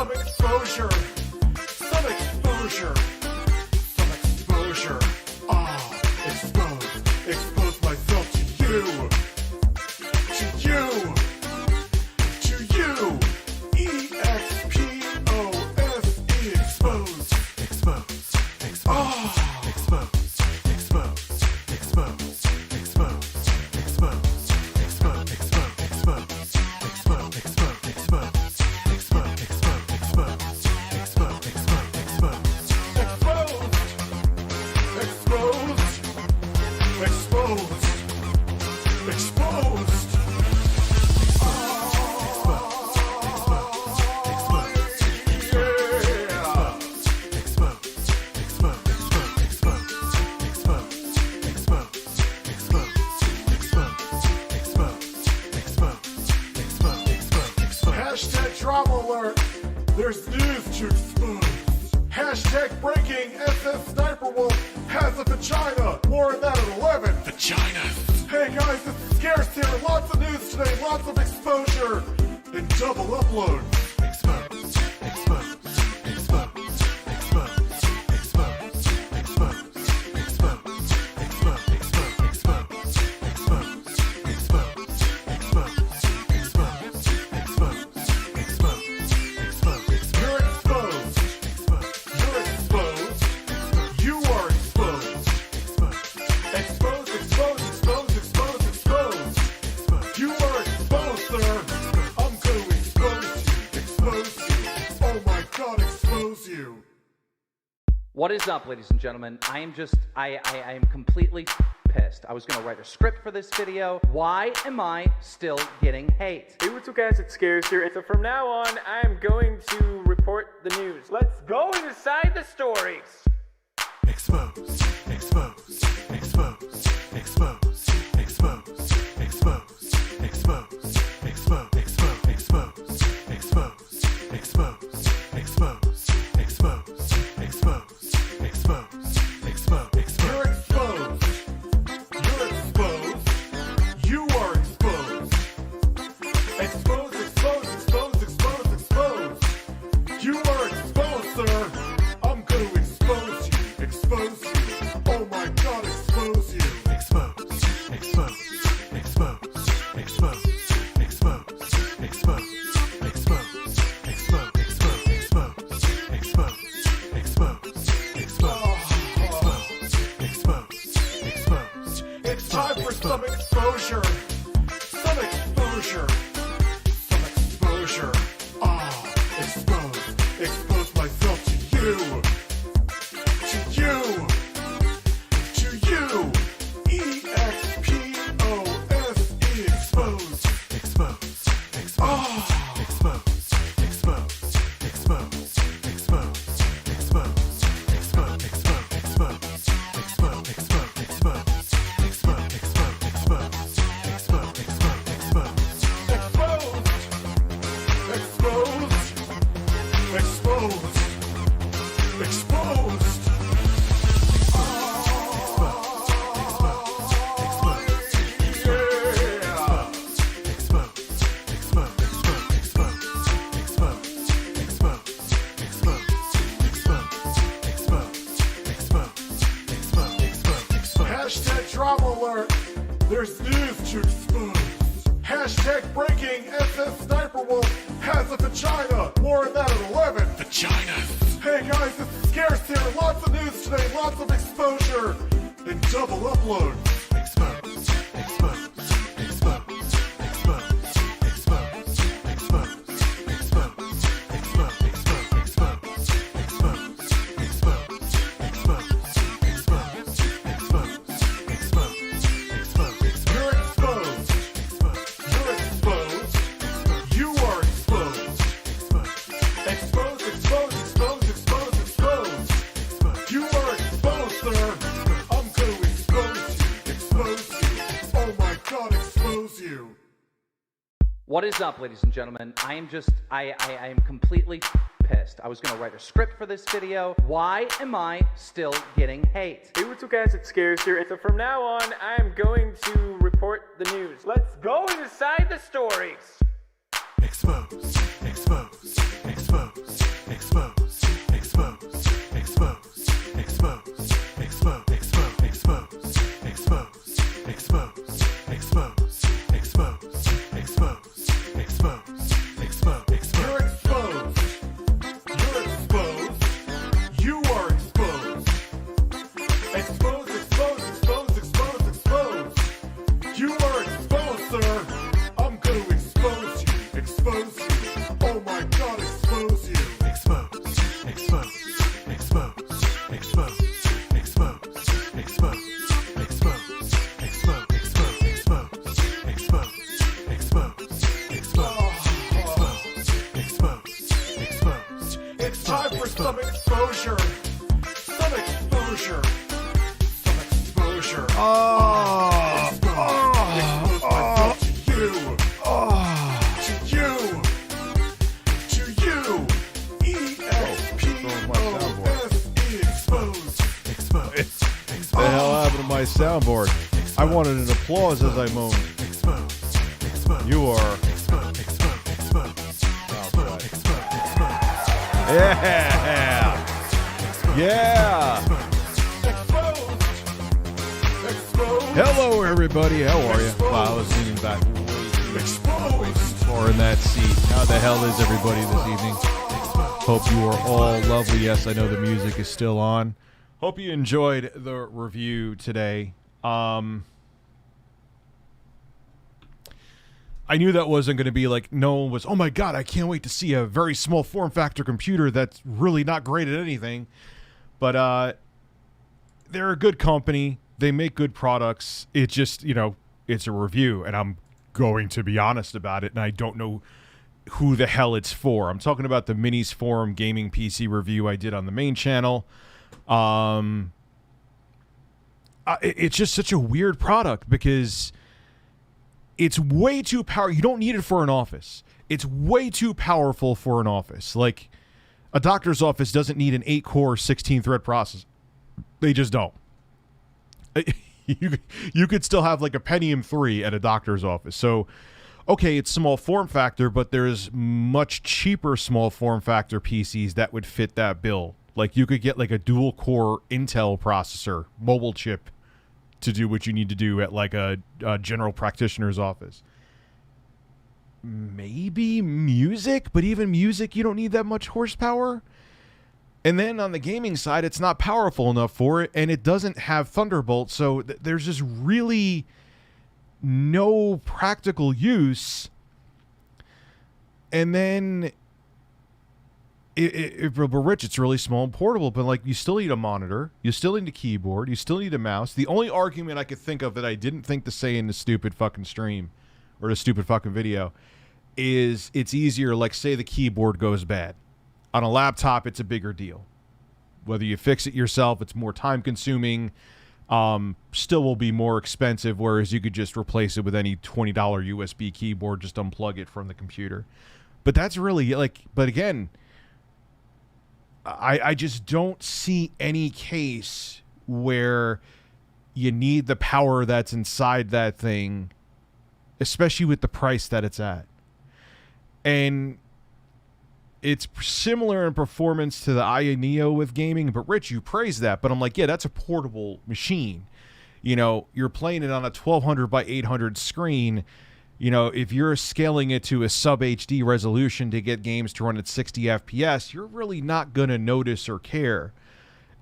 some exposure. Some exposure. Some exposure. Ah, expose myself to you. To you. To you. E-X-P-O-S-E. Exposed. Exposed. Exposed. Ah. Exposed. Exposed. Exposed. Exposed. Exposed. Exposed. Exposed. Exposed. Exposed. Exposed. Hashtag drama alert. There's news to expose. Hashtag breaking. SS Sniper Wolf has a vagina. More on that at 11. Vaginas. Hey guys, it's scarce here. Lots of news today. Lots of exposure. And double upload. Exposed. Exposed. Exposed. Exposed. Exposed. Exposed. Exposed. Exposed. Exposed. Exposed. Exposed. Exposed. What is up, ladies and gentlemen? I am completely pissed. I was gonna write a script for this video. Why am I still getting hate? Hey, what's up guys, it's Scares here, and so from now on, I am going to report the news. Let's go inside the stories! Exposed, exposed, exposed, exposed, exposed, exposed, exposed, exposed, exposed, exposed, exposed, exposed, exposed, exposed, exposed, exposed, exposed. You're exposed. You're exposed. You are exposed. Exposed, exposed, exposed, exposed, exposed. You are exposed, sir. I'm going to expose you. Expose you. Oh my God, expose you. Exposed. Exposed. Exposed. Exposed. Exposed. Exposed. Exposed. Exposed. Exposed. Exposed. Exposed. Exposed. Exposed. It's time for some exposure. Some exposure. Some exposure. Ah, exposed. Expose myself to you. To you. To you. E-X-P-O-S-E. Exposed. Exposed. Exposed. Ah. Exposed. Exposed. Exposed. Exposed. Exposed. Exposed. Exposed. Exposed. Exposed. Exposed. Exposed. Exposed. Exposed. Exposed. Exposed. Exposed. Exposed. Exposed. Hashtag drama alert. There's news to expose. Hashtag breaking. SS Sniper Wolf has a vagina. More on that at 11. Vaginas. Hey guys, it's scarce here. Lots of news today. Lots of exposure. And double upload. Exposed. Exposed. Exposed. Exposed. Exposed. Exposed. Exposed. Exposed. Exposed. Exposed. Exposed. Exposed. Exposed. Exposed. Exposed. Exposed. You're exposed. You're exposed. You are exposed. Exposed, exposed, exposed, exposed, exposed. You are exposed, sir. I'm going to expose you. Expose you. Oh my God, expose you. What is up, ladies and gentlemen? I am completely pissed. I was gonna write a script for this video. Why am I still getting hate? Hey, what's up guys, it's Scares here, and so from now on, I am going to report the news. Let's go inside the stories! Exposed, exposed, exposed, Some exposure. Some exposure. Some exposure. Expose myself to you. To you. To you. E-X-P-O-S-E. Exposed. Exposed. Exposed. The hell happened to my soundboard? I wanted an applause as I moaned. Exposed. Exposed. You are. Exposed. Exposed. Exposed. Exposed. Exposed. Exposed. Yeah. Yeah. Exposed. Exposed. Hello, everybody. How are you? Wow, I was leaning back way too far in that seat. How the hell is everybody this evening? Hope you are all lovely. Yes, I know the music is still on. Hope you enjoyed the review today. I knew that wasn't going to be like, no one was, oh my God, I can't wait to see a very small form factor computer that's really not great at anything. But they're a good company. They make good products. It just, it's a review, and I'm going to be honest about it, and I don't know who the hell it's for. I'm talking about the Minis Forum gaming PC review I did on the main channel. It's just such a weird product because it's way too powerful. You don't need it for an office. It's way too powerful for an office. Like, a doctor's office doesn't need an 8-core, 16-thread processor. They just don't. You could still have like a Pentium 3 at a doctor's office. So, okay, it's small form factor, but there's much cheaper small form factor PCs that would fit that bill. Like, you could get like a dual-core Intel processor, mobile chip, to do what you need to do at like a general practitioner's office. Maybe music, but even music, you don't need that much horsepower. And then on the gaming side, it's not powerful enough for it, and it doesn't have Thunderbolt, so there's just really no practical use. And then for Rich, it's really small and portable, but like, you still need a monitor, you still need a keyboard, you still need a mouse. The only argument I could think of that I didn't think to say in the stupid fucking stream or the stupid fucking video is it's easier, like, say the keyboard goes bad. On a laptop, it's a bigger deal. Whether you fix it yourself, it's more time consuming, still will be more expensive, whereas you could just replace it with any $20 USB keyboard, just unplug it from the computer. But that's really, like, but again, I just don't see any case where you need the power that's inside that thing, especially with the price that it's at. And it's similar in performance to the Aya Neo with gaming, but Rich, you praise that. But I'm like, yeah, that's a portable machine. You're playing it on a 1200 by 800 screen. If you're scaling it to a sub HD resolution to get games to run at 60 FPS, you're really not going to notice or care.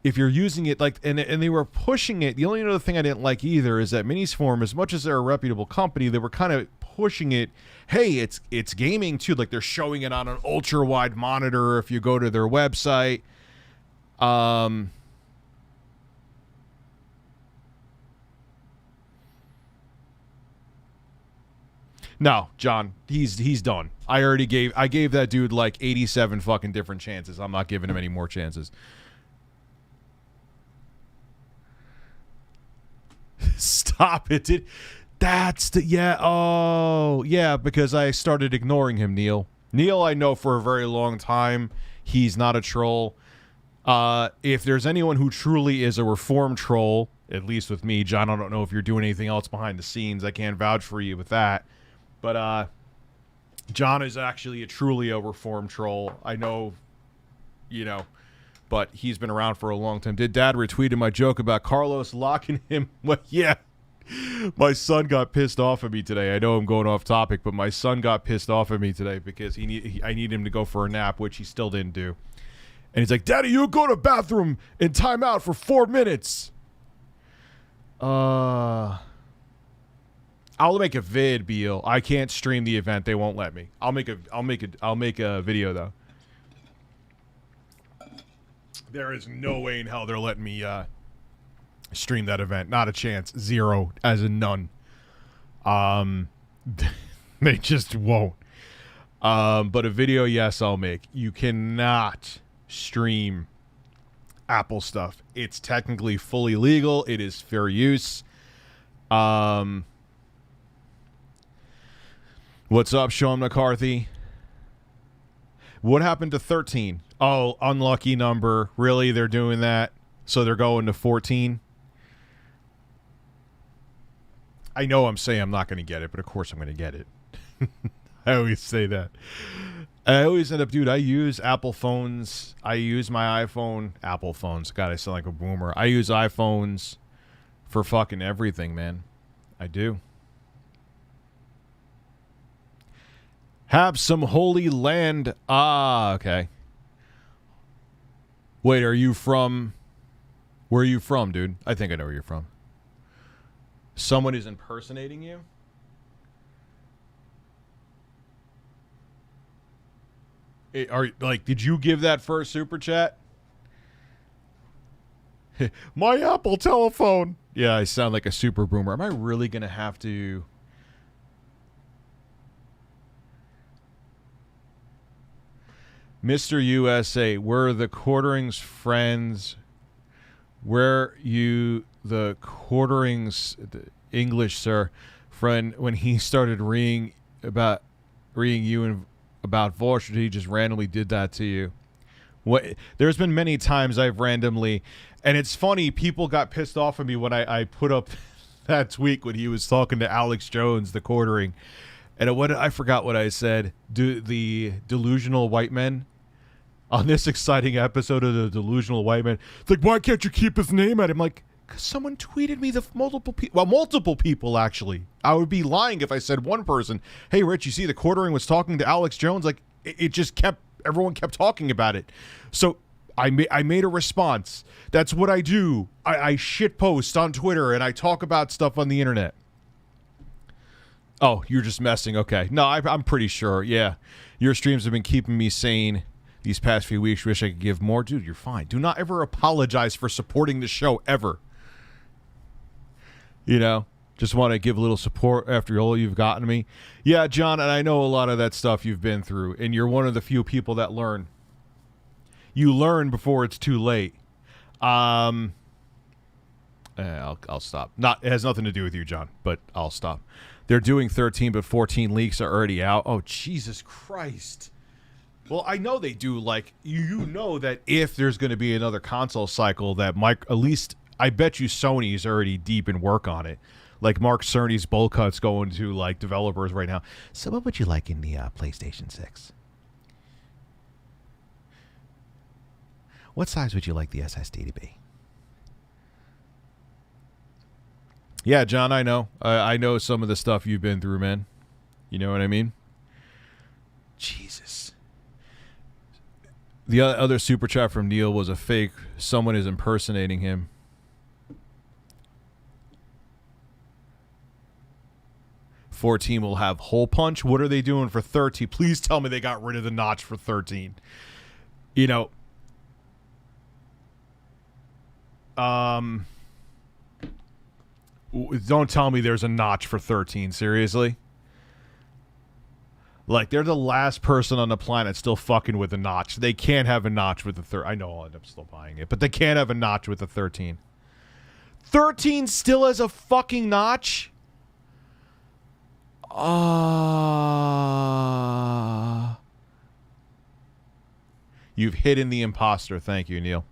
If you're using it like, and they were pushing it. The only other thing I didn't like either is that Minis Forum, as much as they're a reputable company, they were kind of pushing it. Hey, it's gaming too. Like, they're showing it on an ultra wide monitor. If you go to their website, no, John, he's done. I gave that dude like 87 fucking different chances. I'm not giving him any more chances. Stop it. Because I started ignoring him, Neil. Neil, I know for a very long time, he's not a troll. If there's anyone who truly is a reformed troll, at least with me, John, I don't know if you're doing anything else behind the scenes. I can't vouch for you with that. But John is actually truly a reformed troll. I know, but he's been around for a long time. Did Dad retweeted my joke about Carlos locking him? Well, yeah. My son got pissed off at me today. I know I'm going off topic, but my son got pissed off at me today because I need him to go for a nap, which he still didn't do. And he's like, Daddy, you go to the bathroom and time out for 4 minutes. I'll make a vid, Beal. I can't stream the event. They won't let me. I'll make a video though. There is no way in hell they're letting me stream that event. Not a chance. Zero, as in none. They just won't. But a video, yes, I'll make. You cannot stream Apple stuff. It's technically fully legal. It is fair use. What's up, Sean McCarthy? What happened to 13? Oh, unlucky number. Really? They're doing that? So they're going to 14? I know I'm saying I'm not going to get it, but of course I'm going to get it. I always say that. I always end up, dude, I use Apple phones. I use my iPhone. Apple phones. God, I sound like a boomer. I use iPhones for fucking everything, man. I do. Have some Holy Land. Ah, okay. Wait, are you from... Where are you from, dude? I think I know where you're from. Someone is impersonating you? Did you give that first super chat? My Apple telephone. Yeah, I sound like a super boomer. Am I really going to have to... Mr. USA, were the Quarterings friends? Where you the Quarterings English, sir, friend, when he started reading you and about Vorscht, he just randomly did that to you. What? There's been many times I've randomly, and it's funny, people got pissed off at me when I put up that tweet when he was talking to Alex Jones, the Quartering. And I forgot what I said. The delusional white men on this exciting episode of the delusional white men. It's like, why can't you keep his name out? I'm like, because someone tweeted me multiple people. Well, multiple people, actually. I would be lying if I said one person. Hey, Rich, you see the Quartering was talking to Alex Jones. Like, it just kept, everyone kept talking about it. So I made a response. That's what I do. I shit post on Twitter and I talk about stuff on the internet. Oh, you're just messing. Okay. No, I'm pretty sure. Yeah. Your streams have been keeping me sane these past few weeks. Wish I could give more. Dude, you're fine. Do not ever apologize for supporting the show, ever. You know, just want to give a little support after all you've gotten me. Yeah, John, and I know a lot of that stuff you've been through, and you're one of the few people that learn. You learn before it's too late. I'll stop. It has nothing to do with you, John, but I'll stop. They're doing 13, but 14 leaks are already out. Oh, Jesus Christ. Well, I know they do. Like, you know that if there's going to be another console cycle, that at least I bet you Sony's already deep in work on it. Like Mark Cerny's bowl cuts going to like developers right now. So what would you like in the PlayStation 6? What size would you like the SSD to be? Yeah, John, I know. I know some of the stuff you've been through, man. You know what I mean? Jesus. The other super chat from Neil was a fake. Someone is impersonating him. $14 will have hole punch. What are they doing for 13? Please tell me they got rid of the notch for 13. You know, don't tell me there's a notch for 13. Seriously? Like, they're the last person on the planet still fucking with a notch. They can't have a notch with the 13. I know I'll end up still buying it, but they can't have a notch with the 13. 13 still has a fucking notch? You've hidden the imposter. Thank you, Neil.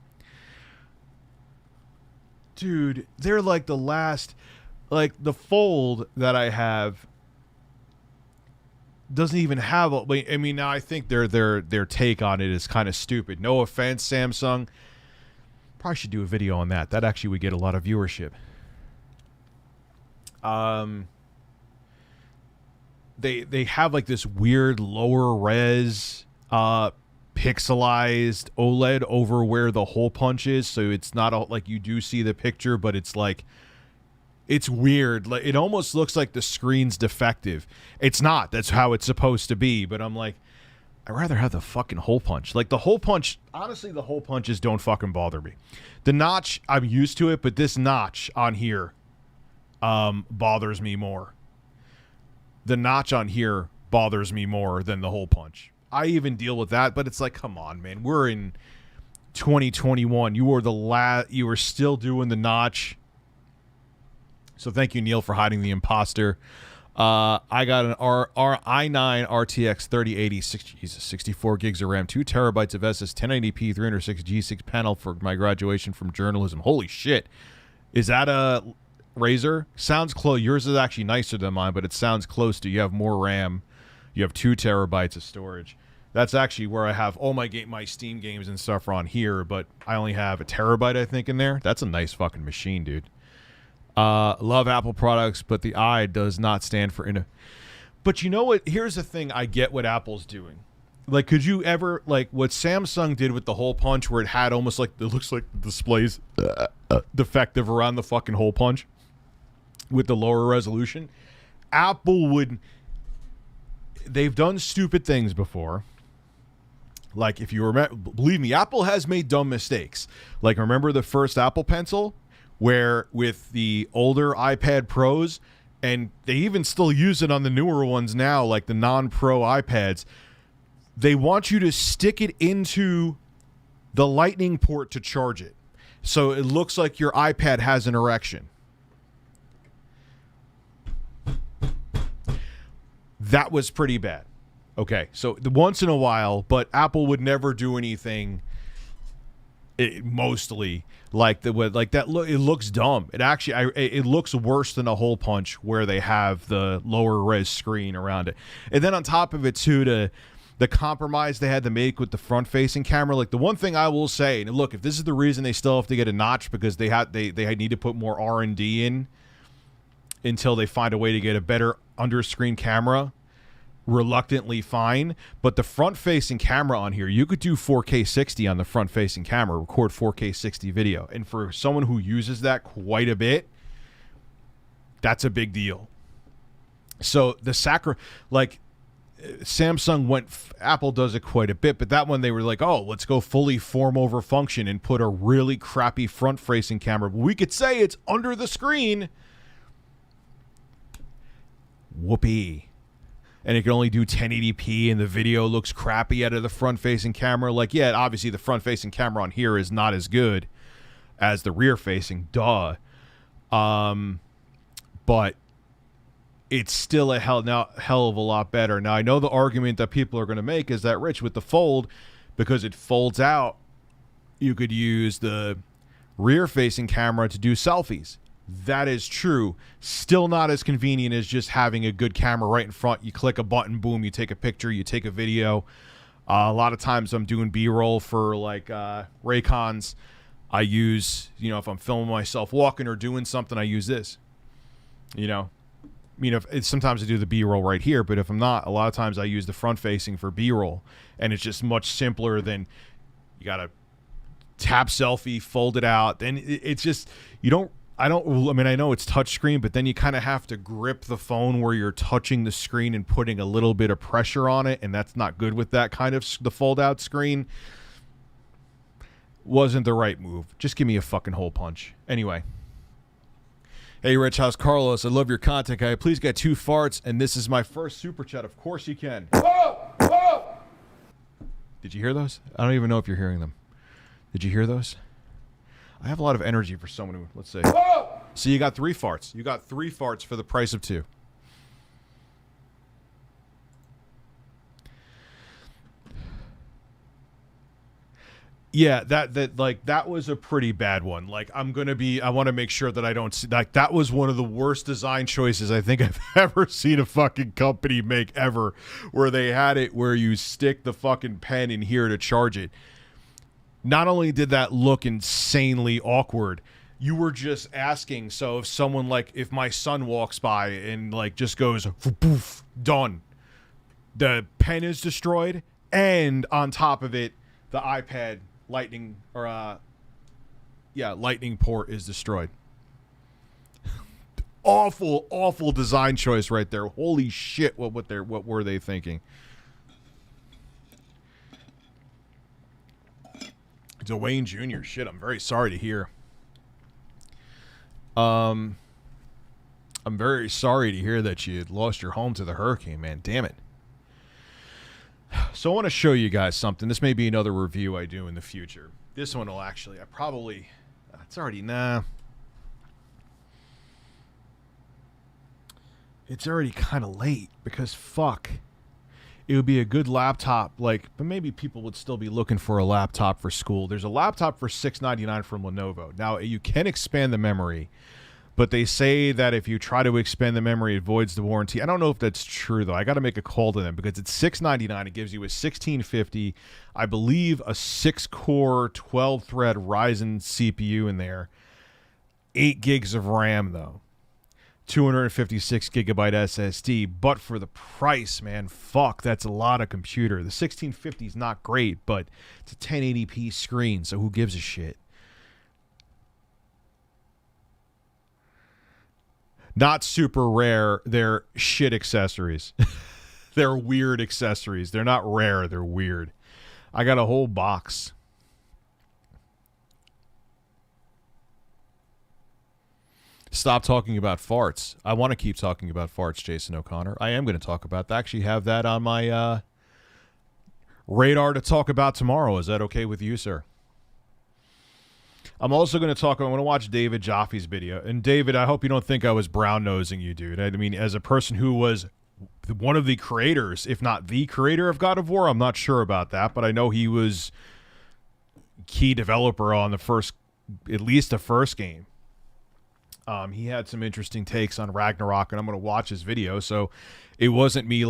Dude, they're like the last, like the Fold that I have doesn't even have I mean, now I think their take on it is kind of stupid. No offense, Samsung. Probably should do a video on that. That actually would get a lot of viewership. They have like this weird lower res pixelized OLED over where the hole punch is, so it's not like you do see the picture, but it's like it's weird. Like, it almost looks like the screen's defective. It's not. That's how it's supposed to be. But I'm like, I'd rather have the fucking hole punch. Like, the hole punch, honestly, the hole punches don't fucking bother me. The notch, I'm used to it, but this notch on here bothers me more. The notch on here bothers me more than the hole punch. I even deal with that, but it's like, come on, man. We're in 2021. You were still doing the notch. So thank you, Neil, for hiding the imposter. I got an i9 RTX 3080, 64 gigs of RAM, 2 terabytes of SS, 1080p, 306 G6 panel for my graduation from journalism. Holy shit. Is that a Razer? Sounds close. Yours is actually nicer than mine, but it sounds close to. You have more RAM. You have 2 terabytes of storage. That's actually where I have all my Steam games and stuff are on here, but I only have a terabyte, I think, in there. That's a nice fucking machine, dude. Love Apple products, but the I does not stand for But you know what? Here's the thing. I get what Apple's doing. Like, could you ever, like, what Samsung did with the hole punch, where it had almost like, it looks like the display's defective around the fucking hole punch with the lower resolution? Apple would, they've done stupid things before. Like, if you remember, believe me, Apple has made dumb mistakes. Like, remember the first Apple Pencil? Where with the older iPad Pros, and they even still use it on the newer ones now, like the non-Pro iPads, they want you to stick it into the Lightning port to charge it. So it looks like your iPad has an erection. That was pretty bad. Okay, so once in a while, but Apple would never do anything mostly like that. It looks dumb. It actually it looks worse than a hole punch where they have the lower res screen around it. And then on top of it too, the compromise they had to make with the front facing camera. Like, the one thing I will say, and look, if this is the reason they still have to get a notch because they need to put more R&D in until they find a way to get a better under screen camera, reluctantly fine. But the front-facing camera on here, you could do 4K 60 on the front-facing camera, record 4K 60 video. And for someone who uses that quite a bit, that's a big deal. So the Samsung Apple does it quite a bit, but that one they were like, oh, let's go fully form over function and put a really crappy front-facing camera. But we could say it's under the screen. Whoopee. And it can only do 1080p, and the video looks crappy out of the front-facing camera. Like, yeah, obviously the front-facing camera on here is not as good as the rear-facing, duh. But it's still a hell of a lot better. Now, I know the argument that people are going to make is that, Rich, with the Fold, because it folds out, you could use the rear-facing camera to do selfies. That is true. Still not as convenient as just having a good camera right in front. You click a button, boom, you take a picture, you take a video. A lot of times I'm doing B-roll for like Raycons. I use, if I'm filming myself walking or doing something, I use this. Sometimes I do the B-roll right here, but if I'm not, a lot of times I use the front-facing for B-roll. And it's just much simpler than you got to tap selfie, fold it out. Then it's just, I know it's touchscreen, but then you kind of have to grip the phone where you're touching the screen and putting a little bit of pressure on it, and that's not good with that kind of the fold-out screen. Wasn't the right move. Just give me a fucking hole punch. Anyway. Hey, Rich, how's Carlos? I love your content, guy. Please get 2 farts, and this is my first super chat. Of course you can. Whoa! Whoa! Did you hear those? I don't even know if you're hearing them. Did you hear those? I have a lot of energy for someone who, let's see. Whoa! So you got 3 farts. You got 3 farts for the price of 2. Yeah, that was a pretty bad one. Like, I want to make sure that I don't see, like, that was one of the worst design choices I think I've ever seen a fucking company make ever, where they had it where you stick the fucking pen in here to charge it. Not only did that look insanely awkward, you were just asking, so if my son walks by and like just goes poof, done, the pen is destroyed, and on top of it, the iPad lightning port is destroyed. awful design choice right there. Holy shit, what were they thinking? Dwayne Jr. Shit, I'm very sorry to hear. I'm very sorry to hear that you lost your home to the hurricane, man. Damn it. So I want to show you guys something. This may be another review I do in the future. This one will actually, it's already, it's already kind of late because fuck. It would be a good laptop, but maybe people would still be looking for a laptop for school. There's a laptop for $699 from Lenovo. Now, you can expand the memory, but they say that if you try to expand the memory, it voids the warranty. I don't know if that's true, though. I got to make a call to them because it's $699. It gives you a 1650, I believe a 6-core, 12-thread Ryzen CPU in there. 8 gigs of RAM, though. 256 gigabyte SSD, but for the price, man, fuck, that's a lot of computer. The 1650 is not great, but it's a 1080p screen, so who gives a shit? Not super rare, they're shit accessories. They're weird accessories. They're not rare, they're weird. I got a whole box. Stop talking about farts. I want to keep talking about farts, Jason O'Connor. I am going to talk about that. I actually have that on my radar to talk about tomorrow. Is that okay with you, sir? I'm also going to I'm going to watch David Joffe's video. And David, I hope you don't think I was brown-nosing you, dude. I mean, as a person who was one of the creators, if not the creator of God of War, I'm not sure about that, but I know he was key developer on at least the first game. He had some interesting takes on Ragnarok, and I'm going to watch his video. So it wasn't me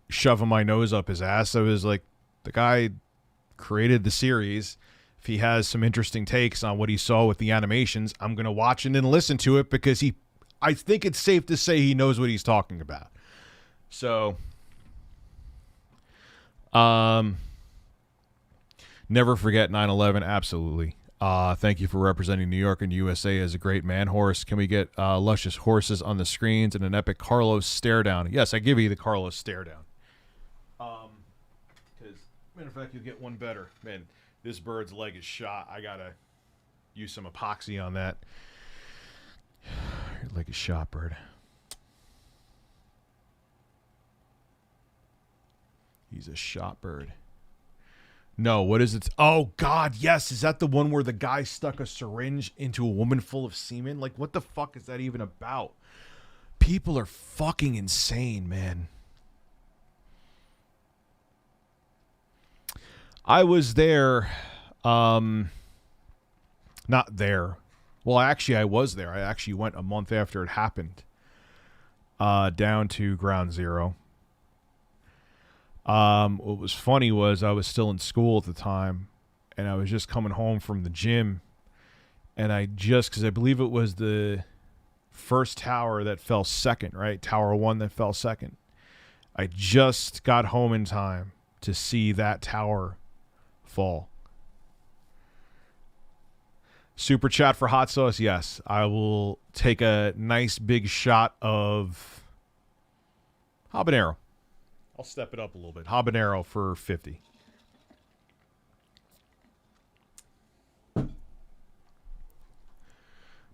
shoving my nose up his ass. It was like the guy created the series. If he has some interesting takes on what he saw with the animations, I'm going to watch it and listen to it because I think it's safe to say he knows what he's talking about. So, never forget 9/11. Absolutely. Thank you for representing New York and USA as a great man horse. Can we get luscious horses on the screens and an epic Carlos stare down? Yes, I give you the Carlos stare down. Because, matter of fact, you'll get one better. Man, this bird's leg is shot. I gotta use some epoxy on that. Your leg is shot, bird. He's a shot bird. No, what is it? Oh, God, yes. Is that the one where the guy stuck a syringe into a woman full of semen? What the fuck is that even about? People are fucking insane, man. I was there. Not there. Well, actually, I was there. I actually went a month after it happened. Down to Ground Zero. What was funny was I was still in school at the time, and I was just coming home from the gym, and because I believe it was the first tower that fell second, right? Tower 1 that fell second. I just got home in time to see that tower fall. Super chat for hot sauce, yes. I will take a nice big shot of habanero. I'll step it up a little bit. Habanero for 50.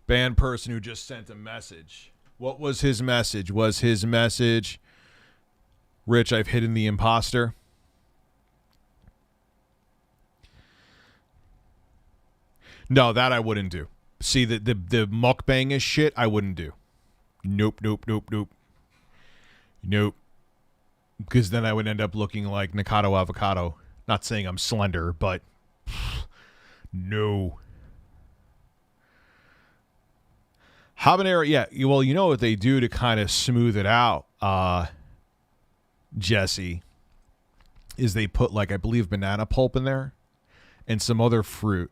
Banned person who just sent a message. What was his message? Was his message, Rich, I've hidden the imposter? No, that I wouldn't do. See, the mukbangish shit, I wouldn't do. Nope. Because then I would end up looking like Nikado Avocado. Not saying I'm slender, but no. Habanero, yeah. Well, you know what they do to kind of smooth it out, Jesse, is they put I believe banana pulp in there and some other fruit.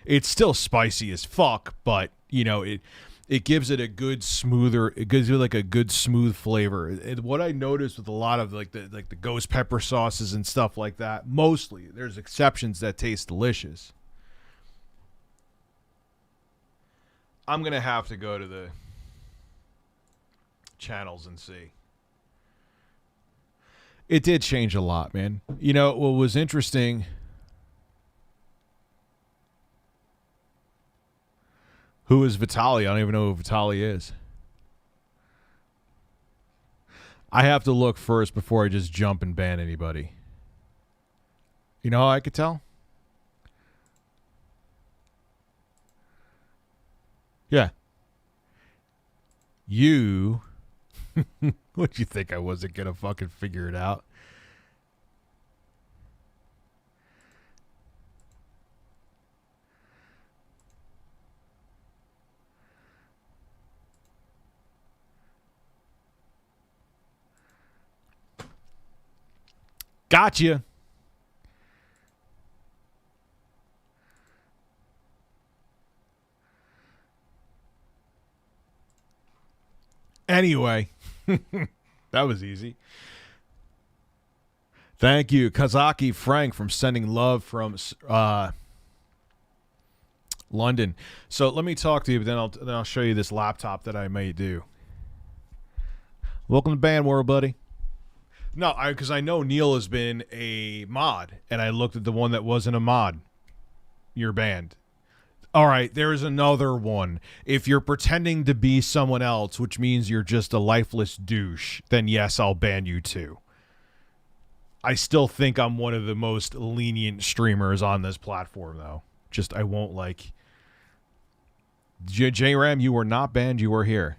It's still spicy as fuck, but it gives it a good smoother. It gives you a good smooth flavor. And what I noticed with a lot of the ghost pepper sauces and stuff like that, mostly there's exceptions that taste delicious. I'm gonna have to go to the channels and see. It did change a lot, man. What was interesting. Who is Vitaly? I don't even know who Vitaly is. I have to look first before I just jump and ban anybody. You know how I could tell? Yeah. You. What'd you think I wasn't going to fucking figure it out? Gotcha. Anyway, that was easy. Thank you, Kazaki Frank, from sending love from London. So let me talk to you, but then I'll show you this laptop that I may do. Welcome to Band War, buddy. No, because I know Neil has been a mod, and I looked at the one that wasn't a mod. Your band. All right, there's another one. If you're pretending to be someone else, which means you're just a lifeless douche, then yes, I'll ban you too. I still think I'm one of the most lenient streamers on this platform, though. Just, I won't like... J-Ram, you were not banned, you were here.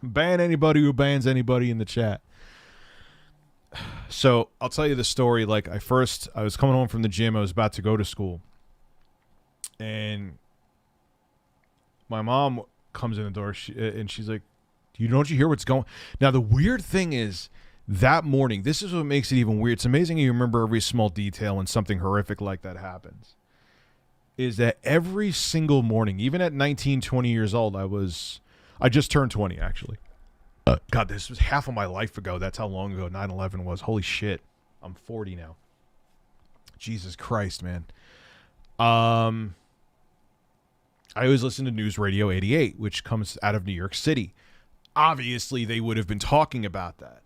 Ban anybody who bans anybody in the chat. So, I'll tell you the story. Like, I was coming home from the gym, I was about to go to school. And my mom comes in the door, and she's like, don't you hear what's going on? Now, the weird thing is, that morning, this is what makes it even weird. It's amazing you remember every small detail when something horrific like that happens. Is that every single morning, even at 19, 20 years old, I just turned 20, actually. God, this was half of my life ago. That's how long ago 9/11 was. Holy shit. I'm 40 now. Jesus Christ, man. I always listen to News Radio 88, which comes out of New York City. Obviously, they would have been talking about that.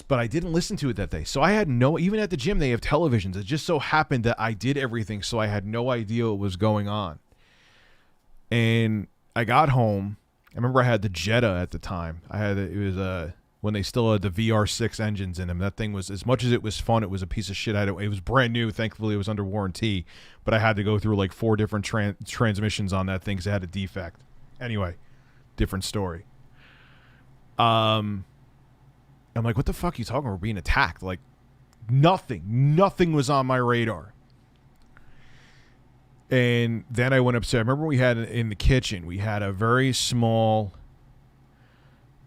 But I didn't listen to it that day. So I had even at the gym, they have televisions. It just so happened that I did everything, so I had no idea what was going on. And I got home. I remember I had the Jetta at the time. When they still had the VR6 engines in them. That thing was, as much as it was fun, it was a piece of shit. It was brand new. Thankfully, it was under warranty. But I had to go through like 4 different transmissions on that thing because it had a defect. Anyway, different story. I'm like, what the fuck are you talking about? We're being attacked. Like, nothing was on my radar. And then I went upstairs. I remember we had in the kitchen, we had a very small,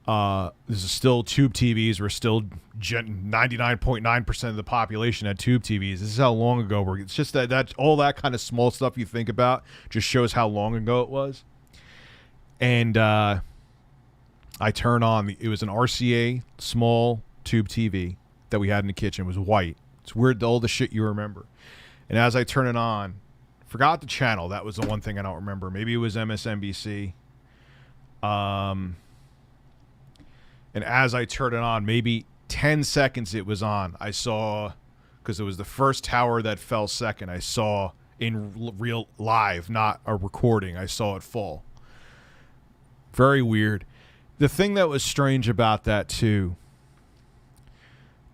this is still tube TVs. We're still 99.9% of the population had tube TVs. This is how long ago it's just that all that kind of small stuff you think about just shows how long ago it was. And, I turn on, it was an RCA small tube TV that we had in the kitchen. It was white. It's weird, all the shit you remember. And as I turn it on, forgot the channel. That was the one thing I don't remember. Maybe it was MSNBC. And as I turned it on, maybe 10 seconds it was on. I saw, because it was the first tower that fell second, I saw in real live, not a recording. I saw it fall. Very weird. The thing that was strange about that, too,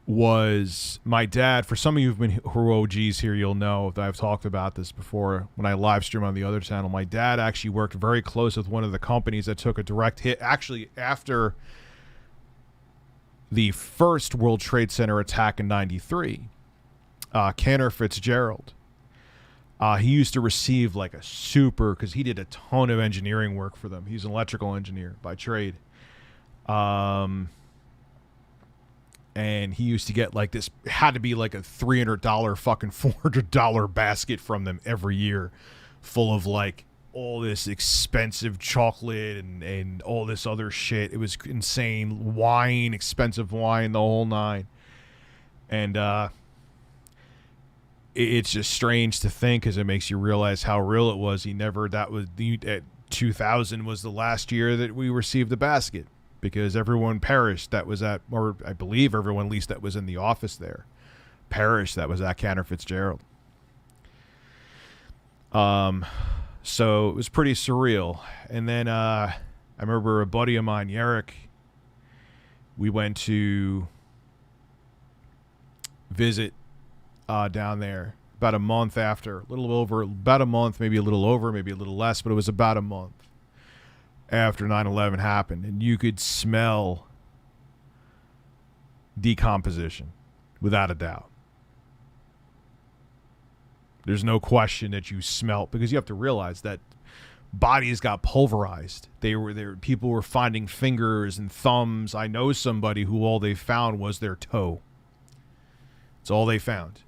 was my dad. For some of you who are OGs here, you'll know that I've talked about this before when I live stream on the other channel. My dad actually worked very close with one of the companies that took a direct hit. Actually, after the first World Trade Center attack in 93, Cantor Fitzgerald. He used to receive like a super, because he did a ton of engineering work for them. He's an electrical engineer by trade. And he used to get like this, it had to be like a $300 fucking $400 basket from them every year, full of like all this expensive chocolate and all this other shit. It was insane. Wine, expensive wine, the whole nine. And it's just strange to think, because it makes you realize how real it was. 2000 was the last year that we received the basket, because everyone perished that was at, or I believe everyone at least that was in the office there, perished that was at Cantor Fitzgerald. So it was pretty surreal. And then I remember a buddy of mine, Yarrick, we went to visit down there about a month after, about a month, maybe a little over, maybe a little less, but it was about a month after 9/11 happened. And you could smell decomposition without a doubt. There's no question that you smelt, because you have to realize that bodies got pulverized. People were finding fingers and thumbs. I know somebody who all they found was their toe. It's all they found,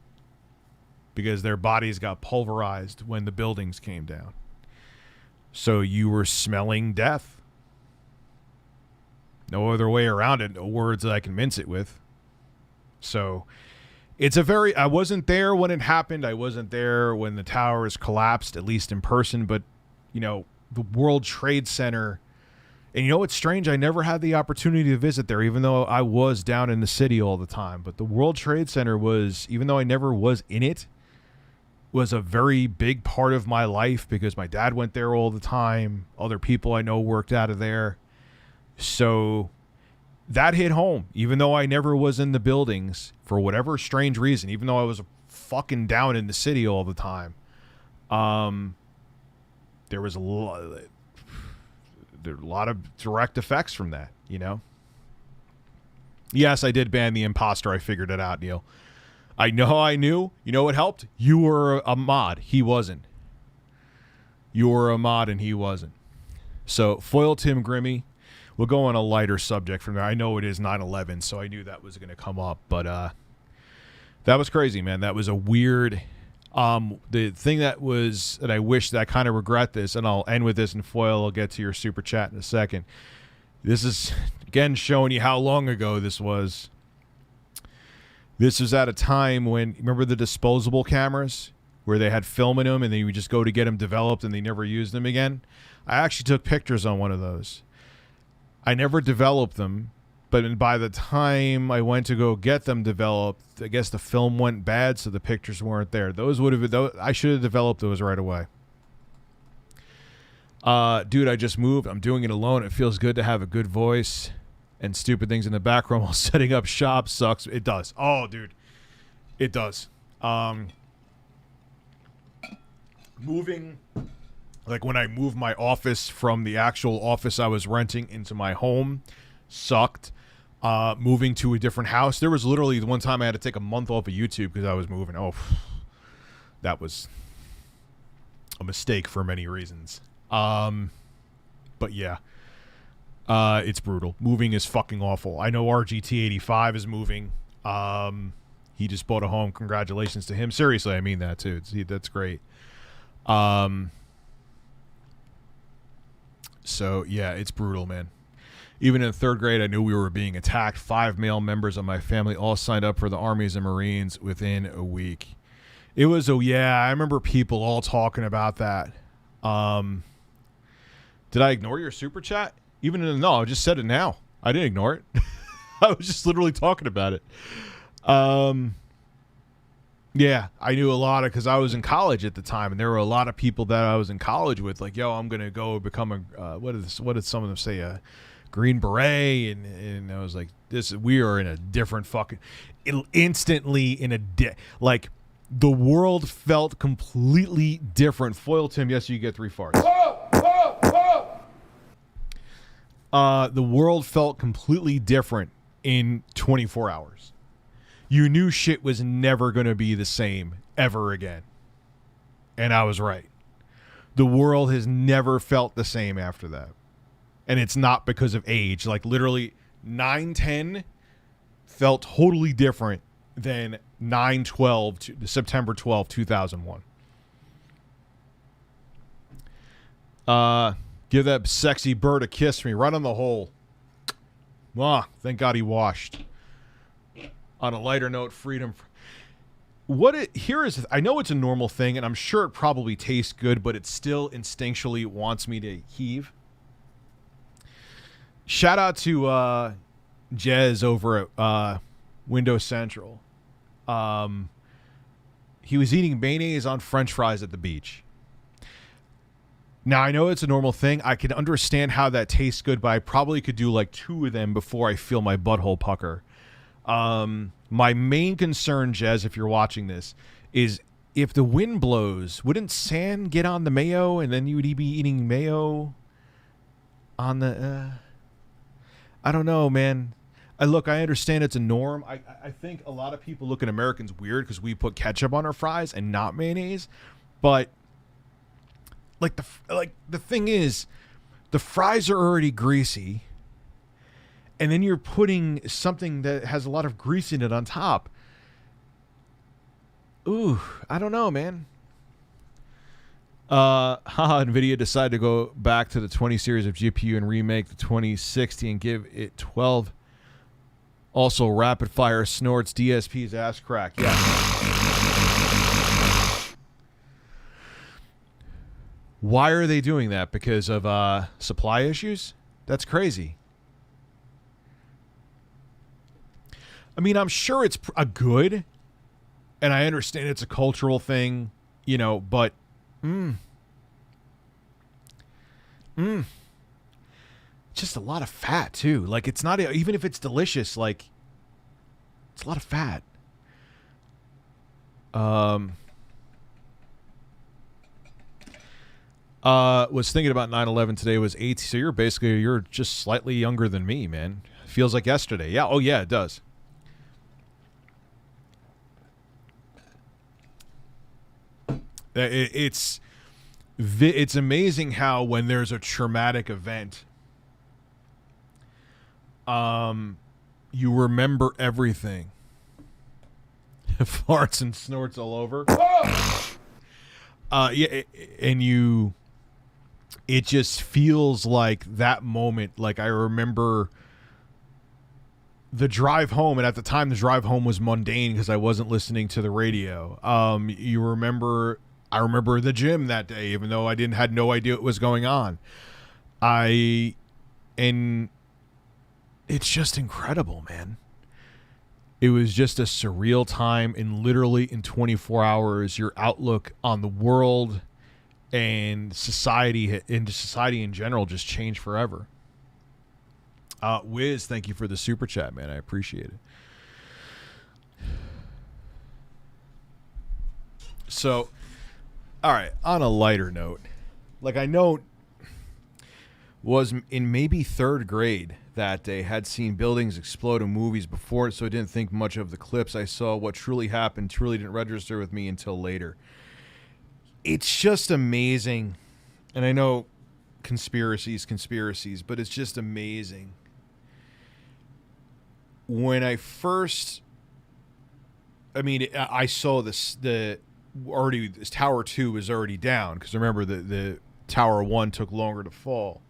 because their bodies got pulverized when the buildings came down. So you were smelling death. No other way around it. No words that I can mince it with. So I wasn't there when it happened. I wasn't there when the towers collapsed, at least in person. But, the World Trade Center. And you know what's strange? I never had the opportunity to visit there, even though I was down in the city all the time. But the World Trade Center was, even though I never was in it, was a very big part of my life, because my dad went there all the time. Other people I know worked out of there. So that hit home, even though I never was in the buildings for whatever strange reason, even though I was fucking down in the city all the time. There was a lot of direct effects from that, Yes, I did ban the imposter. I figured it out, Neil. I knew. You know what helped? You were a mod. He wasn't. You were a mod and he wasn't. So, Foil Tim Grimmy. We'll go on a lighter subject from there. I know it is 9/11, so I knew that was going to come up. But that was crazy, man. That was a weird... the thing that I wish that I kind of regret this, and I'll end with this in Foil. I'll get to your super chat in a second. This is, again, showing you how long ago this was. This was at a time when, remember the disposable cameras where they had film in them and then you would just go to get them developed and they never used them again? I actually took pictures on one of those. I never developed them, but by the time I went to go get them developed, I guess the film went bad, so the pictures weren't there. Those would have been, I should have developed those right away. Dude, I just moved. I'm doing it alone. It feels good to have a good voice, and stupid things in the background while setting up shop sucks. It does. Oh, dude. It does. Moving, like when I moved my office from the actual office I was renting into my home, sucked. Moving to a different house. There was literally the one time I had to take a month off of YouTube because I was moving. Oh, that was a mistake for many reasons. But yeah. It's brutal. Moving is fucking awful. I know RGT85 is moving. He just bought a home. Congratulations to him. Seriously, I mean that too. That's great. So yeah, it's brutal, man. Even in third grade, I knew we were being attacked. 5 male members of my family all signed up for the armies and Marines within a week. It was, I remember people all talking about that. Did I ignore your super chat? No, I just said it now. I didn't ignore it. I was just literally talking about it. Yeah, I knew a lot of, because I was in college at the time, and there were a lot of people that I was in college with, like, yo, I'm going to go become a, what did some of them say, a Green Beret, and I was like, we are in a different fucking, instantly in a, like, the world felt completely different. Foil Tim, yes, you get 3 farts. The world felt completely different in 24 hours. You knew shit was never going to be the same ever again. And I was right. The world has never felt the same after that. And it's not because of age. Like, literally, 9/10 felt totally different than 9/12 to September 12, 2001. Give that sexy bird a kiss for me. Right on the hole. Thank God he washed. On a lighter note, freedom. I know it's a normal thing, and I'm sure it probably tastes good, but it still instinctually wants me to heave. Shout out to Jez over at Windows Central. He was eating mayonnaise on French fries at the beach. Now, I know it's a normal thing. I can understand how that tastes good, but I probably could do like 2 of them before I feel my butthole pucker. My main concern, Jez, if you're watching this, is if the wind blows, wouldn't sand get on the mayo and then you would be eating mayo on the... I don't know, man. I understand it's a norm. I think a lot of people look at Americans weird because we put ketchup on our fries and not mayonnaise. But the thing is, the fries are already greasy, and then you're putting something that has a lot of grease in it on top. Ooh, I don't know, man. NVIDIA decided to go back to the 20 series of GPU and remake the 2060 and give it 12. Also, rapid fire snorts DSP's ass crack. Yeah. Why are they doing that? Because of supply issues? That's crazy. I mean, I'm sure it's a good, and I understand it's a cultural thing, but just a lot of fat too. Like, it's not, even if it's delicious, like, it's a lot of fat. Was thinking about 9/11 today. Was 8. So you're just slightly younger than me, man. Feels like yesterday. Yeah. Oh yeah, it does. It's amazing how when there's a traumatic event, you remember everything. Farts and snorts all over. Yeah, and it just feels like that moment. Like, I remember the drive home, and at the time the drive home was mundane because I wasn't listening to the radio. I remember the gym that day, even though I had no idea what was going on. And it's just incredible, man. It was just a surreal time, and literally in 24 hours, your outlook on the world and society in general just changed forever. Wiz, thank you for the super chat, man. I appreciate it. So, all right, on a lighter note, like, I know was in maybe 3rd grade that day, had seen buildings explode in movies before, so I didn't think much of the clips I saw. What truly happened truly didn't register with me until later. It's just amazing. And I know conspiracies, but it's just amazing. When I saw this Tower 2 was already down, because remember the Tower 1 took longer to fall.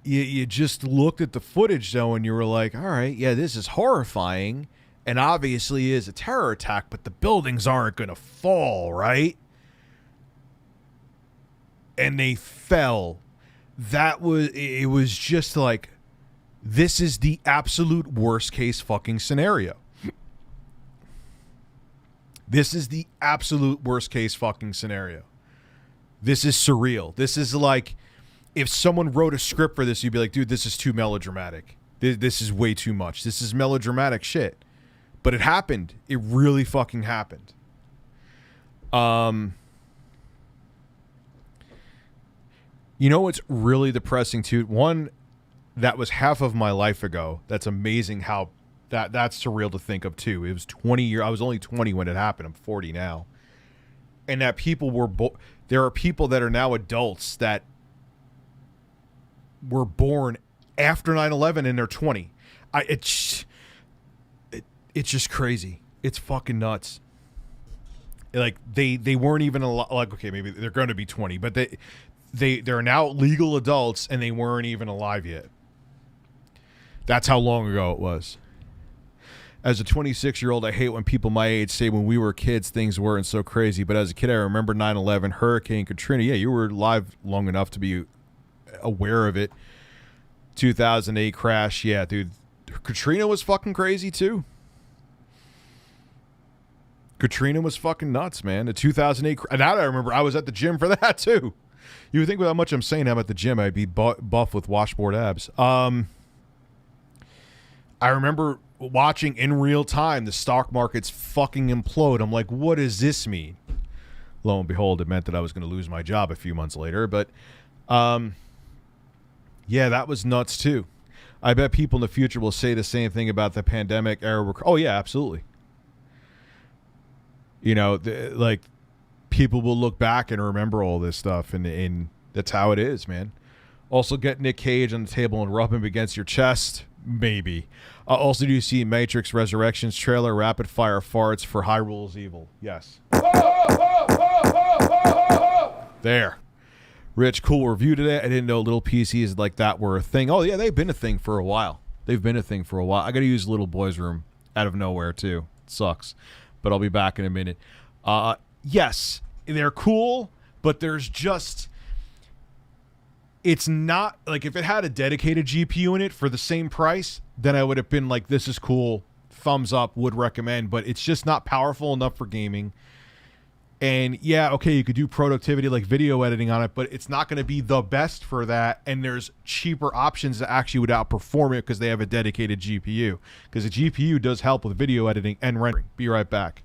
You just looked at the footage, though, and you were like, all right, yeah, this is horrifying, and obviously is a terror attack, but the buildings aren't going to fall, right? And they fell. It was just like, this is the absolute worst case fucking scenario. This is the absolute worst case fucking scenario. This is surreal. This is like, if someone wrote a script for this, you'd be like, dude, this is too melodramatic. This is way too much. This is melodramatic shit. But it happened. It really fucking happened. You know what's really depressing too? One, that was half of my life ago. That's amazing how that's surreal to think of too. It was 20 years. I was only 20 when it happened. I'm 40 now. And that people were there are people that are now adults that were born after 9/11 and they're 20. It's just crazy. It's fucking nuts. Like, they weren't even like, okay, maybe they're going to be 20, but they're now legal adults and they weren't even alive yet. That's how long ago it was. As a 26-year-old, I hate when people my age say when we were kids things weren't so crazy, but as a kid I remember 9/11, Hurricane Katrina. Yeah, you were alive long enough to be aware of it. 2008 crash. Yeah, dude. Katrina was fucking crazy too. Katrina was fucking nuts, man. The 2008, and now I remember I was at the gym for that too. You would think with how much I'm saying I'm at the gym, I'd be buff with washboard abs. I remember watching in real time the stock markets fucking implode. I'm like, what does this mean? Lo and behold, it meant that I was going to lose my job a few months later. But yeah, that was nuts too. I bet people in the future will say the same thing about the pandemic era. Oh yeah, absolutely. You know, like people will look back and remember all this stuff, and that's how it is, man. Also, get Nick Cage on the table and rub him against your chest, maybe. Also, do you see Matrix Resurrections trailer? Rapid fire farts for Hyrule's Evil. Yes. There. Rich, cool review today. I didn't know little PCs like that were a thing. Oh yeah, they've been a thing for a while. I got to use little boy's room out of nowhere too. It sucks. But I'll be back in a minute. Yes, they're cool, but there's just... It's not... Like, if it had a dedicated GPU in it for the same price, then I would have been like, this is cool, thumbs up, would recommend. But it's just not powerful enough for gaming. And, yeah, okay, you could do productivity like video editing on it, but it's not going to be the best for that. And there's cheaper options that actually would outperform it because they have a dedicated GPU. Because the GPU does help with video editing and rendering. Be right back.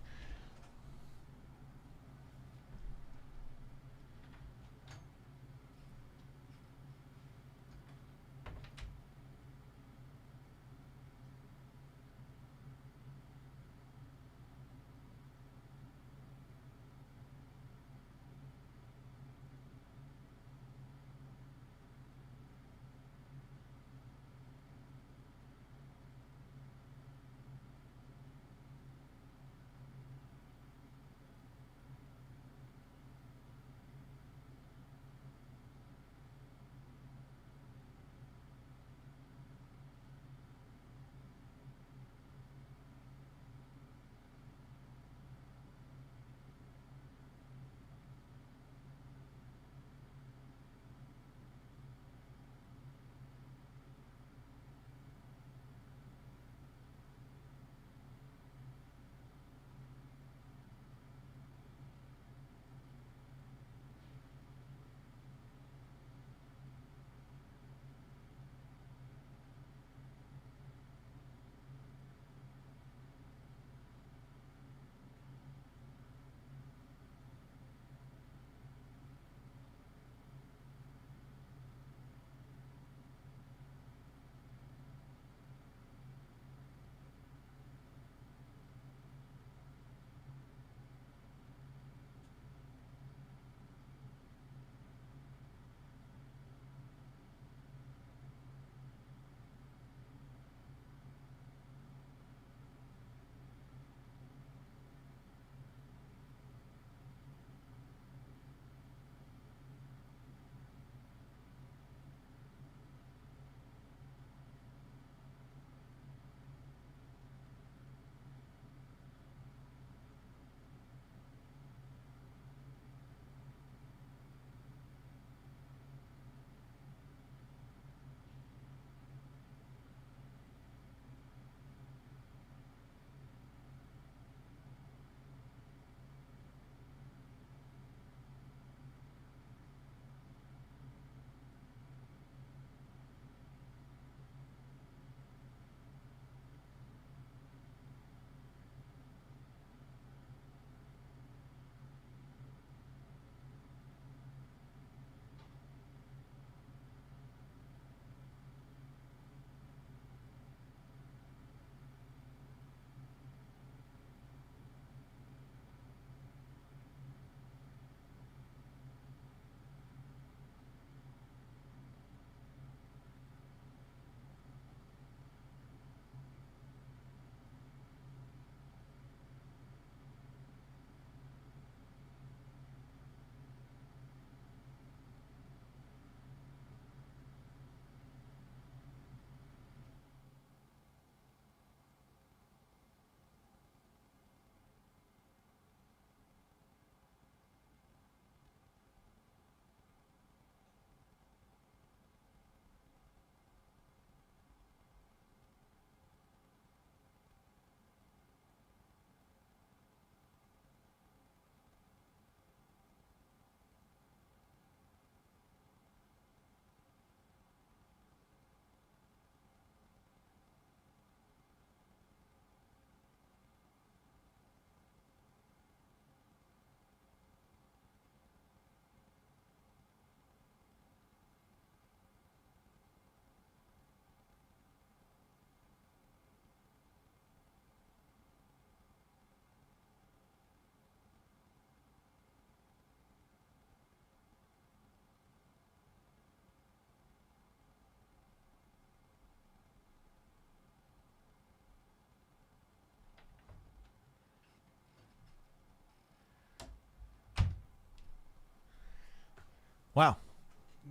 Wow.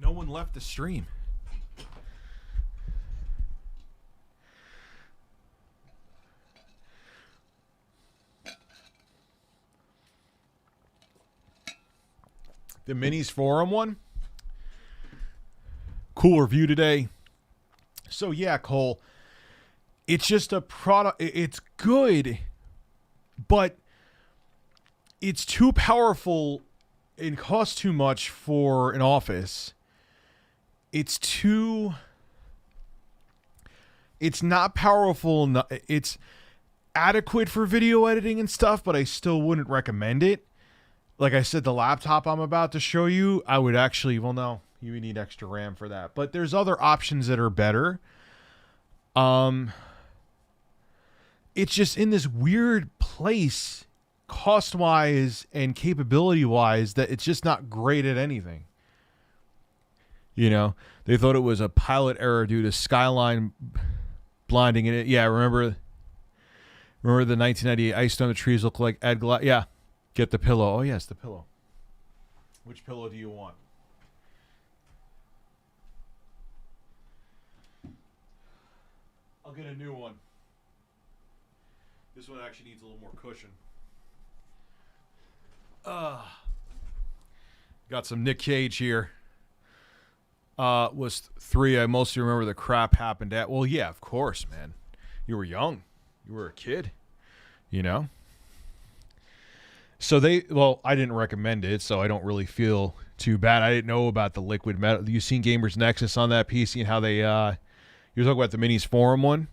No one left the stream. The Minis Forum one. Cool review today. So yeah, Cole. It's just a product. It's good, but it's too powerful and costs too much for an office. It's not powerful. It's adequate for video editing and stuff, but I still wouldn't recommend it. Like I said, the laptop I'm about to show you, I would actually, well, no, you would need extra RAM for that. But there's other options that are better. It's just in this weird place, cost-wise and capability-wise, that it's just not great at anything. You know, they thought it was a pilot error due to skyline blinding it. Yeah, remember the 1998 Ice Storm? The trees look like Ed Glass. Yeah, get the pillow. Oh yes, the pillow. Which pillow do you want? I'll get a new one. This one actually needs a little more cushion. Got some Nick Cage here. Was 3. I mostly remember the crap happened at. Well, yeah, of course, man. You were young. You were a kid. You know? So I didn't recommend it, so I don't really feel too bad. I didn't know about the liquid metal. You seen Gamers Nexus on that PC and how they, you were talking about the Minis Forum one?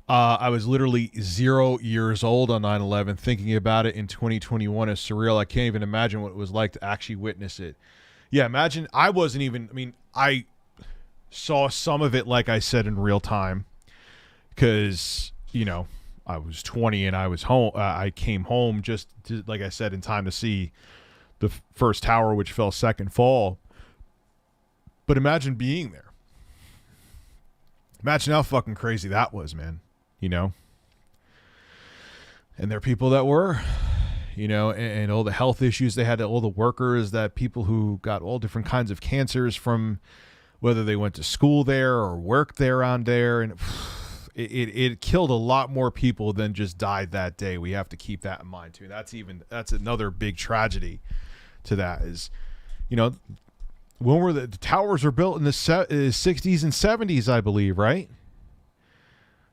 I was literally 0 years old on 9/11. Thinking about it in 2021 is surreal. I can't even imagine what it was like to actually witness it. Yeah, imagine. I saw some of it, like I said, in real time. Because, you know, I was 20 and I was home. I came home just, like I said, in time to see the first tower, which fell second fall. But imagine being there. Imagine how fucking crazy that was, man. You know? And there are people that were, you know, and all the health issues they had, all the workers, that people who got all different kinds of cancers from whether they went to school there or worked there on there. And it killed a lot more people than just died that day. We have to keep that in mind too. That's another big tragedy to that is, you know, when were the towers were built in the 60s and 70s, I believe, right?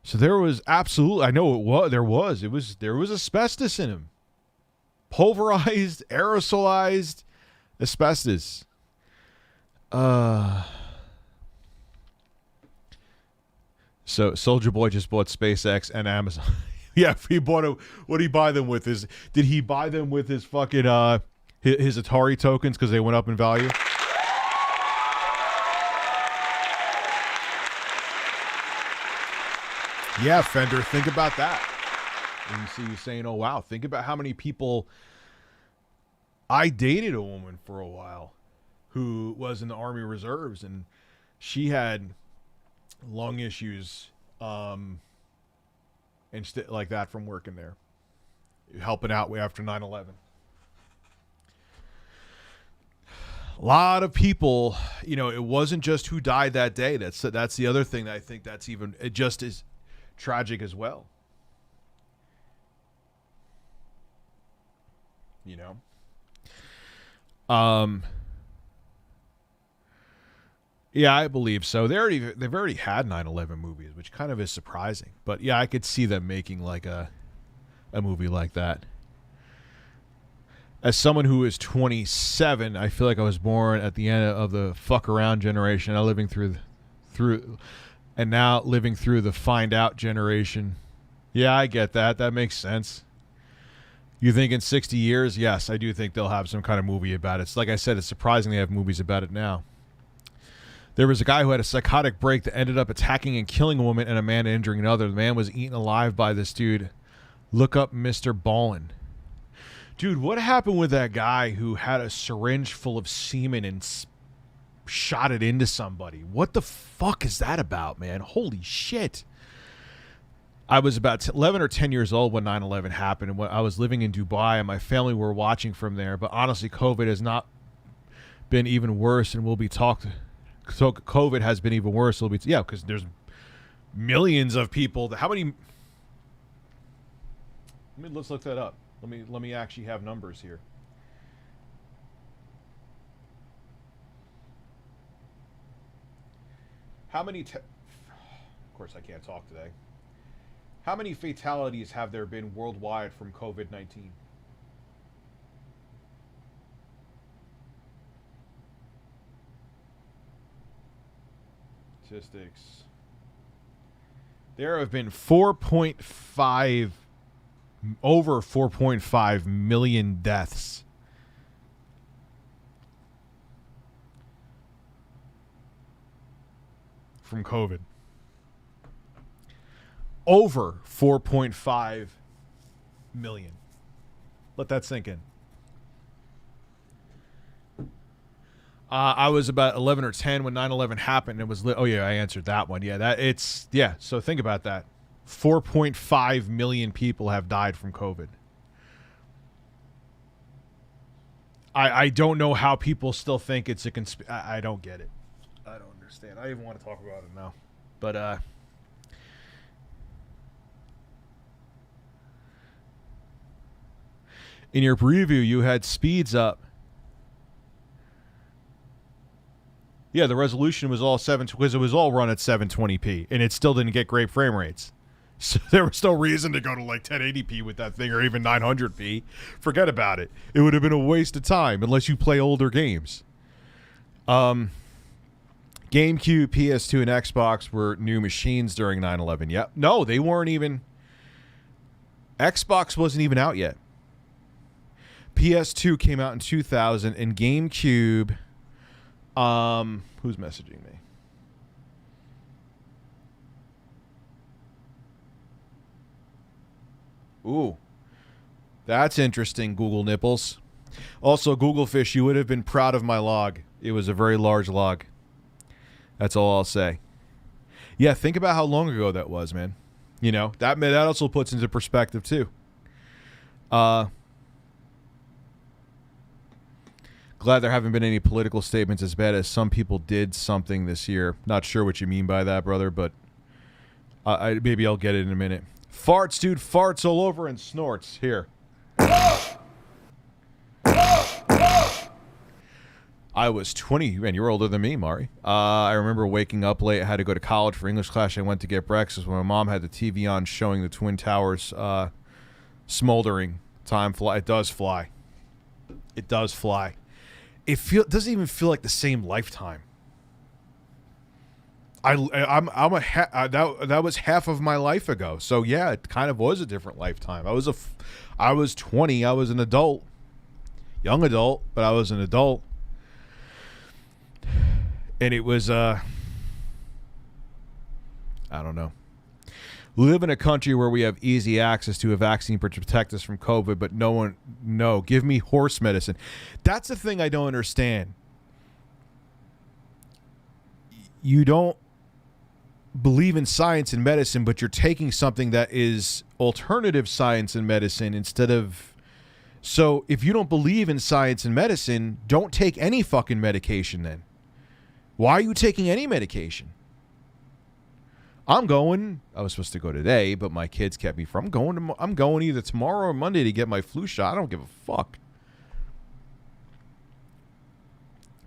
So there was absolutely, I know there was asbestos in them. Pulverized, aerosolized asbestos. So Soldier Boy just bought SpaceX and Amazon. Yeah, he bought what did he buy them with? Did he buy them with his fucking his Atari tokens because they went up in value? Yeah, Fender, think about that. And you see you saying, oh, wow, think about how many people. I dated a woman for a while who was in the Army Reserves, and she had lung issues and like that from working there, helping out after 9/11. A lot of people, you know, it wasn't just who died that day. That's the other thing that I think that's even just as tragic as well. You know? Yeah, I believe so. They've already had 9/11 movies, which kind of is surprising. But yeah, I could see them making like a movie like that. As someone who is 27, I feel like I was born at the end of the fuck around generation. Now living through and now living through the find out generation. Yeah, I get that. That makes sense. You think in 60 years? Yes, I do think they'll have some kind of movie about it. It's like I said, it's surprising they have movies about it now. There was a guy who had a psychotic break that ended up attacking and killing a woman and a man injuring another. The man was eaten alive by this dude. Look up Mr. Ballin. Dude, what happened with that guy who had a syringe full of semen and shot it into somebody? What the fuck is that about, man? Holy shit. I was about 11 or 10 years old when 9/11 happened, and when I was living in Dubai, and my family were watching from there. But honestly, COVID has not been even worse, and will be talked. So COVID has been even worse. It'll be because there's millions of people. How many? Let's look that up. Let me actually have numbers here. How many? Of course, I can't talk today. How many fatalities have there been worldwide from COVID-19? Statistics. There have been over 4.5 million deaths. From COVID. Over 4.5 million. Let that sink in. I was about 11 or 10 when 9/11 happened. It was I answered that one. So think about that. 4.5 million people have died from COVID. I don't know how people still think it's a I don't get it. I don't understand. I even want to talk about it now. But in your preview, you had speeds up. Yeah, the resolution was all because it was all run at 720p, and it still didn't get great frame rates. So there was no reason to go to like 1080p with that thing, or even 900p. Forget about it. It would have been a waste of time unless you play older games. GameCube, PS2, and Xbox were new machines during 9/11. Yep. No, they weren't even. Xbox wasn't even out yet. PS2 came out in 2000, and GameCube. Who's messaging me? Ooh, that's interesting, Google Nipples. Also, Google Fish, you would have been proud of my log. It was a very large log. That's all I'll say. Yeah, think about how long ago that was, man. You know, that also puts into perspective, too. Glad there haven't been any political statements as bad as some people did something this year. Not sure what you mean by that, brother, but maybe I'll get it in a minute. Farts, dude. Farts all over and snorts. Here. I was 20. Man, you're older than me, Mari. I remember waking up late. I had to go to college for English class. I went to get breakfast when my mom had the TV on showing the Twin Towers smoldering. Time fly. It does fly. It does fly. It doesn't even feel like the same lifetime. That was half of my life ago. So yeah, it kind of was a different lifetime. I was 20. I was an adult, young adult, but I was an adult, and it was I don't know. We live in a country where we have easy access to a vaccine to protect us from COVID, but give me horse medicine. That's the thing I don't understand. You don't believe in science and medicine, but you're taking something that is alternative science and medicine instead of... So if you don't believe in science and medicine, don't take any fucking medication then. Why are you taking any medication? I was supposed to go today, but my kids kept me from I'm going either tomorrow or Monday to get my flu shot. I don't give a fuck.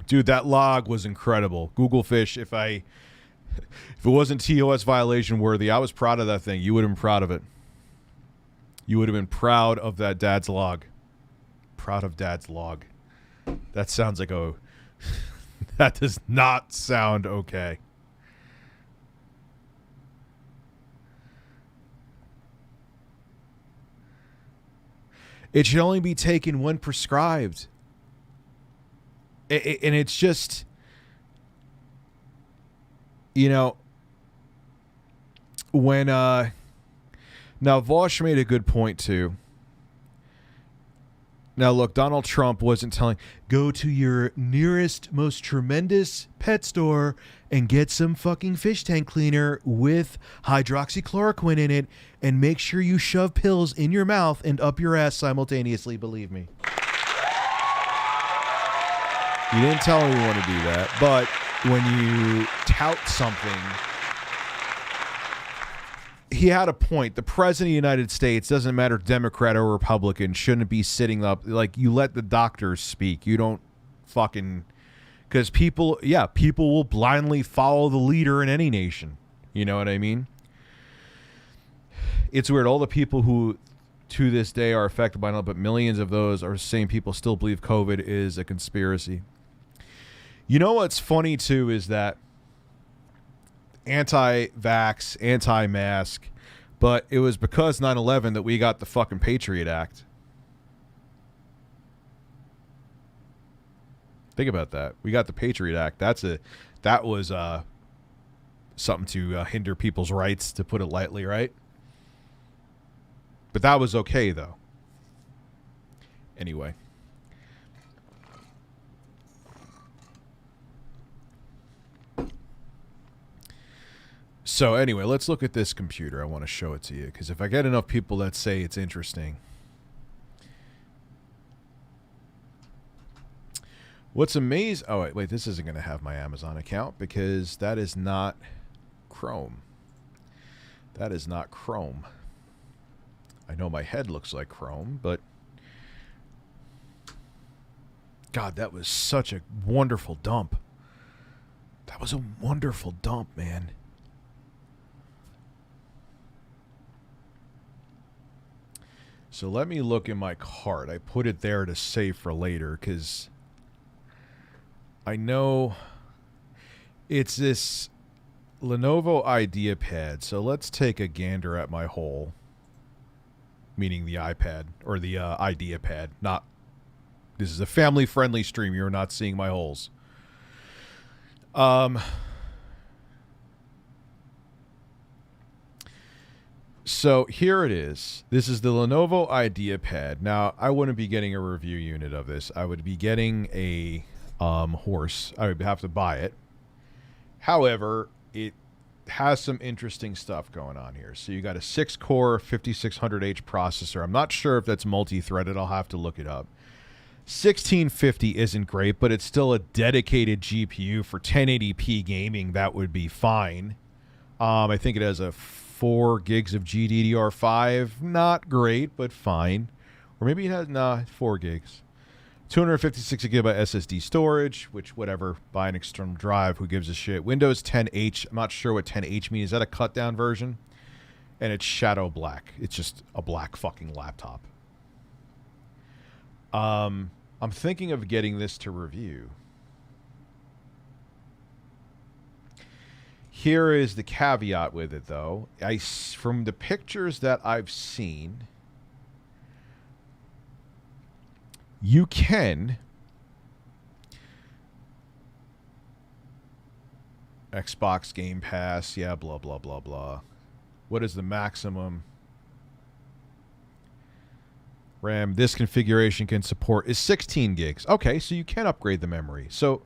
Dude, that log was incredible. Google Fish, if it wasn't TOS violation worthy, I was proud of that thing. You would have been proud of it. You would have been proud of that dad's log. Proud of dad's log. That sounds like that does not sound okay. It should only be taken when prescribed. And it's just, when now Vosh made a good point too. Now, look, Donald Trump wasn't telling, go to your nearest, most tremendous pet store and get some fucking fish tank cleaner with hydroxychloroquine in it and make sure you shove pills in your mouth and up your ass simultaneously, believe me. He didn't tell anyone to do that, but when you tout something, he had a point. The president of the United States, doesn't matter Democrat or Republican, shouldn't be sitting up. Like, you let the doctors speak. You don't fucking... Because people will blindly follow the leader in any nation. You know what I mean? It's weird. All the people who, to this day, are affected by it, but millions of those are the same people still believe COVID is a conspiracy. You know what's funny, too, is that anti-vax, anti-mask, but it was because 9/11 that we got the fucking Patriot Act. Think about that. We got the Patriot Act. That was something to hinder people's rights, to put it lightly, right? But that was okay, though. Anyway. So anyway, let's look at this computer. I want to show it to you, because if I get enough people that say it's interesting. What's amazing... Oh, wait, this isn't going to have my Amazon account, because that is not Chrome. That is not Chrome. I know my head looks like Chrome, but... God, that was such a wonderful dump. That was a wonderful dump, man. So let me look in my cart. I put it there to save for later, because I know it's this Lenovo IdeaPad. So let's take a gander at my hole, meaning the iPad, or the IdeaPad. Not, this is a family-friendly stream. You're not seeing my holes. So here it is. This is the Lenovo IdeaPad. Now, I wouldn't be getting a review unit of this. I would be getting a horse. I would have to buy it. However, it has some interesting stuff going on here. So you got a 6-core 5600H processor. I'm not sure if that's multi-threaded. I'll have to look it up. 1650 isn't great, but it's still a dedicated GPU for 1080p gaming. That would be fine. I think it has a 4 gigs of GDDR5. Not great, but fine. Or maybe it has, 4 gigs. 256 gigabyte SSD storage, which, whatever, buy an external drive, who gives a shit. Windows 10H, I'm not sure what 10H means. Is that a cut down version? And it's shadow black. It's just a black fucking laptop. I'm thinking of getting this to review. Here is the caveat with it, though. From the pictures that I've seen, you can Xbox Game Pass, yeah, blah, blah, blah, blah. What is the maximum RAM this configuration can support? Is 16 gigs. Okay, so you can upgrade the memory. So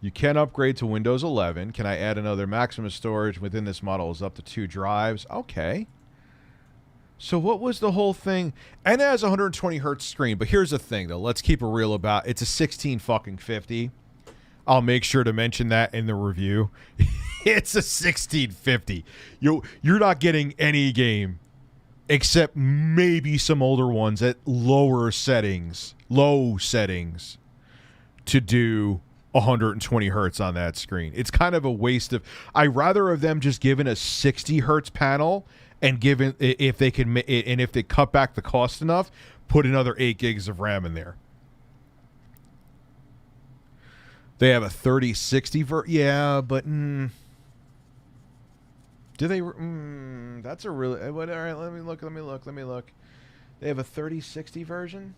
you can upgrade to Windows 11. Can I add another maximum storage within this model is up to 2 drives? Okay. So what was the whole thing? And it has a 120 hertz screen. But here's the thing, though. Let's keep it real about it. It's a 1650. I'll make sure to mention that in the review. It's a 1650. You're not getting any game except maybe some older ones at low settings, to do 120 hertz on that screen. It's kind of a waste of... I'd rather of them just given a 60 hertz panel and given, if they can, and if they cut back the cost enough, put another 8 gigs of RAM in there. They have a 3060 yeah, but do they? That's a really... All right, let me look. They have a 3060 version.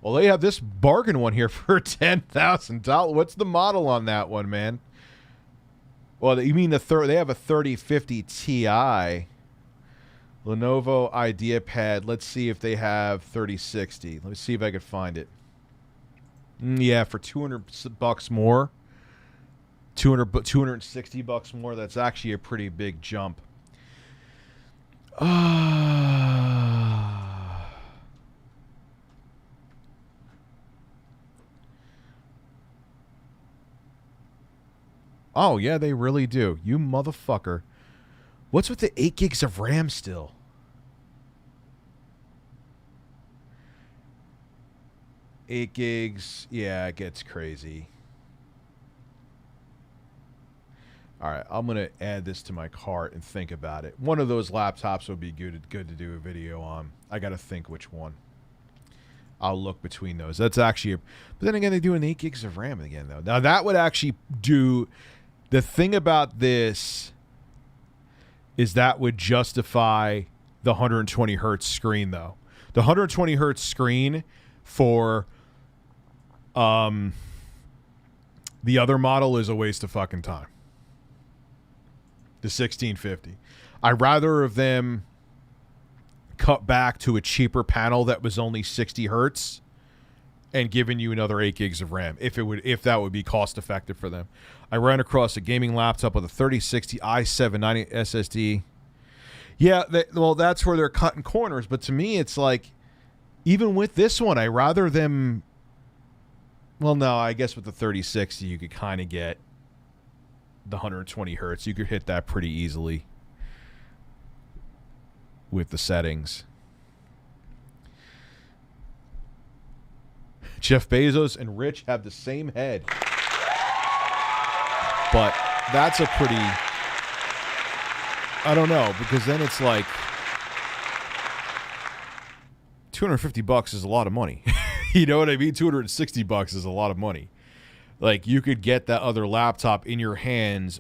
Well, they have this bargain one here for $10,000. What's the model on that one, man? Well, you mean they have a 3050 Ti. Lenovo IdeaPad. Let's see if they have 3060. Let me see if I can find it. Yeah, for $200 more. 260 bucks more. That's actually a pretty big jump. Oh, yeah, they really do. You motherfucker. What's with the 8 gigs of RAM still? Eight gigs. Yeah, it gets crazy. All right, I'm going to add this to my cart and think about it. One of those laptops would be good to do a video on. I got to think which one. I'll look between those. That's actually... but then again, they do an 8 gigs of RAM again, though. Now, that would actually do... The thing about this is that would justify the 120 hertz screen, though. The 120 hertz screen for the other model is a waste of fucking time. The 1650. I'd rather of them cut back to a cheaper panel that was only 60 hertz and giving you another 8 gigs of RAM if that would be cost effective for them. I ran across a gaming laptop with a 3060 i7 SSD. Yeah, well, that's where they're cutting corners. But to me, it's like, even with this one, I rather them. Well, no, I guess with the 3060, you could kind of get the 120 hertz. You could hit that pretty easily with the settings. Jeff Bezos and Rich have the same head. But that's a pretty... I don't know, because then it's like... $250 is a lot of money. You know what I mean? $260 is a lot of money. Like, you could get that other laptop in your hands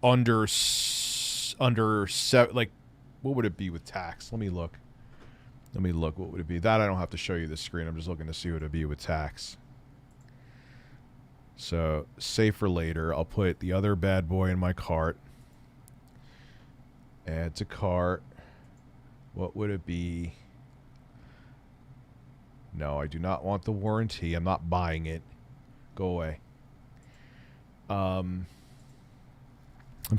under like, what would it be with tax? Let me look. What would it be? That I don't have to show you the screen. I'm just looking to see what it'd be with tax. So, save for later. I'll put the other bad boy in my cart. Add to cart. What would it be? No, I do not want the warranty. I'm not buying it. Go away. I'm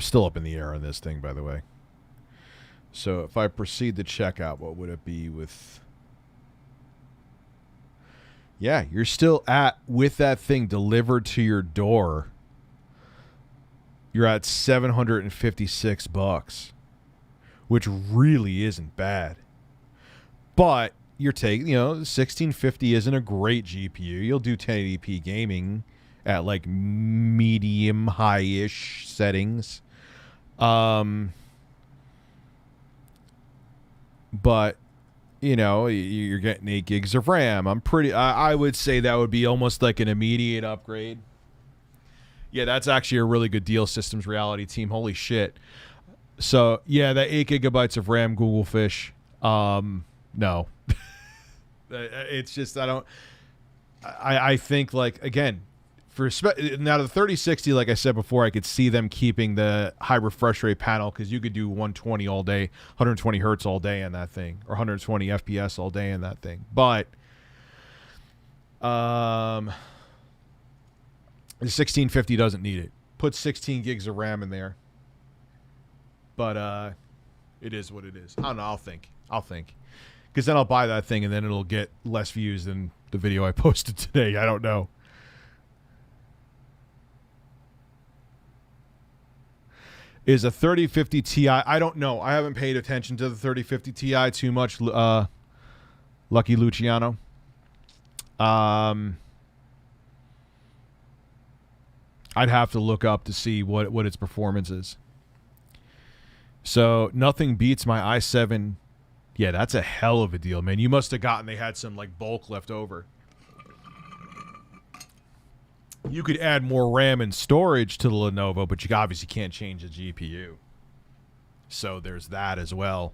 still up in the air on this thing, by the way. So if I proceed to checkout, what would it be with... Yeah, you're still with that thing delivered to your door, you're at $756, which really isn't bad. But you're taking, 1650 isn't a great GPU. You'll do 1080p gaming at like medium high-ish settings. But, you're getting 8 gigs of RAM. I would say that would be almost like an immediate upgrade. Yeah, that's actually a really good deal, Systems Reality Team. Holy shit. So, yeah, that 8 gigabytes of RAM, Google Fish. No. It's just, I think, like, again, now the 3060, like I said before, I could see them keeping the high refresh rate panel because you could do 120 all day, 120 hertz all day in that thing, or 120 FPS all day in that thing. But the 1650 doesn't need it. Put 16 gigs of RAM in there. But it is what it is. I don't know. I'll think. Because then I'll buy that thing and then it'll get less views than the video I posted today. I don't know. Is a 3050 Ti... I don't know. I haven't paid attention to the 3050 Ti too much, Lucky Luciano. I'd have to look up to see what its performance is. So, nothing beats my i7. Yeah, that's a hell of a deal, man. You must have gotten... They had some, like, bulk left over. You could add more RAM and storage to the Lenovo, but you obviously can't change the GPU. So there's that as well.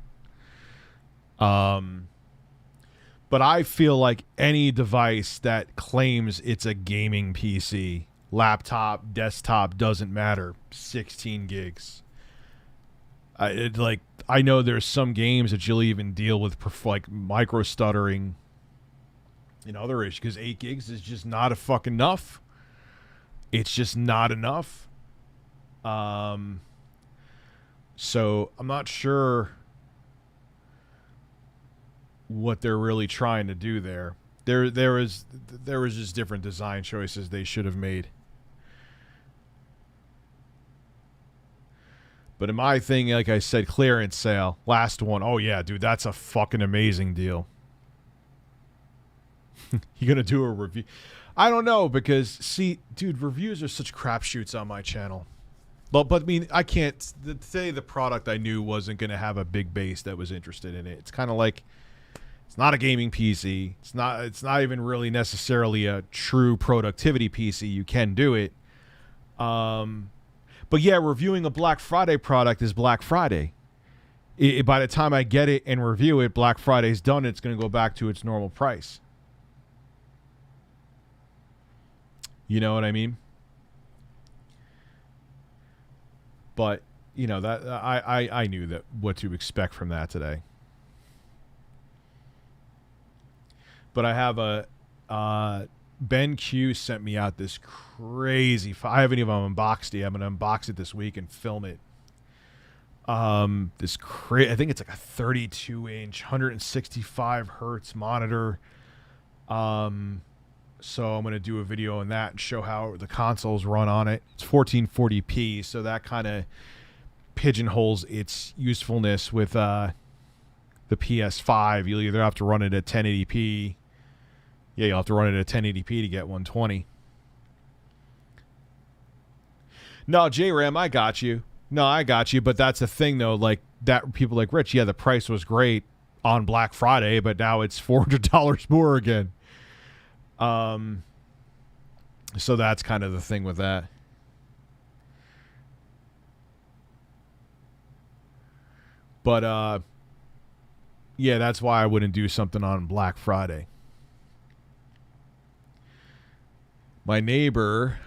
But I feel like any device that claims it's a gaming PC, laptop, desktop, doesn't matter, 16 gigs. I know there's some games that you'll even deal with like micro stuttering and other issues because 8 gigs is just not a fuck enough. It's just not enough. So I'm not sure what they're really trying to do there. There was just different design choices they should have made. But in my thing, like I said, clearance sale, last one. Oh yeah, dude, that's a fucking amazing deal. You gonna do a review? I don't know because see, dude, reviews are such crapshoots on my channel. But I mean, I can't say the product I knew wasn't gonna have a big base that was interested in it. It's kind of like it's not a gaming PC. It's not even really necessarily a true productivity PC. You can do it. But yeah, reviewing a Black Friday product is Black Friday. By the time I get it and review it, Black Friday's done. It's going to go back to its normal price. You know what I mean? But, you know, that I knew that what to expect from that today. But I have a Ben Q sent me out this crazy. I haven't even unboxed it. I'm gonna unbox it this week and film it. I think it's like a 32-inch, 165 hertz monitor. So I'm gonna do a video on that and show how the consoles run on it. It's 1440p, so that kind of pigeonholes its usefulness with the PS5. You'll either have to run it at 1080p. Yeah, you'll have to run it at 1080p to get 120. No, J-Ram, I got you. But that's the thing, though. Like, that people like, Rich, yeah, the price was great on Black Friday, but now it's $400 more again. So that's kind of the thing with that. But, yeah, that's why I wouldn't do something on Black Friday. My neighbor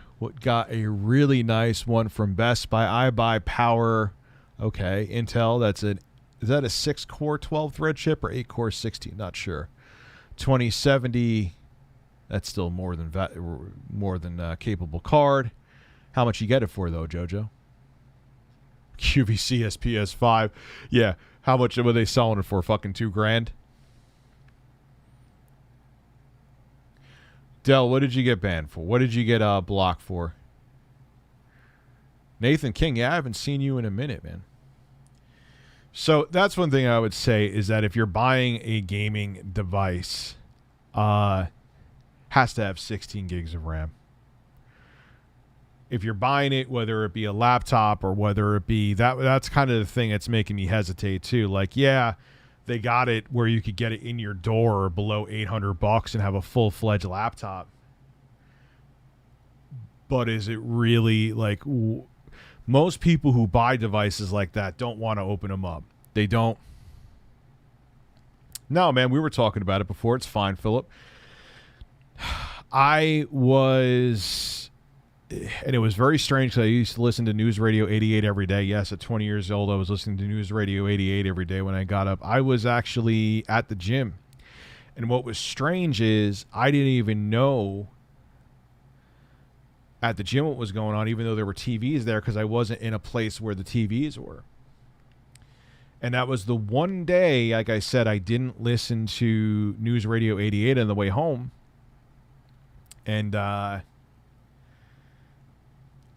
got a really nice one from Best Buy. I buy Power. Okay, Intel. Is that a 6-core 12-thread chip or 8-core 16? Not sure. 2070. That's still more than capable card. How much you get it for though, Jojo? QVC SPS 5. Yeah. How much were they selling it for? Fucking $2,000. Dell, what did you get banned for? What did you get blocked for? Nathan King, yeah, I haven't seen you in a minute, man. So that's one thing I would say is that if you're buying a gaming device, has to have 16 gigs of RAM. If you're buying it, whether it be a laptop or whether it be that's kind of the thing that's making me hesitate too. Like, yeah, they got it where you could get it in your door below $800 and have a full-fledged laptop. But is it really like most people who buy devices like that don't want to open them up. They don't. No, man, we were talking about it before. It's fine, Philip. And it was very strange because I used to listen to News Radio 88 every day. Yes, at 20 years old, I was listening to News Radio 88 every day when I got up. I was actually at the gym. And what was strange is I didn't even know at the gym what was going on, even though there were TVs there, because I wasn't in a place where the TVs were. And that was the one day, like I said, I didn't listen to News Radio 88 on the way home. And I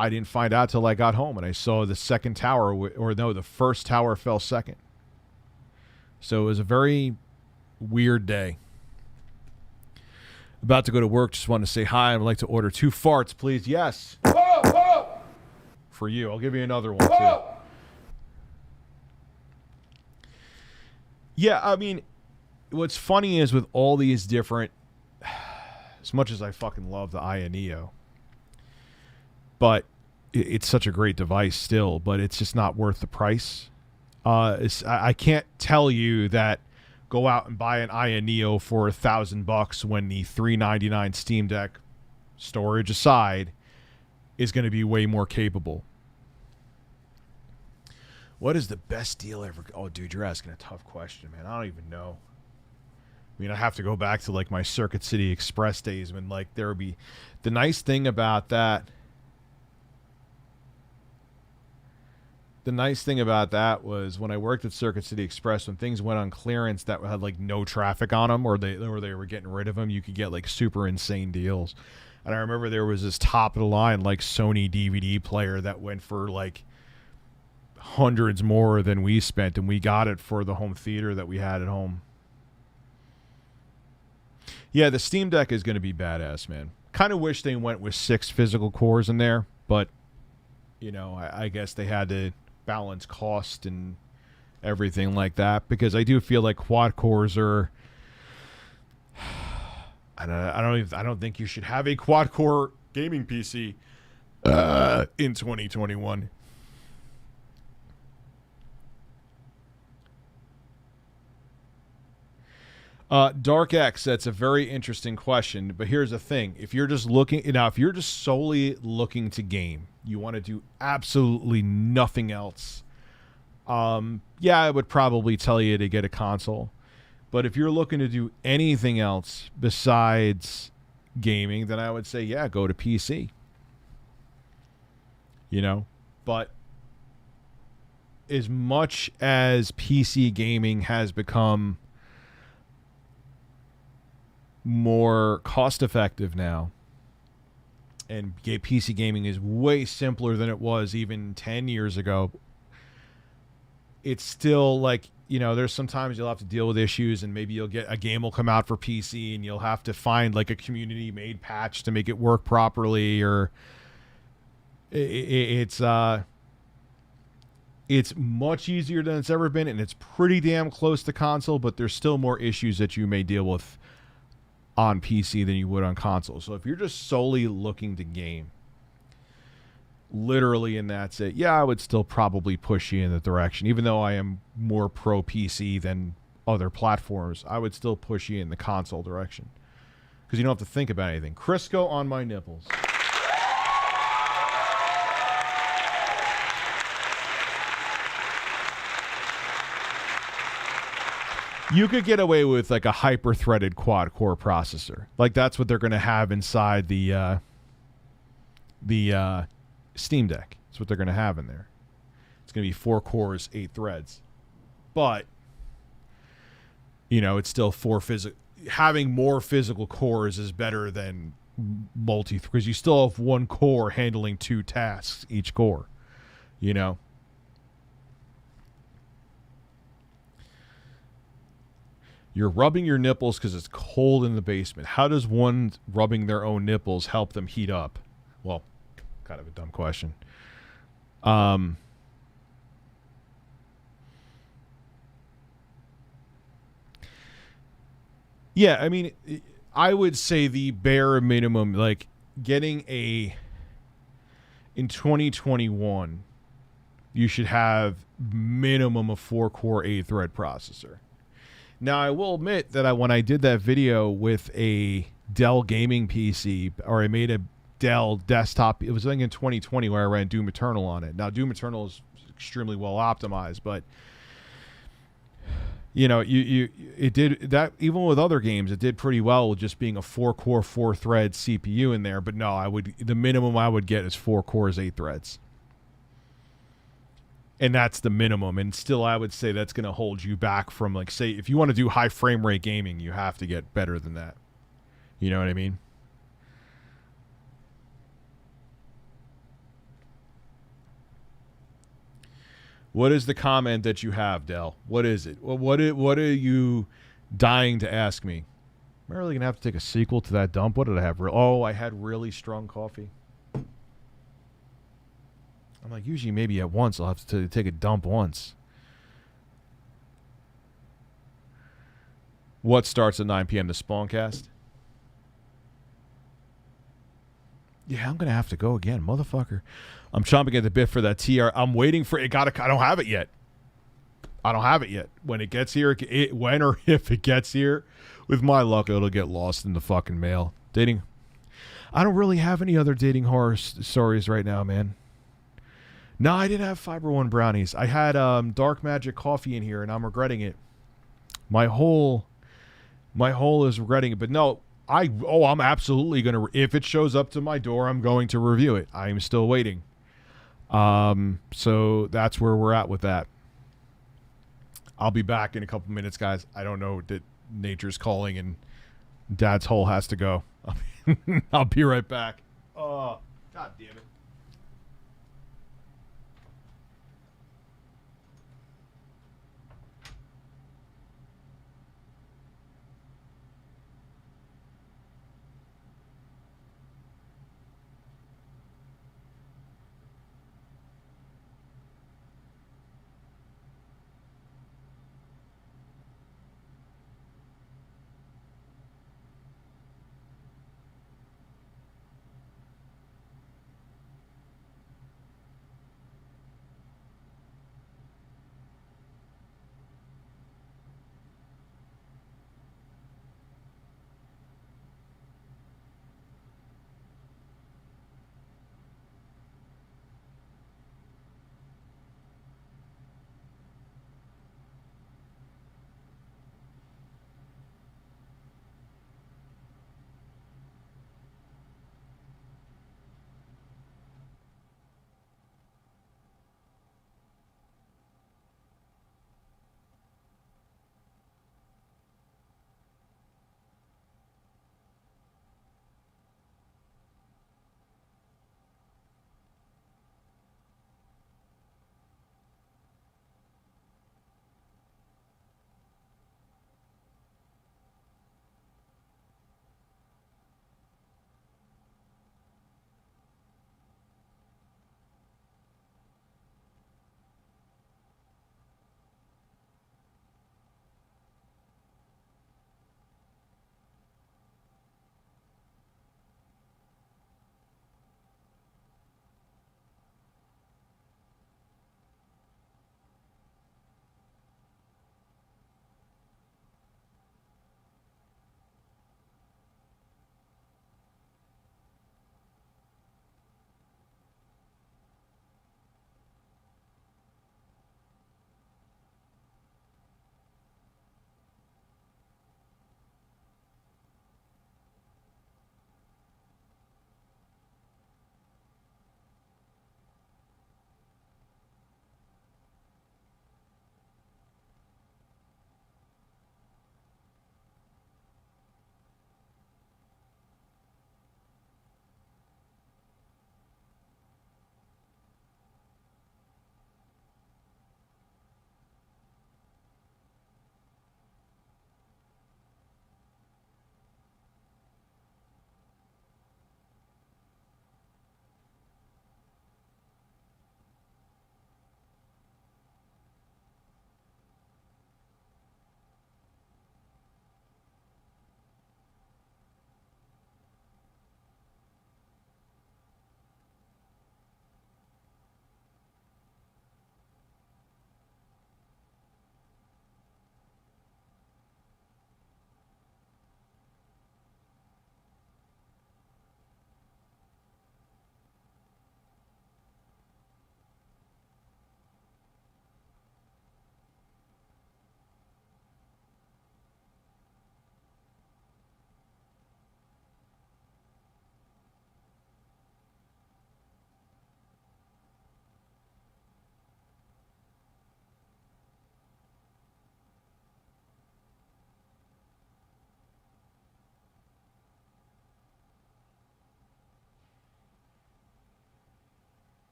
didn't find out till I got home, and I saw the second tower, the first tower fell second. So it was a very weird day. About to go to work, just wanted to say hi. I'd like to order 2 farts, please. Yes. Whoa, whoa! For you. I'll give you another one, too. Yeah, I mean, what's funny is with all these different, as much as I fucking love the Aya Neo, but it's such a great device still, but it's just not worth the price. I can't tell you that go out and buy an Aya Neo for $1,000 when the $399 Steam Deck, storage aside, is going to be way more capable. What is the best deal ever? Oh, dude, you're asking a tough question, man. I don't even know. I mean, I have to go back to like my Circuit City Express days when like there would be the nice thing about that. The nice thing about that was when I worked at Circuit City Express, when things went on clearance that had like no traffic on them, or they were getting rid of them, you could get like super insane deals. And I remember there was this top of the line like Sony DVD player that went for like hundreds more than we spent, and we got it for the home theater that we had at home. Yeah, the Steam Deck is going to be badass, man. Kind of wish they went with 6 physical cores in there, but you know, I guess they had to balance cost and everything like that, because I do feel like quad cores are I don't think you should have a quad core gaming PC in 2021. Dark X, that's a very interesting question, but here's the thing. If you're just solely looking to game, you want to do absolutely nothing else, yeah, I would probably tell you to get a console. But if you're looking to do anything else besides gaming, then I would say, yeah, go to PC. You know, but as much as PC gaming has become more cost effective now, and PC gaming is way simpler than it was even 10 years ago, it's still like, you know, there's sometimes you'll have to deal with issues, and maybe you'll get a game will come out for PC and you'll have to find like a community made patch to make it work properly, or it's much easier than it's ever been, and it's pretty damn close to console, but there's still more issues that you may deal with on PC than you would on console. So if you're just solely looking to game, literally, and that's it, yeah, I would still probably push you in the direction. Even though I am more pro PC than other platforms, I would still push you in the console direction, because you don't have to think about anything. Crisco on my nipples. You could get away with like a hyper-threaded quad-core processor. Like that's what they're going to have inside the Steam Deck. That's what they're going to have in there. It's going to be 4 cores, 8 threads. But, you know, it's still having more physical cores is better than because you still have 1 core handling 2 tasks each core, you know. You're rubbing your nipples because it's cold in the basement. How does one rubbing their own nipples help them heat up? Well, kind of a dumb question. Yeah, I mean, I would say the bare minimum, like getting in 2021, you should have minimum of 4-core 8-thread processor. Now, I will admit that when I did that video with a Dell gaming PC, or I made a Dell desktop, it was like in 2020 where I ran Doom Eternal on it. Now, Doom Eternal is extremely well optimized, but you know, it did that even with other games. It did pretty well with just being a 4-core, 4-thread CPU in there. But no, the minimum I would get is 4 cores, 8 threads. And that's the minimum. And still, I would say that's going to hold you back from, like, say, if you want to do high frame rate gaming, you have to get better than that. You know what I mean? What is the comment that you have, Dell? What is it? What are you dying to ask me? Am I really going to have to take a sequel to that dump? What did I have? I had really strong coffee. I'm like, usually maybe at once I'll have to take a dump once. What starts at 9 p.m. the Spawncast? Yeah, I'm going to have to go again, motherfucker. I'm chomping at the bit for that TR. I'm waiting for it. I don't have it yet. When it gets here, when or if it gets here, with my luck, it'll get lost in the fucking mail. I don't really have any other dating horror stories right now, man. No, I didn't have Fiber One brownies. I had Dark Magic coffee in here, and I'm regretting it. My whole is regretting it. But no, I'm absolutely gonna. If it shows up to my door, I'm going to review it. I am still waiting. So that's where we're at with that. I'll be back in a couple minutes, guys. I don't know that nature's calling and Dad's hole has to go. I'll be right back. Oh, God damn it.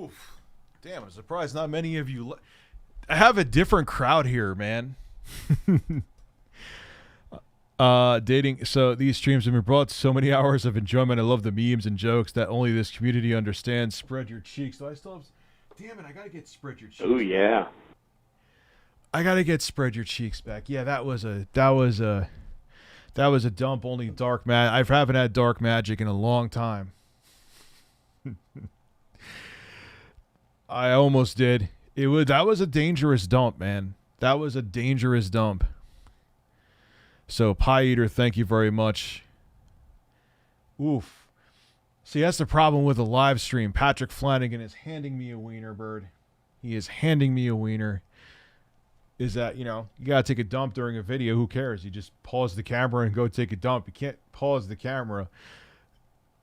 Oof. Damn, I'm surprised not many of you. I have a different crowd here, man. Dating. So these streams have been brought so many hours of enjoyment. I love the memes and jokes that only this community understands. Spread your cheeks. Do I still have? Damn it! I gotta get spread your cheeks. Oh yeah. I gotta get spread your cheeks back. Yeah, that was a dump. Only dark magic. I haven't had dark magic in a long time. I almost did. That was a dangerous dump, man. That was a dangerous dump. So, Pie Eater, thank you very much. Oof. See, that's the problem with a live stream. Patrick Flanagan is handing me a wiener, bird. He is handing me a wiener. Is that, you got to take a dump during a video. Who cares? You just pause the camera and go take a dump. You can't pause the camera.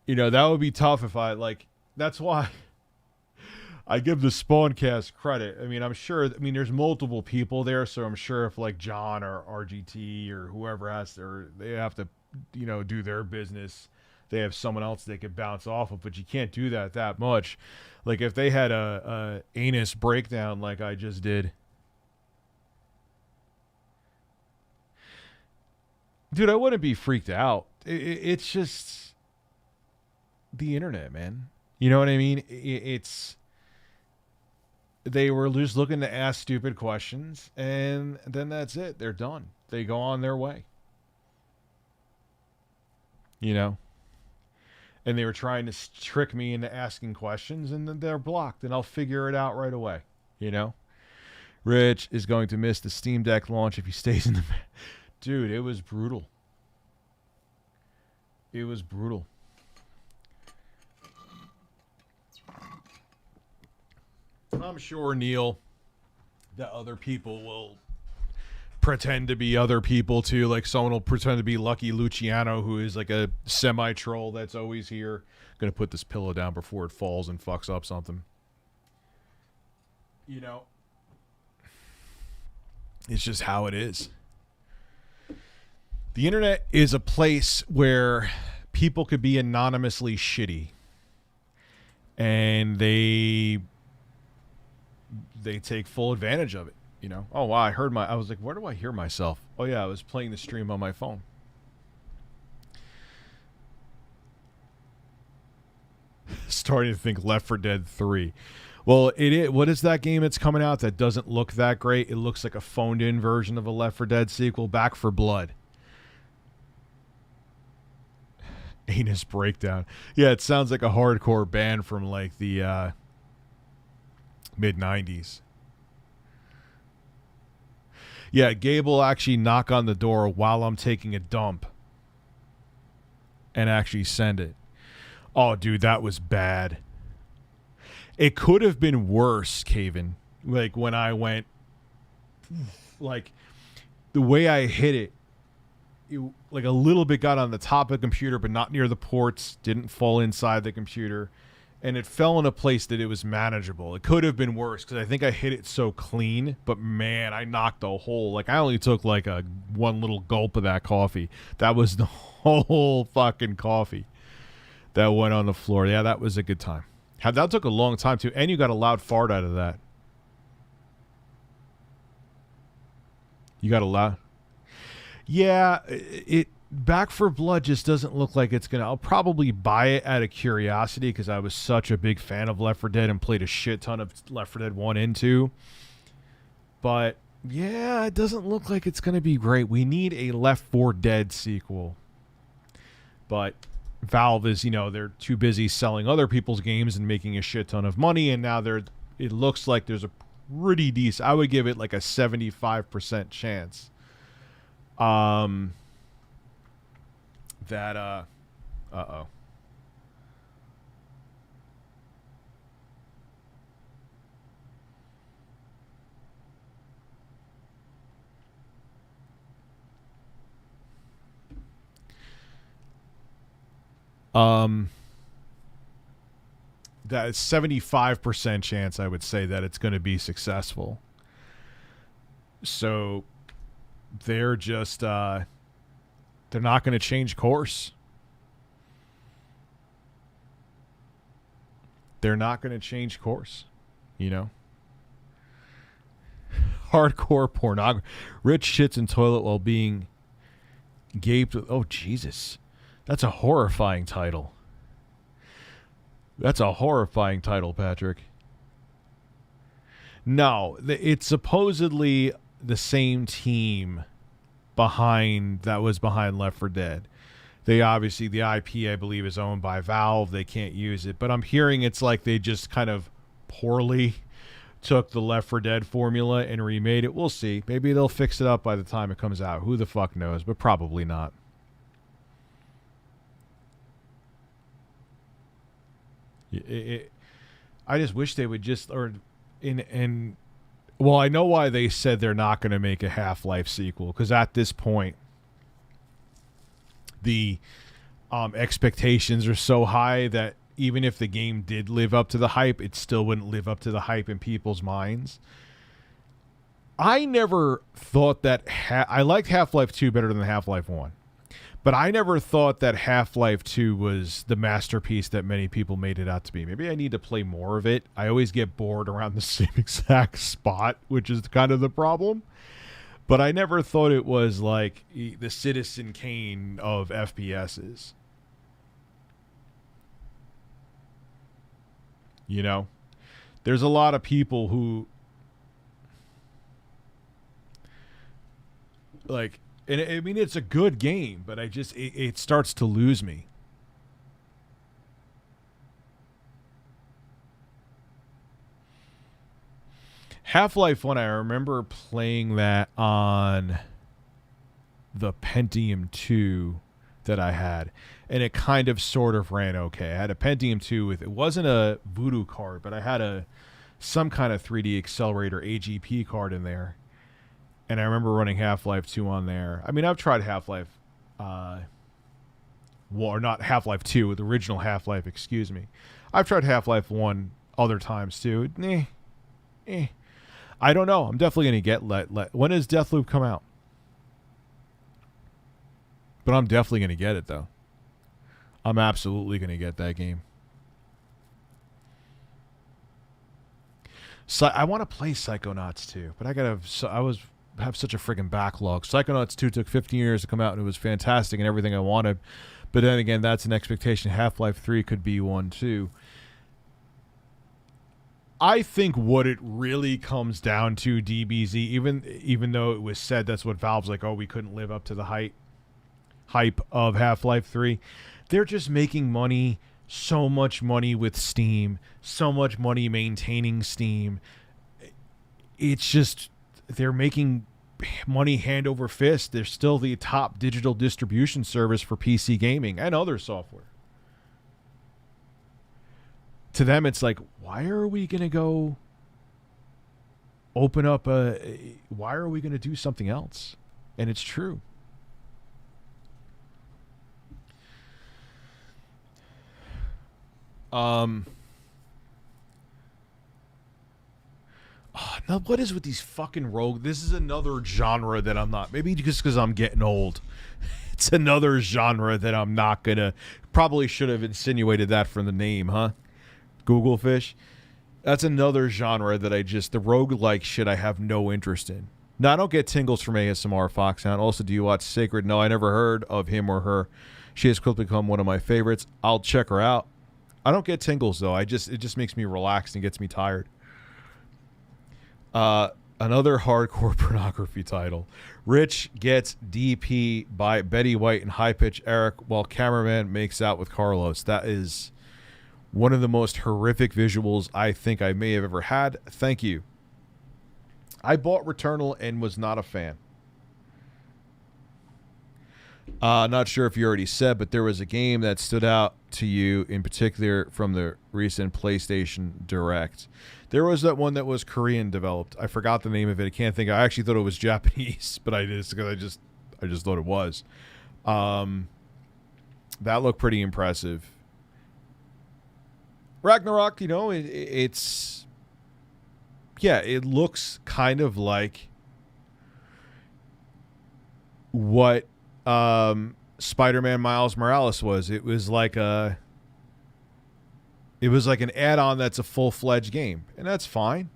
That would be tough if that's why I give the Spawncast credit. I'm sure, there's multiple people there, so I'm sure if John or RGT or whoever they have to, do their business, they have someone else they could bounce off of, but you can't do that much. If they had a anus breakdown like I just did. Dude, I wouldn't be freaked out. It's just the internet, man. You know what I mean? They were just looking to ask stupid questions, and then that's it. They're done. They go on their way. And they were trying to trick me into asking questions, and then they're blocked, and I'll figure it out right away. Rich is going to miss the Steam Deck launch if he stays in the... Dude, it was brutal. It was brutal. I'm sure, Neil, that other people will pretend to be other people too. Someone will pretend to be Lucky Luciano, who is a semi-troll that's always here. I'm gonna put this pillow down before it falls and fucks up something. It's just how it is. The internet is a place where people could be anonymously shitty, and they take full advantage of it. Oh wow, I was like, where do I hear myself? Oh yeah, I was playing the stream on my phone. Starting to think Left 4 Dead 3. Well, what is that game that's coming out that doesn't look that great? It looks like a phoned in version of a Left 4 Dead sequel. Back 4 Blood. Anus breakdown. Yeah, it sounds like a hardcore band from the mid-90s. Yeah, Gabe will actually knock on the door while I'm taking a dump and actually send it. Oh, dude, that was bad. It could have been worse, Caven. When I went, the way I hit it, a little bit got on the top of the computer, but not near the ports, didn't fall inside the computer, and it fell in a place that it was manageable. It could have been worse because I think I hit it so clean, but man, I knocked a hole. I only took a one little gulp of that coffee. That was the whole fucking coffee that went on the floor. Yeah, that was a good time. That took a long time too, and you got a loud fart out of that. You got a loud... Yeah, Back 4 Blood just doesn't look like it's gonna... I'll probably buy it out of curiosity because I was such a big fan of Left 4 Dead and played a shit ton of Left 4 Dead 1 and 2. But, yeah, it doesn't look like it's gonna be great. We need a Left 4 Dead sequel. But Valve is, they're too busy selling other people's games and making a shit ton of money, and now it looks like there's a pretty decent... I would give it a 75% chance. That uh-oh. That is 75% chance, I would say, that it's going to be successful. So they're just they're not going to change course. they're not going to change course, you know? Hardcore pornography. Rich shits in toilet while being gaped with. Oh, Jesus. That's a horrifying title. That's a horrifying title, Patrick. No, it's supposedly the same team that was behind Left 4 Dead. They obviously, the IP, I believe, is owned by Valve. They can't use it. But I'm hearing it's like they just kind of poorly took the Left 4 Dead formula and remade it. We'll see. Maybe they'll fix it up by the time it comes out. Who the fuck knows? But probably not. I just wish they would just, well, I know why they said they're not going to make a Half-Life sequel, because at this point, the expectations are so high that even if the game did live up to the hype, it still wouldn't live up to the hype in people's minds. I never thought that I liked Half-Life 2 better than Half-Life 1. But I never thought that Half-Life 2 was the masterpiece that many people made it out to be. Maybe I need to play more of it. I always get bored around the same exact spot, which is kind of the problem. But I never thought it was like the Citizen Kane of FPSs. You know? There's a lot of people who like, and I mean, it's a good game, but it starts to lose me. Half-Life 1, I remember playing that on the Pentium 2 that I had, and it kind of sort of ran okay. I had a Pentium 2 it wasn't a Voodoo card, but I had some kind of 3D accelerator AGP card in there. And I remember running Half-Life 2 on there. I mean, I've tried Half-Life, or not Half-Life 2, the original Half-Life, excuse me. I've tried Half-Life 1 other times too. I don't know. I'm definitely going to get when does Deathloop come out? But I'm definitely going to get it, though. I'm absolutely going to get that game. So I want to play Psychonauts 2, but I have such a friggin' backlog. Psychonauts 2 took 15 years to come out, and it was fantastic and everything I wanted. But then again, that's an expectation. Half-Life 3 could be one too. I think what it really comes down to, DBZ, even though it was said that's what Valve's like, oh, we couldn't live up to the hype of Half-Life 3. They're just making money, so much money with Steam, so much money maintaining Steam. It's just, they're making money hand over fist. They're still the top digital distribution service for PC gaming and other software. To them, it's like, why are we going to go open up why are we going to do something else? And it's true. Now, what is with these fucking rogue? This is another genre that I'm not. Maybe just because I'm getting old. It's another genre that I'm not going to. Probably should have insinuated that from the name, huh? Google fish. That's another genre that the roguelike shit I have no interest in. Now, I don't get tingles from ASMR Foxhound. Also, do you watch Sacred? No, I never heard of him or her. She has quickly become one of my favorites. I'll check her out. I don't get tingles, though. It just makes me relaxed and gets me tired. Another hardcore pornography title. Rich gets DP by Betty White and High Pitch Eric while cameraman makes out with Carlos. That is one of the most horrific visuals I think I may have ever had. Thank you. I bought Returnal and was not a fan. Not sure if you already said, but there was a game that stood out to you in particular from the recent PlayStation Direct. There was that one that was Korean developed. I forgot the name of it. I can't think. I actually thought it was Japanese, but I just thought it was. That looked pretty impressive. Ragnarok, it looks kind of like what Spider-Man Miles Morales was. It was like It was like an add-on that's a full-fledged game, and that's fine.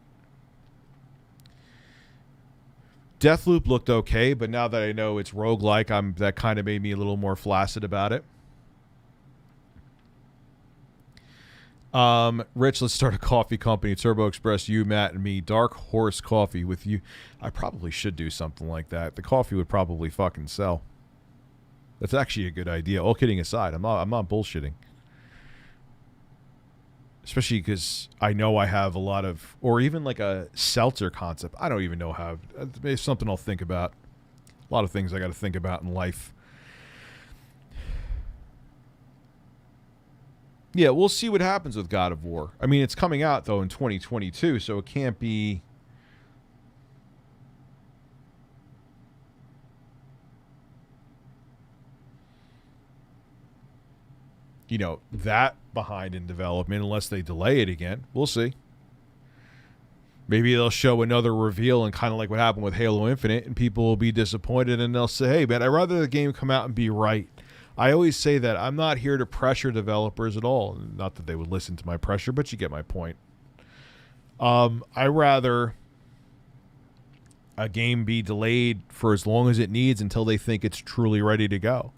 Deathloop looked okay, but now that I know it's roguelike, that kind of made me a little more flaccid about it. Rich, let's start a coffee company. Turbo Express, you, Matt, and me. Dark Horse Coffee with you. I probably should do something like that. The coffee would probably fucking sell. That's actually a good idea. All kidding aside, I'm not bullshitting. Especially because I know I have a lot of, or even like a seltzer concept. I don't even know how. It's something I'll think about. A lot of things I got to think about in life. Yeah, we'll see what happens with God of War. I mean, it's coming out, though, in 2022, so it can't be... you know, that behind in development unless they delay it again. We'll see. Maybe they'll show another reveal and kind of like what happened with Halo Infinite, and people will be disappointed and they'll say, hey, man, I'd rather the game come out and be right. I always say that. I'm not here to pressure developers at all. Not that they would listen to my pressure, but you get my point. I rather a game be delayed for as long as it needs until they think it's truly ready to go.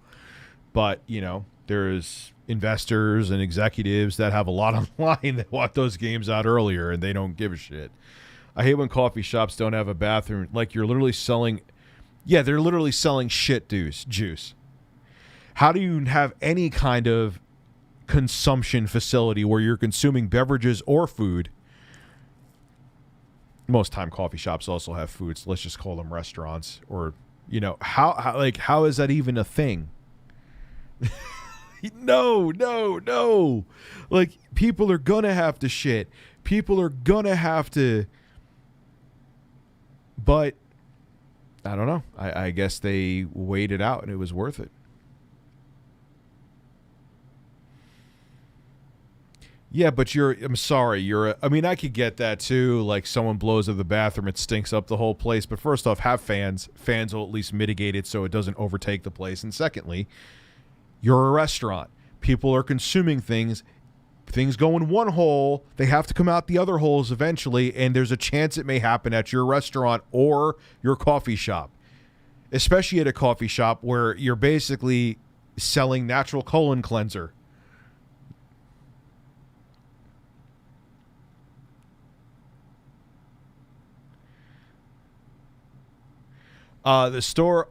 But, you know, there's investors and executives that have a lot on the line that want those games out earlier, and they don't give a shit. I hate when coffee shops don't have a bathroom. Like, you're literally selling... yeah, they're literally selling shit juice. How do you have any kind of consumption facility where you're consuming beverages or food? Most time coffee shops also have food, so let's just call them restaurants. Or, you know, how is that even a thing? No. Like, people are gonna have to shit. People are gonna have to... but, I don't know. I guess they waited out and it was worth it. Yeah, but I'm sorry, I mean, I could get that too. Like, someone blows up the bathroom, it stinks up the whole place. But first off, have fans. Fans will at least mitigate it so it doesn't overtake the place. And secondly, you're a restaurant. People are consuming things. Things go in one hole. They have to come out the other holes eventually. And there's a chance it may happen at your restaurant or your coffee shop. Especially at a coffee shop where you're basically selling natural colon cleanser. The store,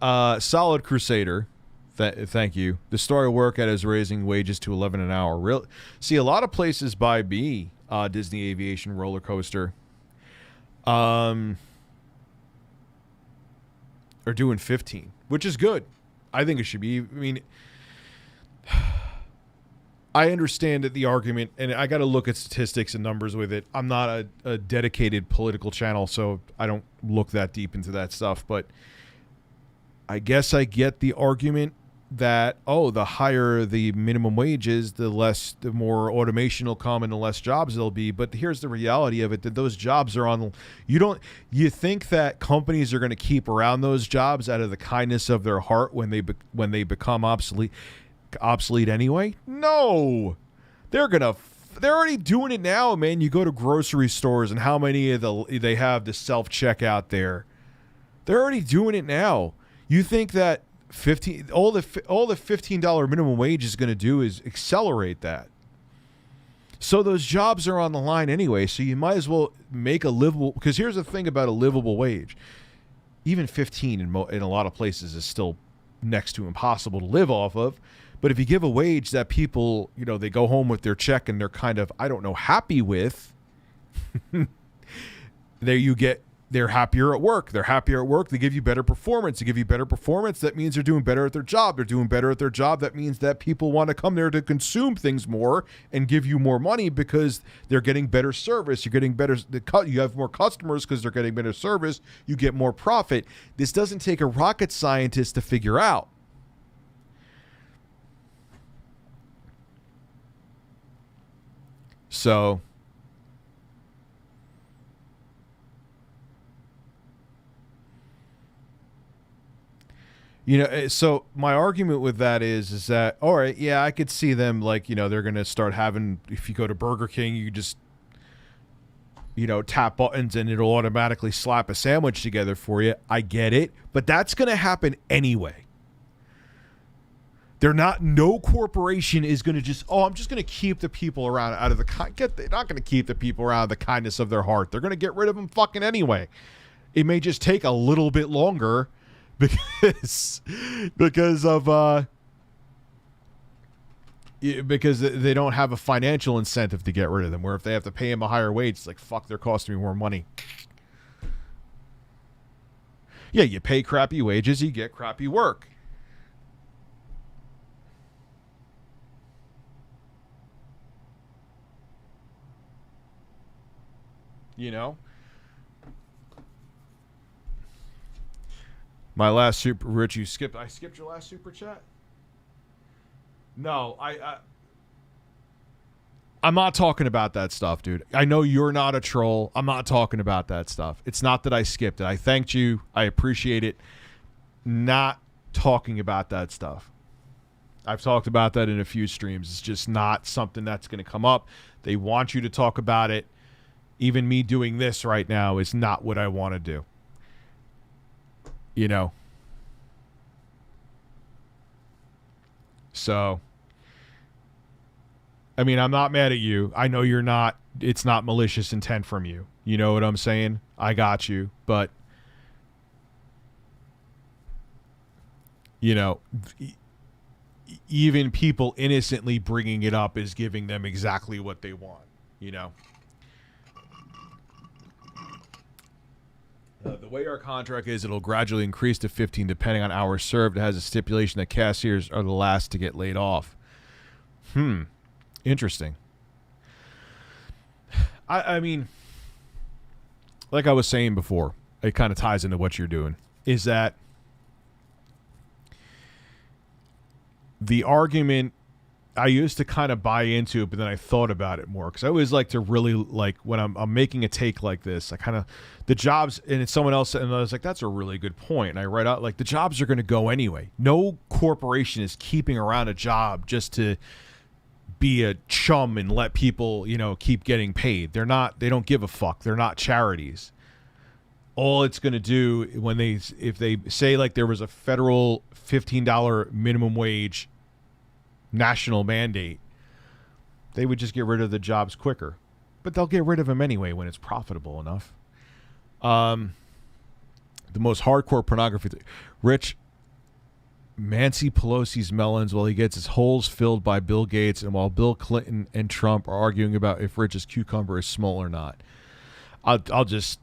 Solid Crusader, thank you. The store I work at is raising wages to $11 an hour. See, a lot of places buy B, Disney Aviation roller coaster, are doing 15, which is good. I think it should be. I mean, I understand that the argument, and I got to look at statistics and numbers with it. I'm not a dedicated political channel, so I don't look that deep into that stuff. But I guess I get the argument that, the higher the minimum wage is, the more automation will come and the less jobs there'll be. But here's the reality of it, that those jobs are on... you think that companies are going to keep around those jobs out of the kindness of their heart when they become obsolete anyway? No, they're already doing it now, man. You go to grocery stores and how many they have the self-checkout there. They're already doing it now. You think that all the $15 minimum wage is going to do is accelerate that. So those jobs are on the line anyway, so you might as well make a livable... because here's the thing about a livable wage. Even 15 in a lot of places is still next to impossible to live off of. But if you give a wage that people, they go home with their check and they're kind of, I don't know, happy with, they're happier at work. They're happier at work. They give you better performance. They give you better performance. That means they're doing better at their job. They're doing better at their job. That means that people want to come there to consume things more and give you more money because they're getting better service. You're getting better. You have more customers because they're getting better service. You get more profit. This doesn't take a rocket scientist to figure out. So, You know, so my argument with that is that, all right, yeah, I could see them like, you know, they're going to start having, if you go to Burger King, you just, you know, tap buttons and it'll automatically slap a sandwich together for you. I get it. But that's going to happen anyway. No corporation is going to just, I'm just going to keep the people around out of they're not going to keep the people around out of the kindness of their heart. They're going to get rid of them fucking anyway. It may just take a little bit longer because they don't have a financial incentive to get rid of them, where if they have to pay them a higher wage, it's like, fuck, they're costing me more money. Yeah, you pay crappy wages, you get crappy work. You know? My last super, Rich, I skipped your last super chat? No, I'm not talking about that stuff, dude. I know you're not a troll. I'm not talking about that stuff. It's not that I skipped it. I thanked you. I appreciate it. Not talking about that stuff. I've talked about that in a few streams. It's just not something that's going to come up. They want you to talk about it. Even me doing this right now is not what I want to do. You know? So, I mean, I'm not mad at you. I know you're not, it's not malicious intent from you. You know what I'm saying? I got you. But, you know, even people innocently bringing it up is giving them exactly what they want, you know? The way our contract is, it'll gradually increase to 15 depending on hours served. It has a stipulation that cashiers are the last to get laid off. Interesting. I mean, like I was saying before, it kind of ties into what you're doing, is that the argument, I used to kind of buy into it, but then I thought about it more because I always like to really, like, when I'm making a take like this, I kind of, the jobs, and it's someone else, and I was like, that's a really good point. And I write out, like, the jobs are going to go anyway. No corporation is keeping around a job just to be a chum and let people, you know, keep getting paid. They don't give a fuck. They're not charities. All it's going to do if they say, like, there was a federal $15 minimum wage national mandate, they would just get rid of the jobs quicker. But they'll get rid of them anyway when it's profitable enough. The most hardcore pornography Rich, Nancy Pelosi's melons while he gets his holes filled by Bill Gates, and while Bill Clinton and Trump are arguing about if Rich's cucumber is small or not. I'll just,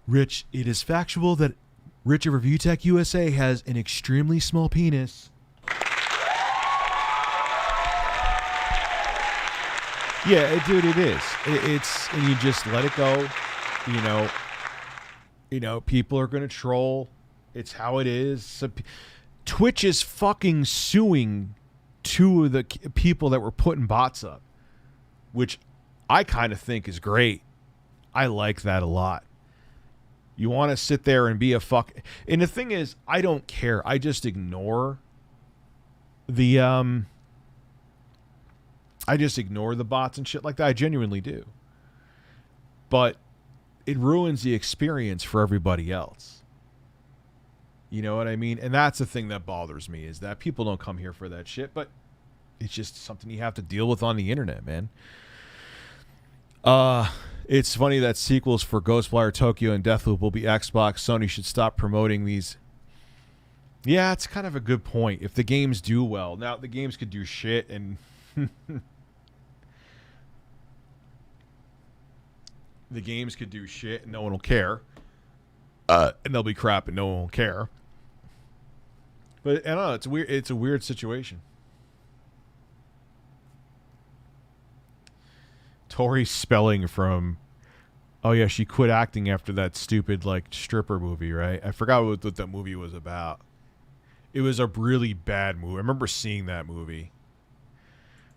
Rich, it is factual that Rich of Review Tech USA has an extremely small penis. Yeah, dude, it is. It's, and you just let it go. You know, people are going to troll. It's how it is. So, Twitch is fucking suing two of the people that were putting bots up, which I kind of think is great. I like that a lot. You want to sit there and be a fuck. And the thing is, I don't care. I just ignore the bots and shit like that. I genuinely do. But it ruins the experience for everybody else. You know what I mean? And that's the thing that bothers me, is that people don't come here for that shit, but it's just something you have to deal with on the internet, man. It's funny that sequels for Ghostwire Tokyo and Deathloop will be Xbox. Sony should stop promoting these. Yeah, it's kind of a good point. If the games do well. Now, the games could do shit, and the games could do shit and no one will care. And they'll be crap and no one will care. But I don't know, it's weird. It's a weird situation. Tori Spelling from, oh yeah, she quit acting after that stupid like stripper movie, right? I forgot what that movie was about. It was a really bad movie. I remember seeing that movie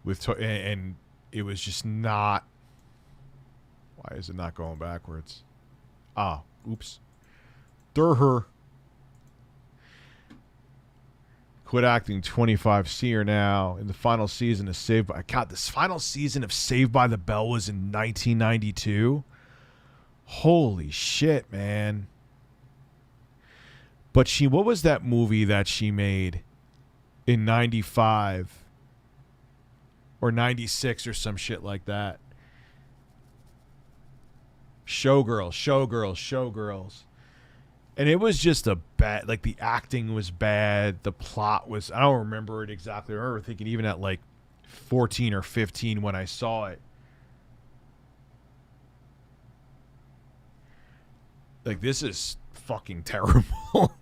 with and it was just not. Why is it not going backwards? Ah, oops. Durher. quit acting 25 Seer now. In the final season of Saved by... God, this final season of Saved by the Bell was in 1992. Holy shit, man. But what was that movie that she made in 95 or 96 or some shit like that? Showgirls. And it was just a bad, like the acting was bad. The plot was, I don't remember it exactly. I remember thinking even at like 14 or 15 when I saw it. Like, this is fucking terrible.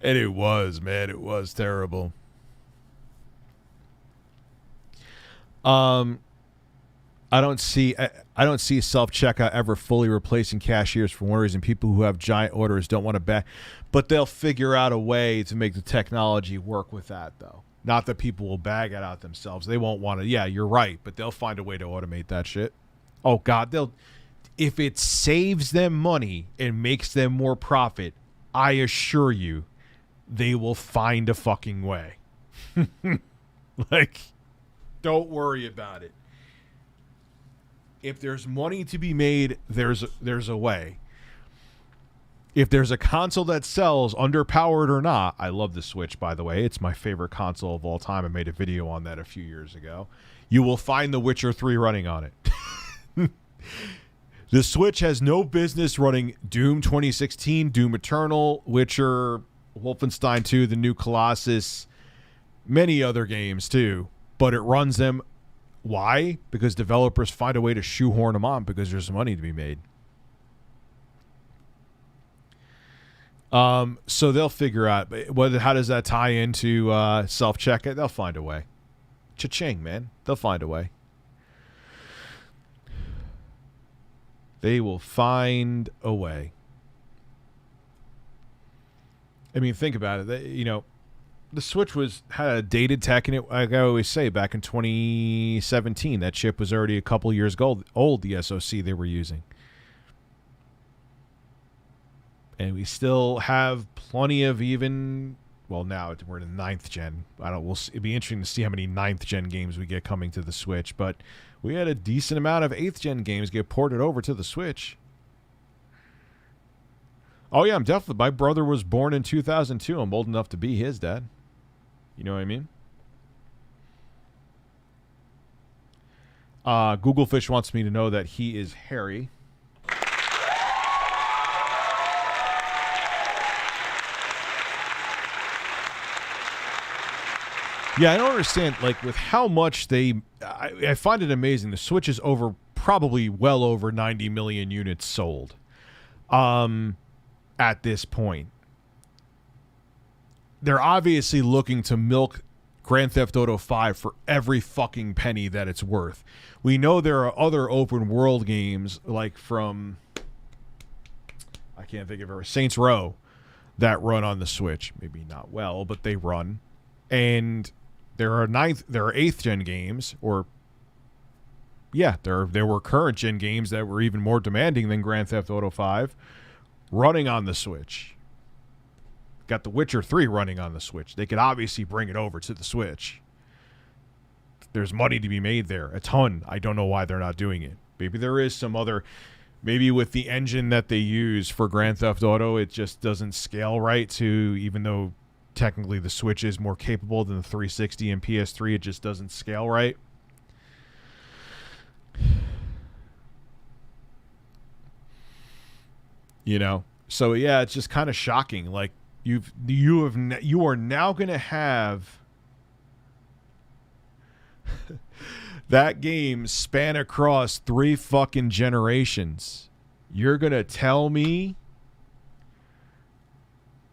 And it was, man. It was terrible. I don't see self-checkout ever fully replacing cashiers for one reason. People who have giant orders don't want to back, but they'll figure out a way to make the technology work with that, though. Not that people will bag it out themselves. They won't want to. Yeah, you're right, but they'll find a way to automate that shit. Oh God, if it saves them money and makes them more profit, I assure you, they will find a fucking way. Like, don't worry about it. If there's money to be made, there's a way. If there's a console that sells, underpowered or not, I love the Switch, by the way. It's my favorite console of all time. I made a video on that a few years ago. You will find The Witcher 3 running on it. The Switch has no business running Doom 2016, Doom Eternal, Witcher, Wolfenstein 2, The New Colossus, many other games too, but it runs them. Why? Because developers find a way to shoehorn them on because there's money to be made. So they'll figure out how does that tie into self-checkout. They'll find a way. Cha-ching, man. They'll find a way. They will find a way. I mean, think about it. The Switch had a dated tech in it. Like I always say, back in 2017, that chip was already a couple years old, the SoC they were using. And we still have plenty of now we're in the 9th gen. It'd be interesting to see how many 9th gen games we get coming to the Switch, but we had a decent amount of 8th gen games get ported over to the Switch. Oh yeah, my brother was born in 2002. I'm old enough to be his dad. You know what I mean? Googlefish wants me to know that he is Harry. Yeah, I don't understand, like, with how much I find it amazing. The Switch is probably well over 90 million units sold at this point. They're obviously looking to milk Grand Theft Auto 5 for every fucking penny that it's worth. We know there are other open world games, like from, I can't think of it, Saints Row, that run on the Switch. Maybe not well, but they run. And there are 8th gen games, there were current gen games that were even more demanding than Grand Theft Auto 5 running on the Switch. Got The Witcher 3 running on the Switch. They could obviously bring it over to the Switch. There's money to be made there, a ton. I don't know why they're not doing it. Maybe there is some other, maybe with the engine that they use for Grand Theft Auto, it just doesn't scale right to, even though technically the Switch is more capable than the 360 and PS3, it just doesn't scale right. So yeah, it's just kind of shocking. Like, you are now going to have that game span across 3 fucking generations. You're going to tell me,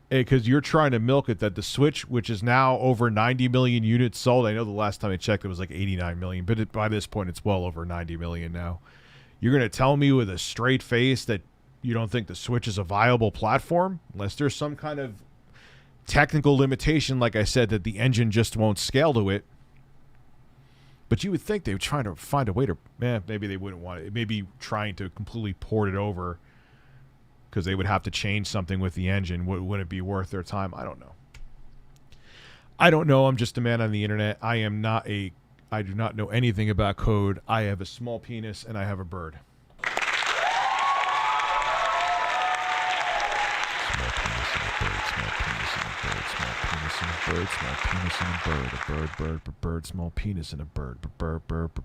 because you're trying to milk it, that the Switch, which is now over 90 million units sold, I know the last time I checked it was like 89 million, but by this point it's well over 90 million now. You're going to tell me with a straight face that you don't think the Switch is a viable platform, unless there's some kind of technical limitation, like I said, that the engine just won't scale to it. But you would think they would try to find a way to, maybe they wouldn't want it. Maybe trying to completely port it over, because they would have to change something with the engine. Would it be worth their time? I don't know. I don't know. I'm just a man on the internet. I do not know anything about code. I have a small penis and I have a bird. Bird, small penis and a bird,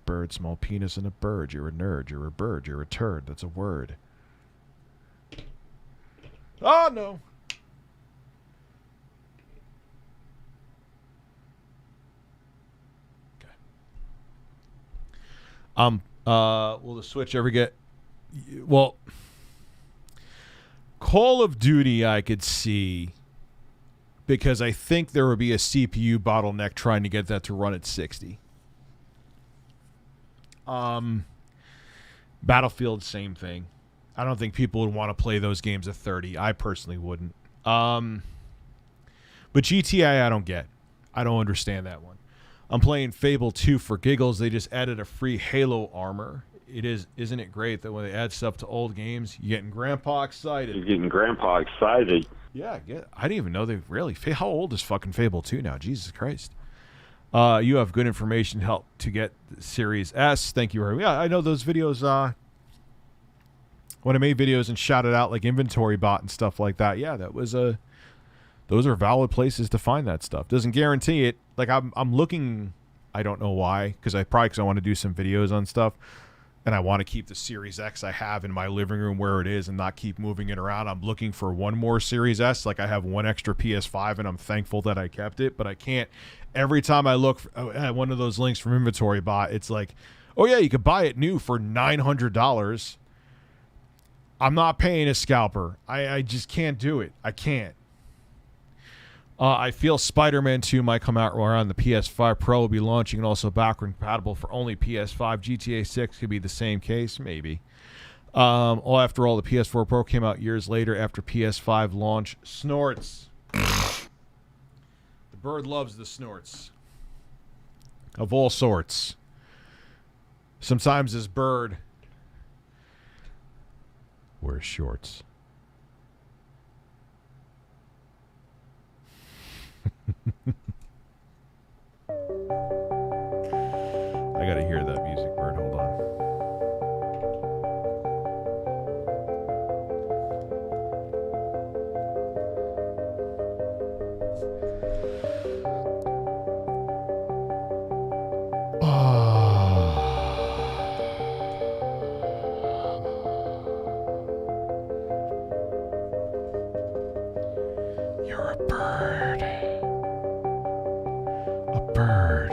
bird, small penis and a bird. You're a nerd, you're a bird, you're a turd. That's a word. Oh, no. Will the Switch ever get... Well, Call of Duty I could see, because I think there would be a CPU bottleneck trying to get that to run at 60. Battlefield, same thing. I don't think people would want to play those games at 30. I personally wouldn't. But GTA I don't get. I don't understand that one. I'm playing Fable 2 for giggles. They just added a free Halo armor. Isn't it great that when they add stuff to old games, you're getting Grandpa excited? You're getting Grandpa excited. Yeah, I didn't even know they really... How old is fucking Fable 2 now? Jesus Christ. You have good information to help to get Series S. Thank you very much. Yeah, I know those videos... when I made videos and shouted out like Inventory Bot and stuff like that, yeah, that was a... Those are valid places to find that stuff. Doesn't guarantee it. Like, I'm looking... I don't know why, because I want to do some videos on stuff. And I want to keep the Series X I have in my living room where it is and not keep moving it around. I'm looking for one more Series S. Like, I have one extra PS5, and I'm thankful that I kept it. But I can't. Every time I look at one of those links from Inventory Bot, it's like, oh, yeah, you could buy it new for $900. I'm not paying a scalper. I just can't do it. I can't. I feel Spider-Man 2 might come out around the PS5 Pro will be launching and also backward compatible for only PS5. GTA 6 could be the same case, maybe. After all, the PS4 Pro came out years later after PS5 launch. Snorts. The bird loves the snorts. Of all sorts. Sometimes this bird wears shorts. I gotta hear that music, bird. Hold on. You're a bird. A bird.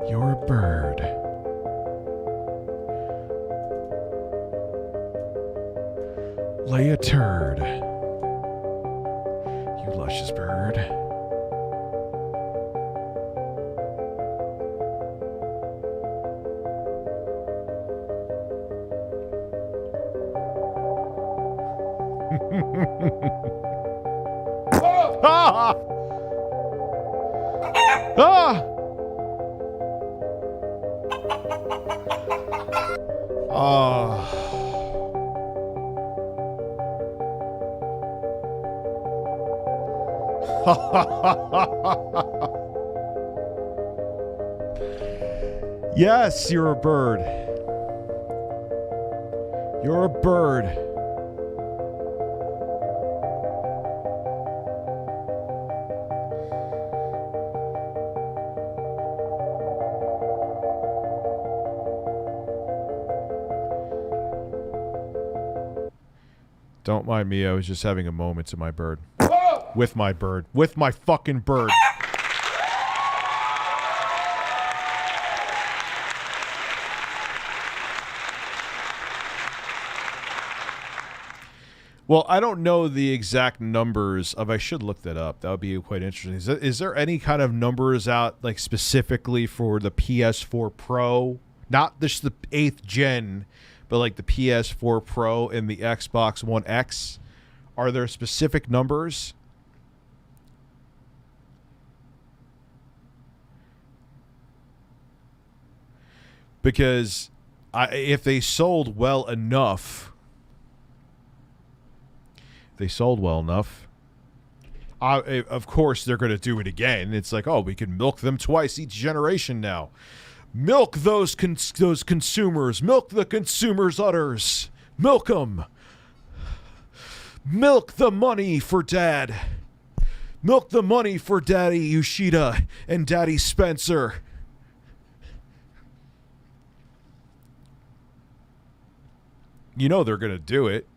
You're a bird. Lay a turd. You luscious bird. Ah! Ah! Yes, you're a bird. You're a bird. Don't mind me, I was just having a moment to my bird. With my bird. With my fucking bird. Well, I don't know the exact numbers of... I should look that up. That would be quite interesting. Is there any kind of numbers out, like, specifically for the PS4 Pro? Not just the 8th gen, but, like, the PS4 Pro and the Xbox One X? Are there specific numbers? Because if they sold well enough... Of course, they're going to do it again. It's like, oh, we can milk them twice each generation now. Milk those consumers. Milk the consumers' udders. Milk them. Milk the money for Dad. Milk the money for Daddy Yoshida and Daddy Spencer. You know they're going to do it.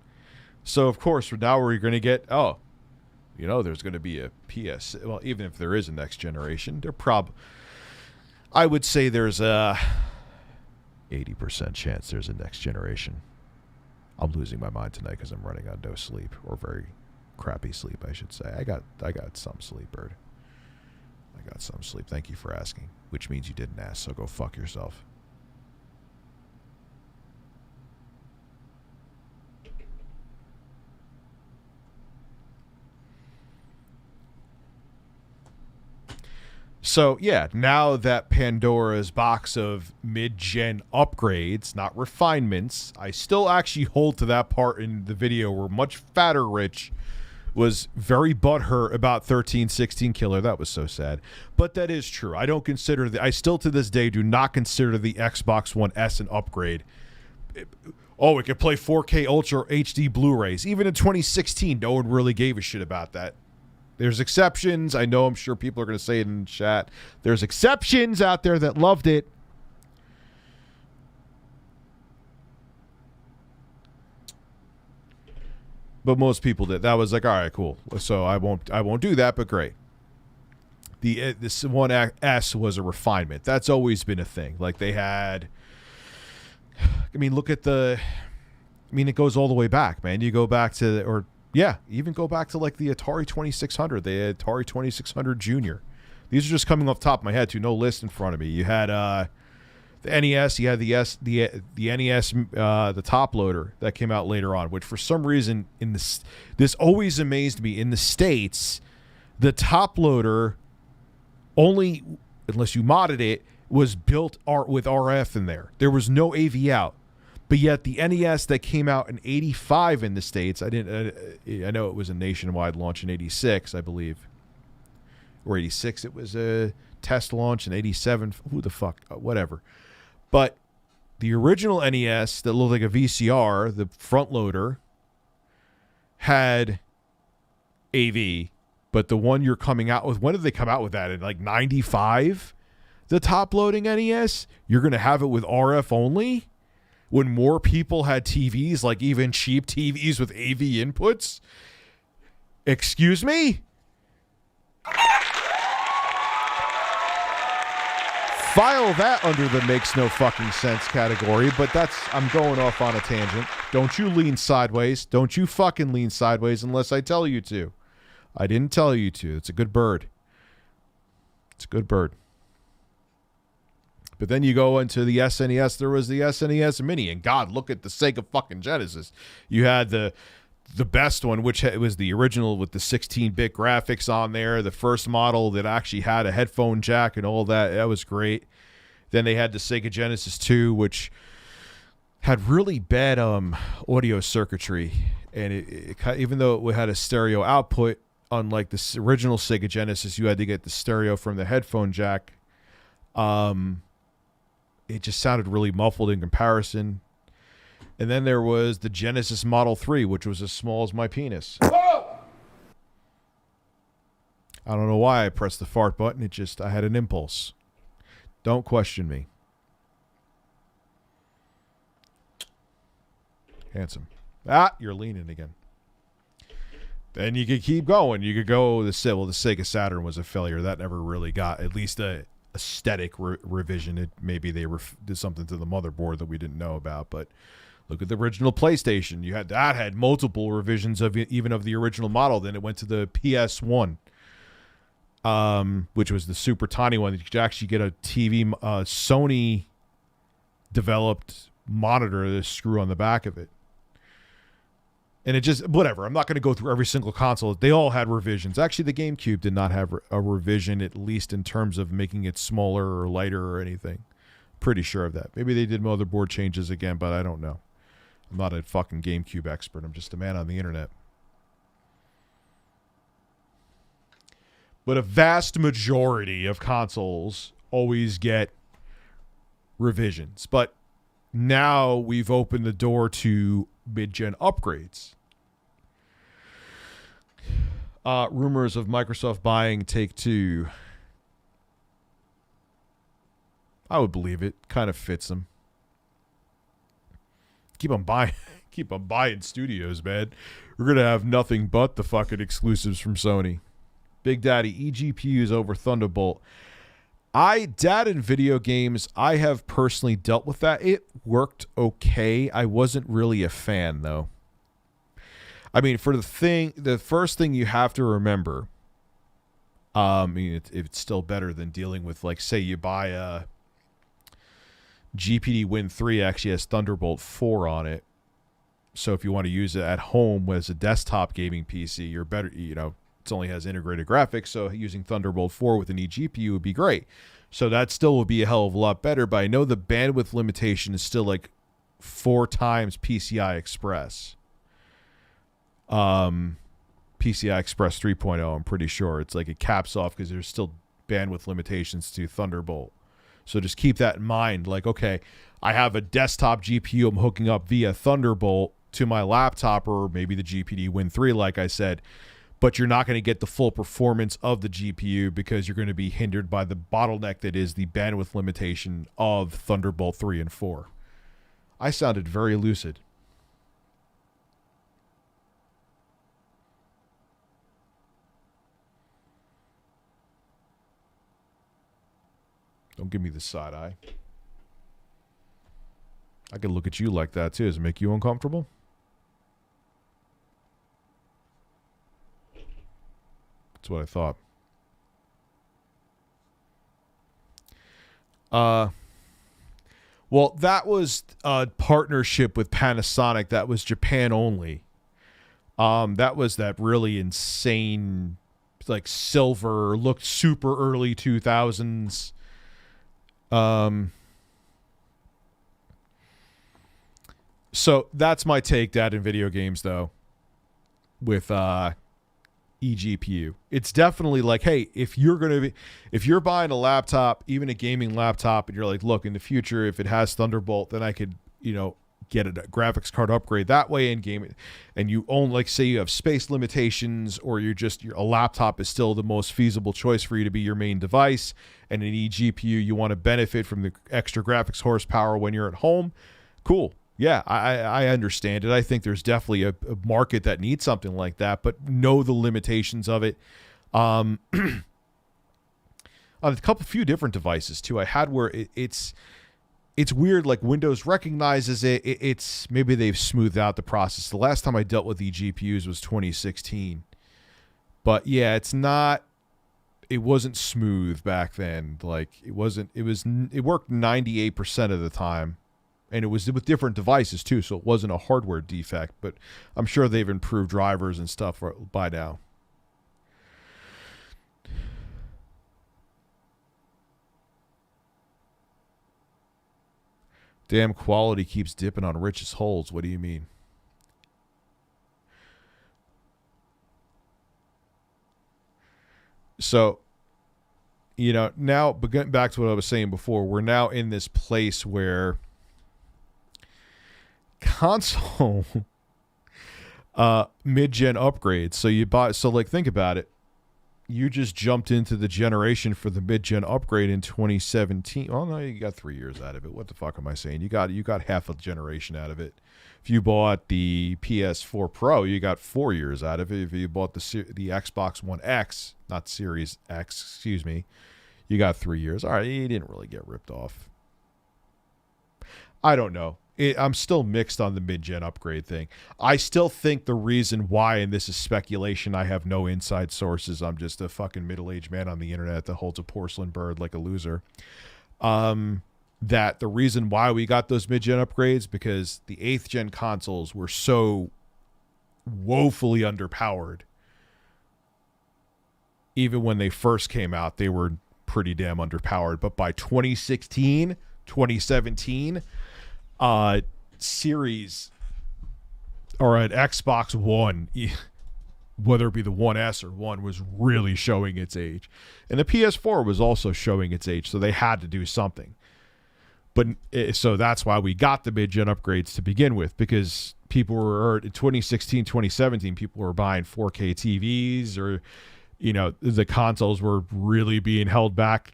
So, of course, now we're going to get, there's going to be a PS. Well, even if there is a next generation, I would say there's a 80% chance there's a next generation. I'm losing my mind tonight because I'm running on no sleep, or very crappy sleep, I should say. I got some sleep, Bird. I got some sleep. Thank you for asking, which means you didn't ask, so go fuck yourself. So, yeah, now that Pandora's box of mid-gen upgrades, not refinements, I still actually hold to that part in the video where Much Fatter Rich was very butthurt about 1316 Killer. That was so sad. But that is true. I still to this day do not consider the Xbox One S an upgrade. It could play 4K Ultra HD Blu-rays. Even in 2016, no one really gave a shit about that. There's exceptions. I'm sure people are going to say it in the chat. There's exceptions out there that loved it. But most people did. That was like, all right, cool. So I won't do that, but great. This One S was a refinement. That's always been a thing. Like they had, look at it goes all the way back, man. You go back to, even go back to like the Atari 2600. They had Atari 2600 Junior. These are just coming off the top of my head too. No list in front of me. You had the NES. You had the NES, the top loader that came out later on. Which for some reason this always amazed me. In the States, the top loader only, unless you modded it, was built with RF in there. There was no AV out. But yet the NES that came out in 85 in the States, I know it was a nationwide launch in 86, I believe. Or 86, it was a test launch in 87. Who the fuck? Whatever. But the original NES that looked like a VCR, the front loader, had AV. But the one you're coming out with, when did they come out with that? In like 95? The top loading NES? You're going to have it with RF only? When more people had TVs, like even cheap TVs with AV inputs? Excuse me? File that under the makes no fucking sense category, but I'm going off on a tangent. Don't you lean sideways. Don't you fucking lean sideways unless I tell you to. I didn't tell you to. It's a good bird. It's a good bird. But then you go into the SNES, there was the SNES Mini, and God, look at the Sega fucking Genesis. You had the best one, which was the original with the 16-bit graphics on there, the first model that actually had a headphone jack and all that. That was great. Then they had the Sega Genesis 2, which had really bad audio circuitry, and it even though it had a stereo output, unlike the original Sega Genesis, you had to get the stereo from the headphone jack. It just sounded really muffled in comparison. And then there was the Genesis Model 3, which was as small as my penis. Whoa! I don't know why I pressed the fart button. I had an impulse. Don't question me. Handsome. You're leaning again. Then you could keep going. You could go, the Sega Saturn was a failure. That never really got at least a aesthetic revision. Maybe they did something to the motherboard that we didn't know about, but look at the original PlayStation. That had multiple revisions of even of the original model. Then it went to the PS1, which was the super tiny one. You could actually get a TV, Sony developed monitor to screw on the back of it. And it just, whatever. I'm not going to go through every single console. They all had revisions. Actually, the GameCube did not have a revision, at least in terms of making it smaller or lighter or anything. Pretty sure of that. Maybe they did motherboard changes again, but I don't know. I'm not a fucking GameCube expert. I'm just a man on the internet. but a vast majority of consoles always get revisions. But now we've opened the door to mid-gen upgrades. Rumors of Microsoft buying Take-Two. I would believe it. Kind of fits them. Keep on buying studios, man. We're gonna have nothing but the fucking exclusives from Sony. Big Daddy, eGPUs over Thunderbolt. Data in video games, I have personally dealt with that. It worked okay. I wasn't really a fan, though. I mean, the first thing you have to remember, I mean, it's still better than dealing with, like, say you buy a GPD Win 3 actually has Thunderbolt 4 on it. So if you want to use it at home as a desktop gaming PC, you're better, you know, it only has integrated graphics, so using Thunderbolt 4 with an eGPU would be great. So that still would be a hell of a lot better, but I know the bandwidth limitation is still like 4 times PCI Express. PCI Express 3.0, I'm pretty sure. It's like it caps off because there's still bandwidth limitations to Thunderbolt. So just keep that in mind. Like, okay, I have a desktop GPU I'm hooking up via Thunderbolt to my laptop or maybe the GPD Win 3, like I said, but you're not going to get the full performance of the GPU because you're going to be hindered by the bottleneck that is the bandwidth limitation of Thunderbolt 3 and 4. I sounded very lucid. Don't give me the side eye. I could look at you like that too. Does it make you uncomfortable? That's what I thought. Well, that was a partnership with Panasonic. That was Japan only. That was that really insane, like silver, looked super early 2000s. So that's my take, Dad, in video games, though, with eGPU. It's definitely like, hey, if you're buying a laptop, even a gaming laptop, and you're like, look, in the future, if it has Thunderbolt, then I could, you know, get a graphics card upgrade that way and game it. And you own, like, say you have space limitations, or a laptop is still the most feasible choice for you to be your main device, and an eGPU, you want to benefit from the extra graphics horsepower when you're at home. Cool. Yeah, I understand it. I think there's definitely a market that needs something like that, but know the limitations of it. On a few different devices too, I had where it's weird. Like Windows recognizes it. It's maybe they've smoothed out the process. The last time I dealt with eGPUs was 2016, but yeah, it's not. It wasn't smooth back then. Like it wasn't. It worked 98% of the time. And it was with different devices, too, so it wasn't a hardware defect. But I'm sure they've improved drivers and stuff by now. Damn, quality keeps dipping on Rich's holes. What do you mean? So, you know, now, getting back to what I was saying before, we're now in this place where console mid-gen upgrades. So like think about it. You just jumped into the generation for the mid-gen upgrade in 2017. Oh no, you got 3 years out of it. What the fuck am I saying? You got half a generation out of it. If you bought the PS4 Pro, you got 4 years out of it. If you bought the Xbox One X, not Series X, excuse me, you got 3 years. All right, you didn't really get ripped off. I don't know. I'm still mixed on the mid-gen upgrade thing. I still think the reason why, and this is speculation, I have no inside sources. I'm just a fucking middle-aged man on the internet that holds a porcelain bird like a loser. That the reason why we got those mid-gen upgrades, because the 8th-gen consoles were so woefully underpowered. Even when they first came out, they were pretty damn underpowered. But by 2016, 2017... series or at Xbox One whether it be the 1S or 1, was really showing its age. And the PS4 was also showing its age, so they had to do something. But so that's why we got the mid-gen upgrades to begin with, because people were, in 2016, 2017, people were buying 4K TVs, or, you know, the consoles were really being held back.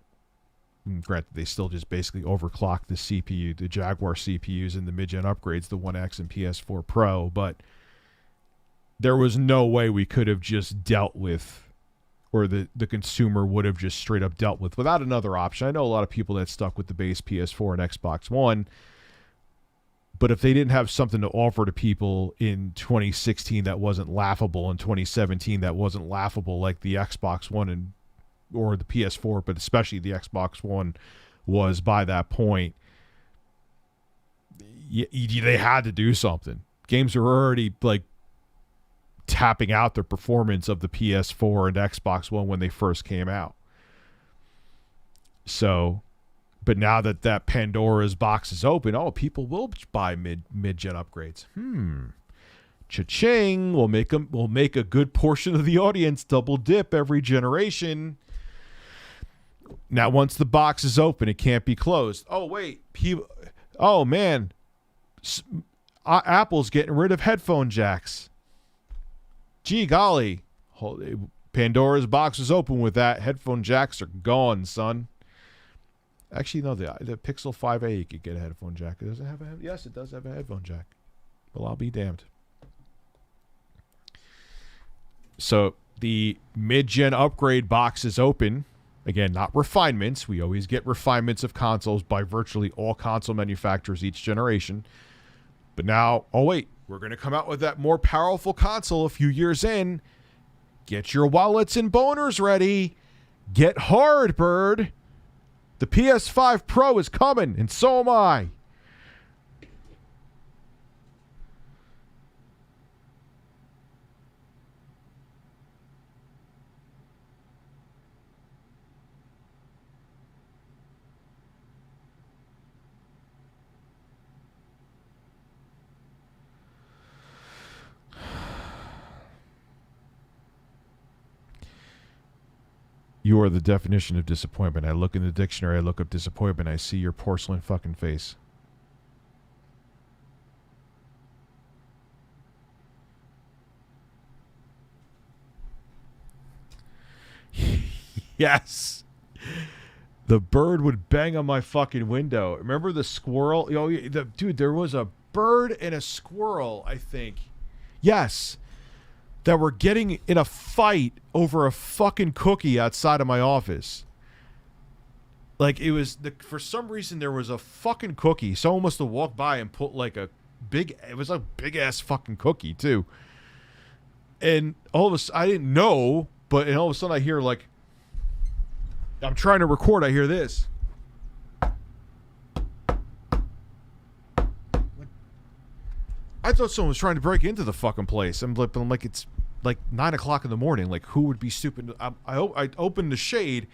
Granted, they still just basically overclocked the CPU, the Jaguar CPUs and the mid-gen upgrades, the 1X and PS4 Pro, but there was no way we could have just dealt with, or the consumer would have just straight up dealt with without another option. I know a lot of people that stuck with the base PS4 and Xbox One, but if they didn't have something to offer to people in 2016 that wasn't laughable, in 2017 that wasn't laughable, like the Xbox One and or the PS4, but especially the Xbox One was by that point, they had to do something. Games were already like tapping out the performance of the PS4 and Xbox One when they first came out. So, but now that Pandora's box is open, people will buy mid-gen upgrades. Cha-ching! We'll make a good portion of the audience double dip every generation. Now, once the box is open, it can't be closed. Oh wait, oh man, Apple's getting rid of headphone jacks. Gee golly, Pandora's box is open with that. Headphone jacks are gone, son. Actually, no, the Pixel 5a, you could get a headphone jack. It doesn't have yes, it does have a headphone jack. Well, I'll be damned. So the mid-gen upgrade box is open. Again, not refinements. We always get refinements of consoles by virtually all console manufacturers each generation. But now, oh wait, we're going to come out with that more powerful console a few years in. Get your wallets and boners ready. Get hard, bird. The PS5 Pro is coming, and so am I. You are the definition of disappointment. I look in the dictionary, I look up disappointment, I see your porcelain fucking face. Yes. The bird would bang on my fucking window. Remember the squirrel? Oh, dude, there was a bird and a squirrel, I think. Yes. That were getting in a fight over a fucking cookie outside of my office. Like, it was, for some reason, there was a fucking cookie. Someone must have walked by and put like it was a big ass fucking cookie too. And all of a sudden, I didn't know, but all of a sudden I hear like, I'm trying to record, I hear this. I thought someone was trying to break into the fucking place. I'm like, it's like 9 o'clock in the morning. Like, who would be stupid? I opened the shade,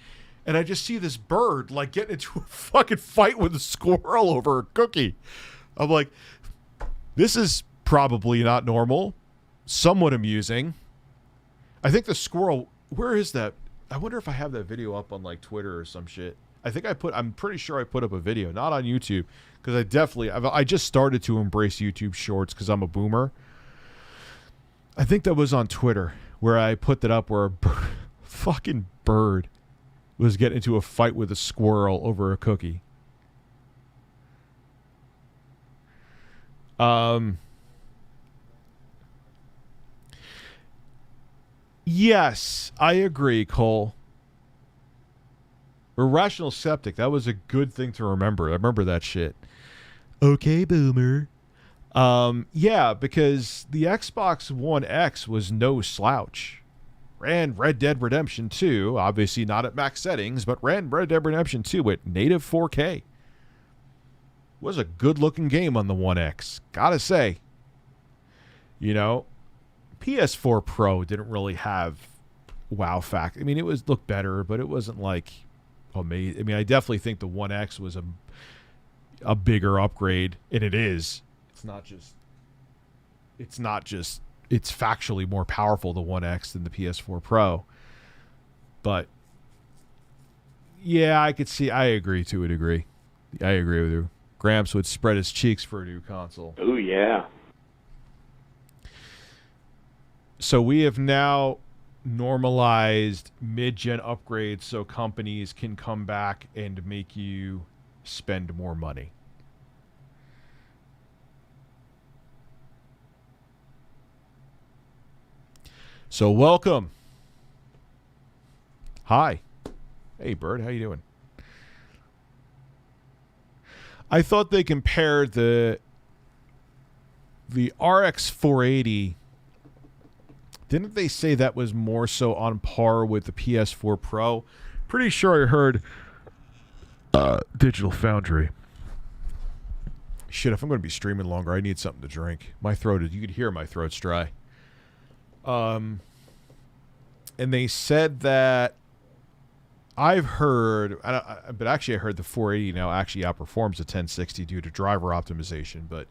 and I just see this bird like getting into a fucking fight with a squirrel over a cookie. I'm like, this is probably not normal. Somewhat amusing. I think the squirrel. Where is that? I wonder if I have that video up on like Twitter or some shit. I'm pretty sure I put up a video, not on YouTube, because I just started to embrace YouTube Shorts because I'm a boomer. I think that was on Twitter where I put that up where a fucking bird was getting into a fight with a squirrel over a cookie. Yes, I agree, Cole. Irrational Skeptic, that was a good thing to remember. I remember that shit. Okay, boomer. Yeah, because the Xbox One X was no slouch. Ran Red Dead Redemption 2, obviously not at max settings, but ran Red Dead Redemption 2 at native 4K. Was a good-looking game on the One X, gotta say. You know, PS4 Pro didn't really have wow factor. I mean, it looked better, but it wasn't like amazing. I mean, I definitely think the One X was a bigger upgrade, and it is. It's not just it's factually more powerful, the One X, than the PS4 Pro. But yeah, I agree to a degree. I agree with you. Gramps would spread his cheeks for a new console. Oh, yeah. So we have now normalized mid-gen upgrades so companies can come back and make you spend more money. So welcome. Hi. Hey, Bird. How you doing? I thought they compared the RX 480. Didn't they say that was more so on par with the PS4 Pro? Pretty sure I heard Digital Foundry. Shit, if I'm going to be streaming longer, I need something to drink. My throat is, you could hear my throat's dry. And they said that I've heard, but actually I heard the 480 now actually outperforms the 1060 due to driver optimization. But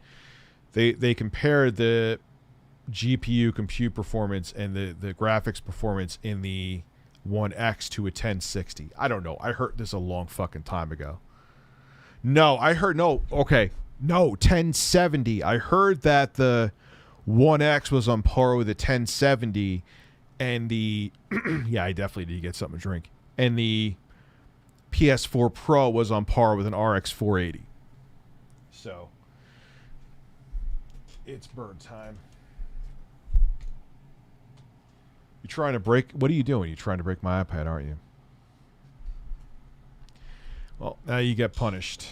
they compared the GPU compute performance and the graphics performance in the One X to a 1060. I don't know. I heard this a long fucking time ago. No, 1070. I heard that the One X was on par with the 1070 and the yeah, I definitely need to get something to drink. And the PS4 Pro was on par with an RX 480. So it's bird time. You're trying to break... What are you doing? You're trying to break my iPad, aren't you? Well, now you get punished.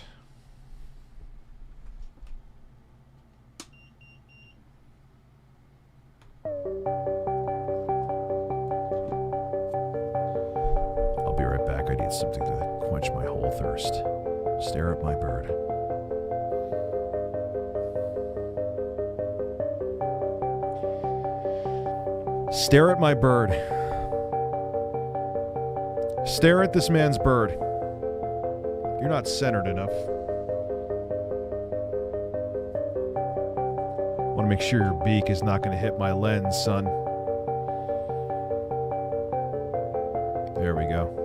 I'll be right back. I need something to quench my whole thirst. Stare at my bird. Stare at my bird. Stare at this man's bird. You're not centered enough. Want to make sure your beak is not going to hit my lens, son. There we go.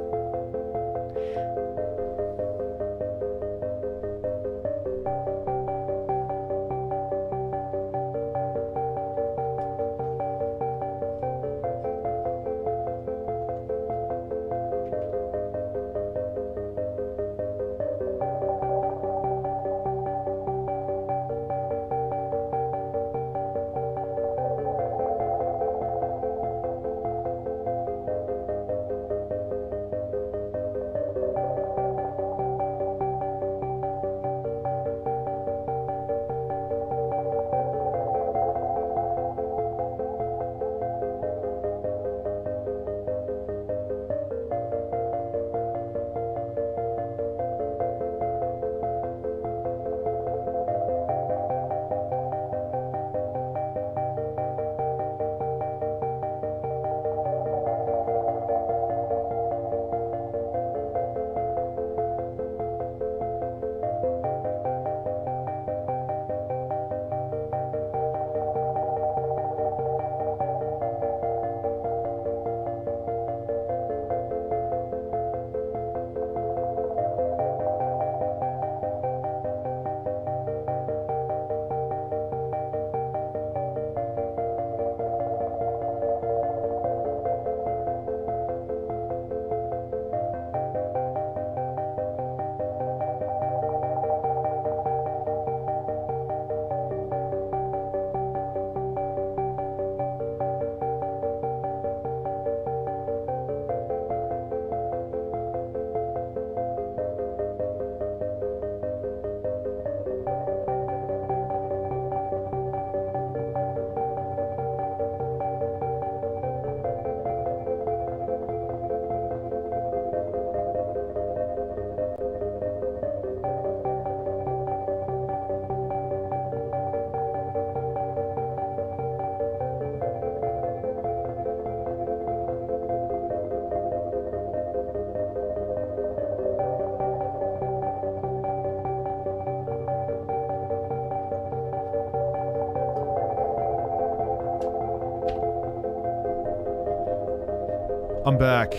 I'm back.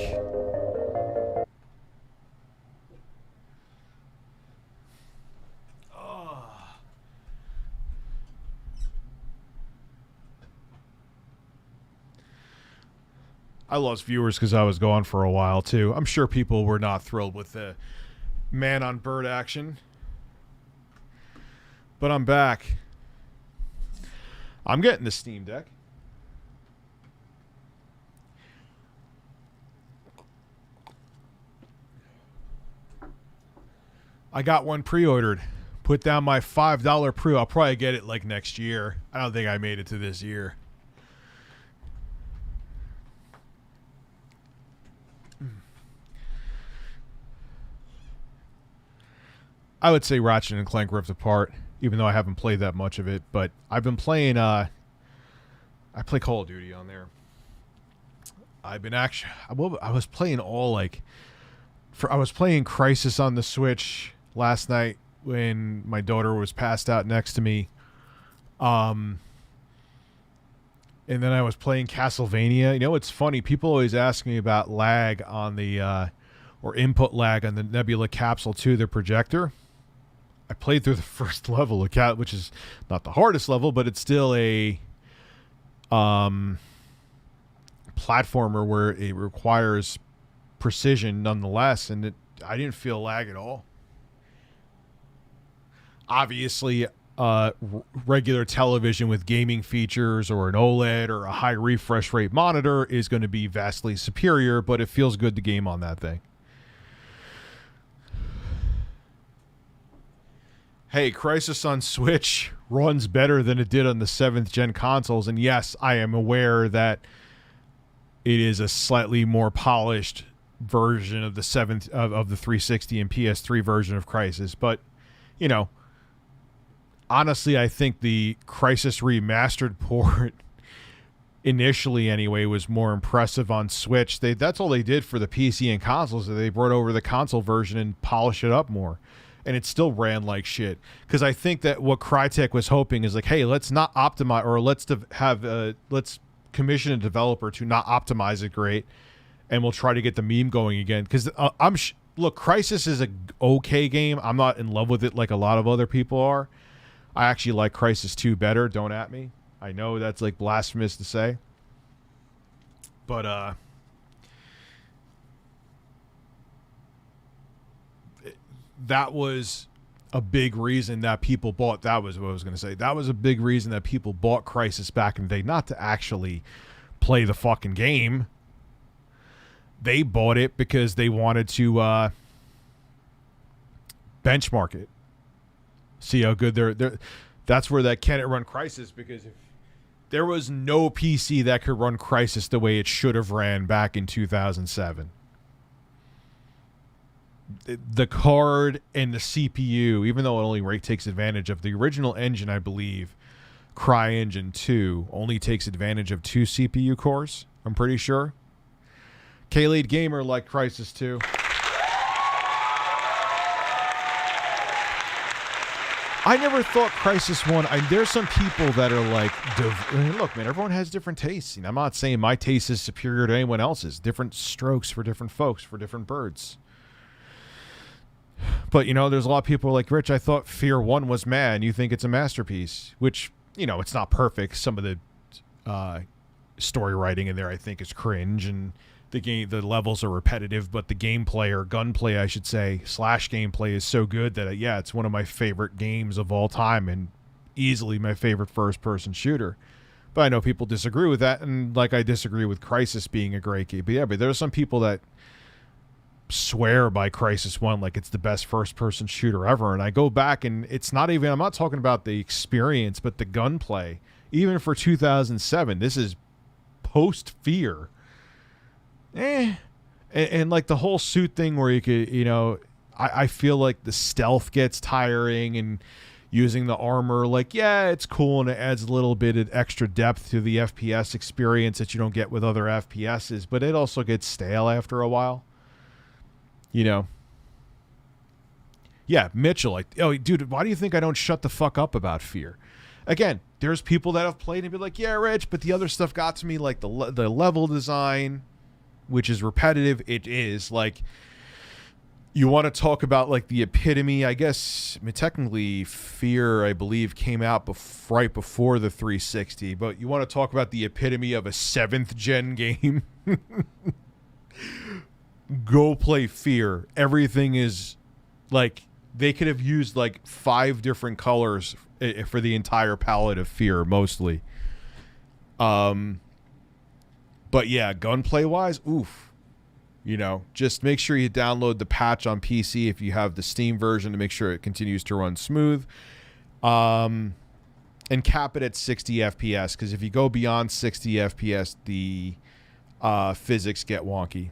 I lost viewers because I was gone for a while too. I'm sure people were not thrilled with the man on bird action. But I'm back. I'm getting the Steam Deck. I got one pre-ordered. Put down my $5 pre. I'll probably get it like next year. I don't think I made it to this year. I would say Ratchet and Clank Rift Apart, even though I haven't played that much of it. But I've been playing. I play Call of Duty on there. I've been actually. I was playing all like. I was playing Crysis on the Switch last night when my daughter was passed out next to me. And then I was playing Castlevania. You know, it's funny. People always ask me about lag on the, or input lag on the Nebula Capsule 2, the projector. I played through the first level, which is not the hardest level, but it's still a platformer where it requires precision nonetheless, and I didn't feel lag at all. Obviously, regular television with gaming features or an OLED or a high refresh rate monitor is going to be vastly superior, but it feels good to game on that thing. Hey, Crysis on Switch runs better than it did on the 7th gen consoles, and yes, I am aware that it is a slightly more polished version of the 7th of the 360 and PS3 version of Crysis, but you know, honestly, I think the Crysis remastered port initially anyway was more impressive on Switch. That's all they did for the PC and consoles. They brought over the console version and polished it up more, and it still ran like shit. Because I think that what Crytek was hoping is like, hey, let's not optimize, or let's commission a developer to not optimize it great, and we'll try to get the meme going again. Because look, Crysis is a okay game. I'm not in love with it like a lot of other people are. I actually like Crysis 2 better. Don't at me. I know that's like blasphemous to say. But that was a big reason that people bought. That was what I was going to say. That was a big reason that people bought Crysis back in the day. Not to actually play the fucking game. They bought it because they wanted to benchmark it. See how good they're. That's where that can it run Crysis, because if there was no PC that could run Crysis the way it should have ran back in 2007. The card and the CPU, even though it only takes advantage of the original engine, I believe, CryEngine 2 only takes advantage of 2 CPU cores, I'm pretty sure. K-Lead Gamer liked Crysis 2. I never thought Crysis 1... there's some people that are like... look, man, everyone has different tastes. I'm not saying my taste is superior to anyone else's. Different strokes for different folks, for different birds. But, you know, there's a lot of people like, Rich, I thought Fear 1 was mad. You think it's a masterpiece. Which, you know, it's not perfect. Some of the story writing in there, I think, is cringe. And the levels are repetitive. But the gameplay, or gunplay, I should say, / gameplay is so good that, yeah, it's one of my favorite games of all time. And easily my favorite first-person shooter. But I know people disagree with that. And, like, I disagree with Crysis being a great game. But, yeah, but there are some people that swear by Crysis 1 like it's the best first-person shooter ever, and I go back and it's not even, I'm not talking about the experience, but the gunplay. Even for 2007, this is post-Fear. And like the whole suit thing where you could, you know, I feel like the stealth gets tiring, and using the armor, like, yeah, it's cool and it adds a little bit of extra depth to the FPS experience that you don't get with other FPSs, but it also gets stale after a while. You know, yeah, Mitchell, like, oh, dude, why do you think I don't shut the fuck up about Fear? Again, there's people that have played and be like, yeah, Rich, but the other stuff got to me, like the level design, which is repetitive. It is like, you want to talk about like the epitome, I guess. I mean, technically, Fear, I believe, came out right before the 360. But you want to talk about the epitome of a 7th gen game? Go play Fear. Everything is like, they could have used like 5 different colors for the entire palette of Fear, mostly. But yeah, gunplay wise, oof. You know, just make sure you download the patch on PC if you have the Steam version to make sure it continues to run smooth. And cap it at 60 FPS, because if you go beyond 60 FPS, the physics get wonky.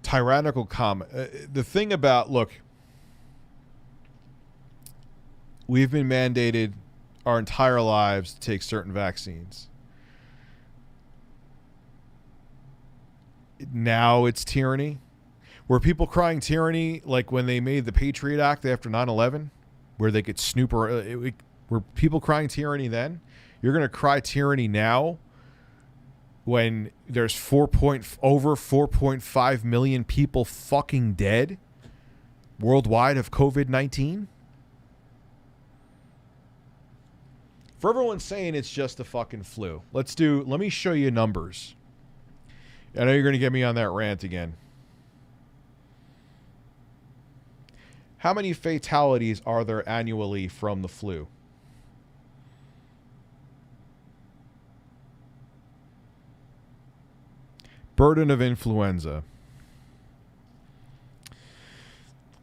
Tyrannical comment. The thing about, look, we've been mandated our entire lives to take certain vaccines. Now it's tyranny. Were people crying tyranny like when they made the Patriot Act after 9/11, where they could snoop? Were people crying tyranny then? You're going to cry tyranny now when there's over 4.5 million people fucking dead worldwide of COVID-19? For everyone saying it's just a fucking flu, let me show you numbers. I know you're going to get me on that rant again. How many fatalities are there annually from the flu? Burden of influenza.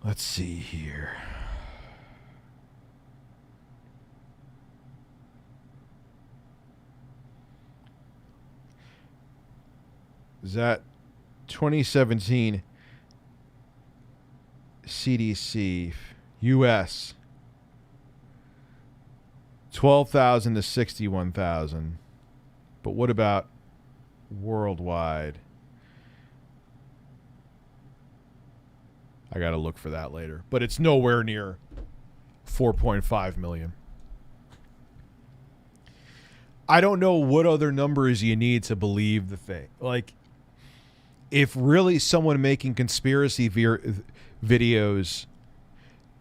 Let's see here. Is that 2017 CDC US 12,000 to 61,000. But what about worldwide? I got to look for that later, but it's nowhere near 4.5 million. I don't know what other numbers you need to believe the thing. Like, if really someone making conspiracy videos,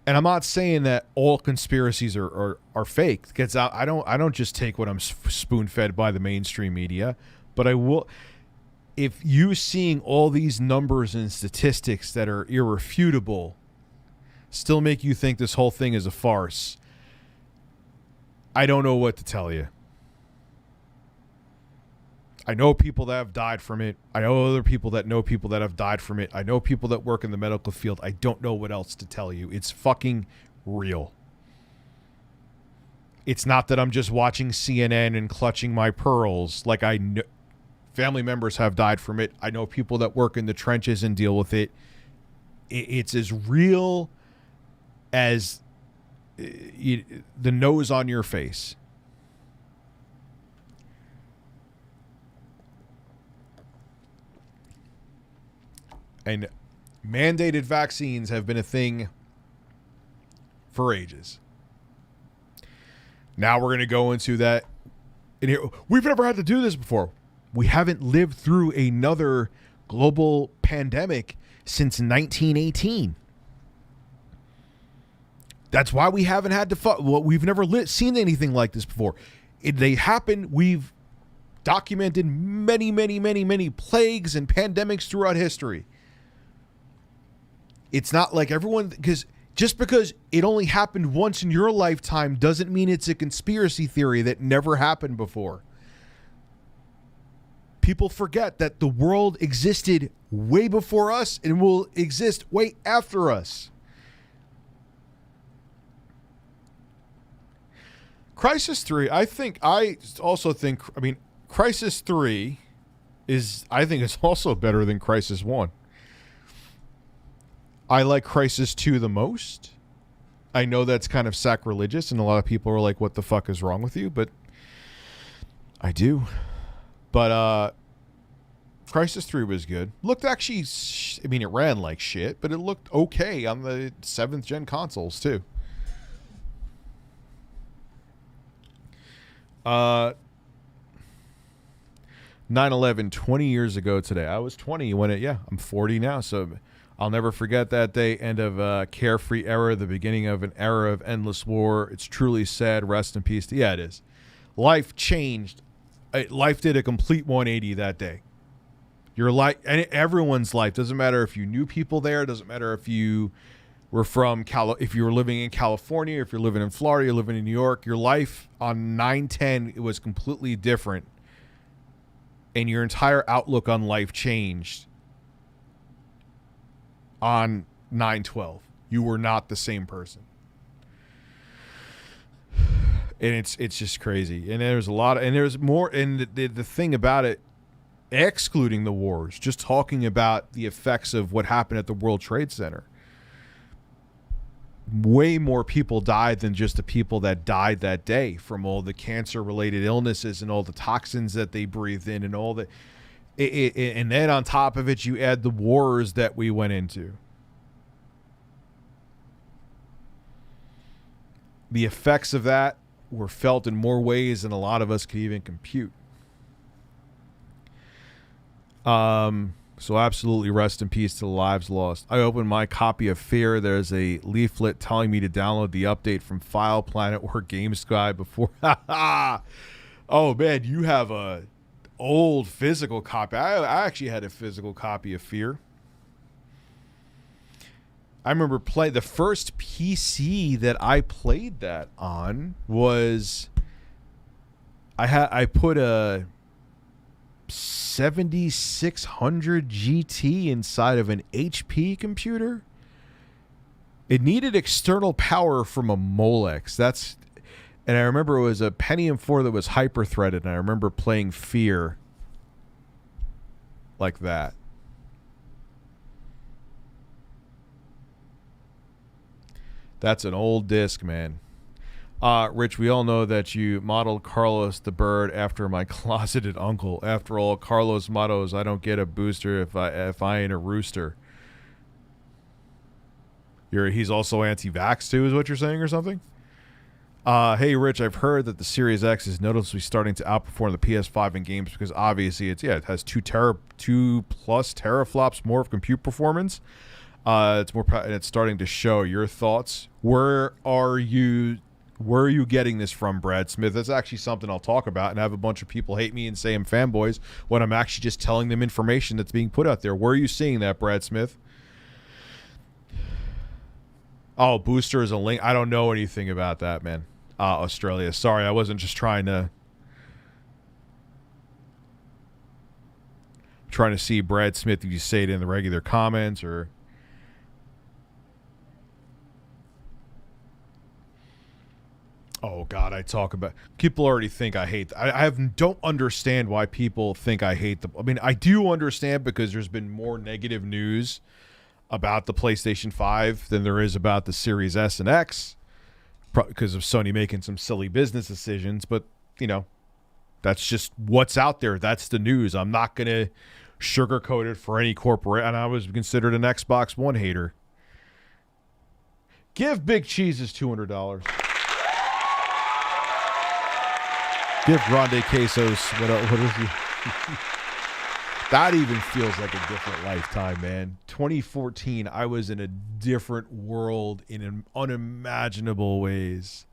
and I'm not saying that all conspiracies are fake, because I don't just take what I'm spoon-fed by the mainstream media, but I will. If you seeing all these numbers and statistics that are irrefutable still make you think this whole thing is a farce, I don't know what to tell you. I know people that have died from it. I know other people that know people that have died from it. I know people that work in the medical field. I don't know what else to tell you. It's fucking real. It's not that I'm just watching CNN and clutching my pearls. Like, I know family members have died from it. I know people that work in the trenches and deal with it. It's as real as the nose on your face. And mandated vaccines have been a thing for ages. Now we're going to go into that. And here, we've never had to do this before. We haven't lived through another global pandemic since 1918. That's why we haven't had to we've never seen anything like this before. They happen. We've documented many, many, many, many plagues and pandemics throughout history. It's not like everyone, because just because it only happened once in your lifetime doesn't mean it's a conspiracy theory that never happened before. People forget that the world existed way before us and will exist way after us. Crisis 3, I also think, Crisis 3 is also better than Crisis 1. I like Crisis 2 the most. I know that's kind of sacrilegious, and a lot of people are like, what the fuck is wrong with you? But I do. But Crisis 3 was good. Looked actually, it ran like shit, but it looked okay on the 7th gen consoles too. 9/11, 20 years ago today. I was 20 when I'm 40 now, so I'll never forget that day. End of a carefree era, the beginning of an era of endless war. It's truly sad. Rest in peace. Yeah, it is. Life changed. Life did a complete 180 that day. Your life, and everyone's life, doesn't matter if you knew people there, doesn't matter if you were if you were living in California, if you're living in Florida, you're living in New York, your life on 9/10, it was completely different. And your entire outlook on life changed on 9/12. You were not the same person. And it's just crazy. And there's a lot and there's more. And the thing about it, excluding the wars, just talking about the effects of what happened at the World Trade Center. Way more people died than just the people that died that day from all the cancer-related illnesses and all the toxins that they breathed in and all the. And then on top of it, you add the wars that we went into. The effects of that were felt in more ways than a lot of us could even compute. So absolutely rest in peace to the lives lost. I opened my copy of Fear. There's a leaflet telling me to download the update from File Planet or GameSky before. Oh man, you have a old physical copy. I actually had a physical copy of Fear. I remember the first PC that I played that on was I put a 7600 GT inside of an HP computer. It needed external power from a Molex. And I remember it was a Pentium 4 that was hyper-threaded, and I remember playing Fear like that. That's an old disc, man. Rich, we all know that you modeled Carlos the bird after my closeted uncle. After all, Carlos' motto is, I don't get a booster if I ain't a rooster. He's also anti-vax too, is what you're saying or something? Hey, Rich, I've heard that the Series X is noticeably starting to outperform the PS5 in games because obviously it has 2+ teraflops more of compute performance. It's more, and it's starting to show. Your thoughts? Where are you getting this from, Brad Smith? That's actually something I'll talk about and have a bunch of people hate me and say I'm fanboys when I'm actually just telling them information that's being put out there. Where are you seeing that, Brad Smith? Oh, booster is a link. I don't know anything about that, man. Australia. Sorry, I wasn't just trying to see Brad Smith if you say it in the regular comments or. Oh God, I talk about people already think I hate. Don't understand why people think I hate them. I mean, I do understand because there's been more negative news about the PlayStation 5 than there is about the Series S and X because of Sony making some silly business decisions. But you know, that's just what's out there. That's the news. I'm not gonna sugarcoat it for any corporate. And I was considered an Xbox One hater. Give Big Cheeses $200. Give Grande Quesos. What is he? That even feels like a different lifetime, man. 2014, I was in a different world in unimaginable ways.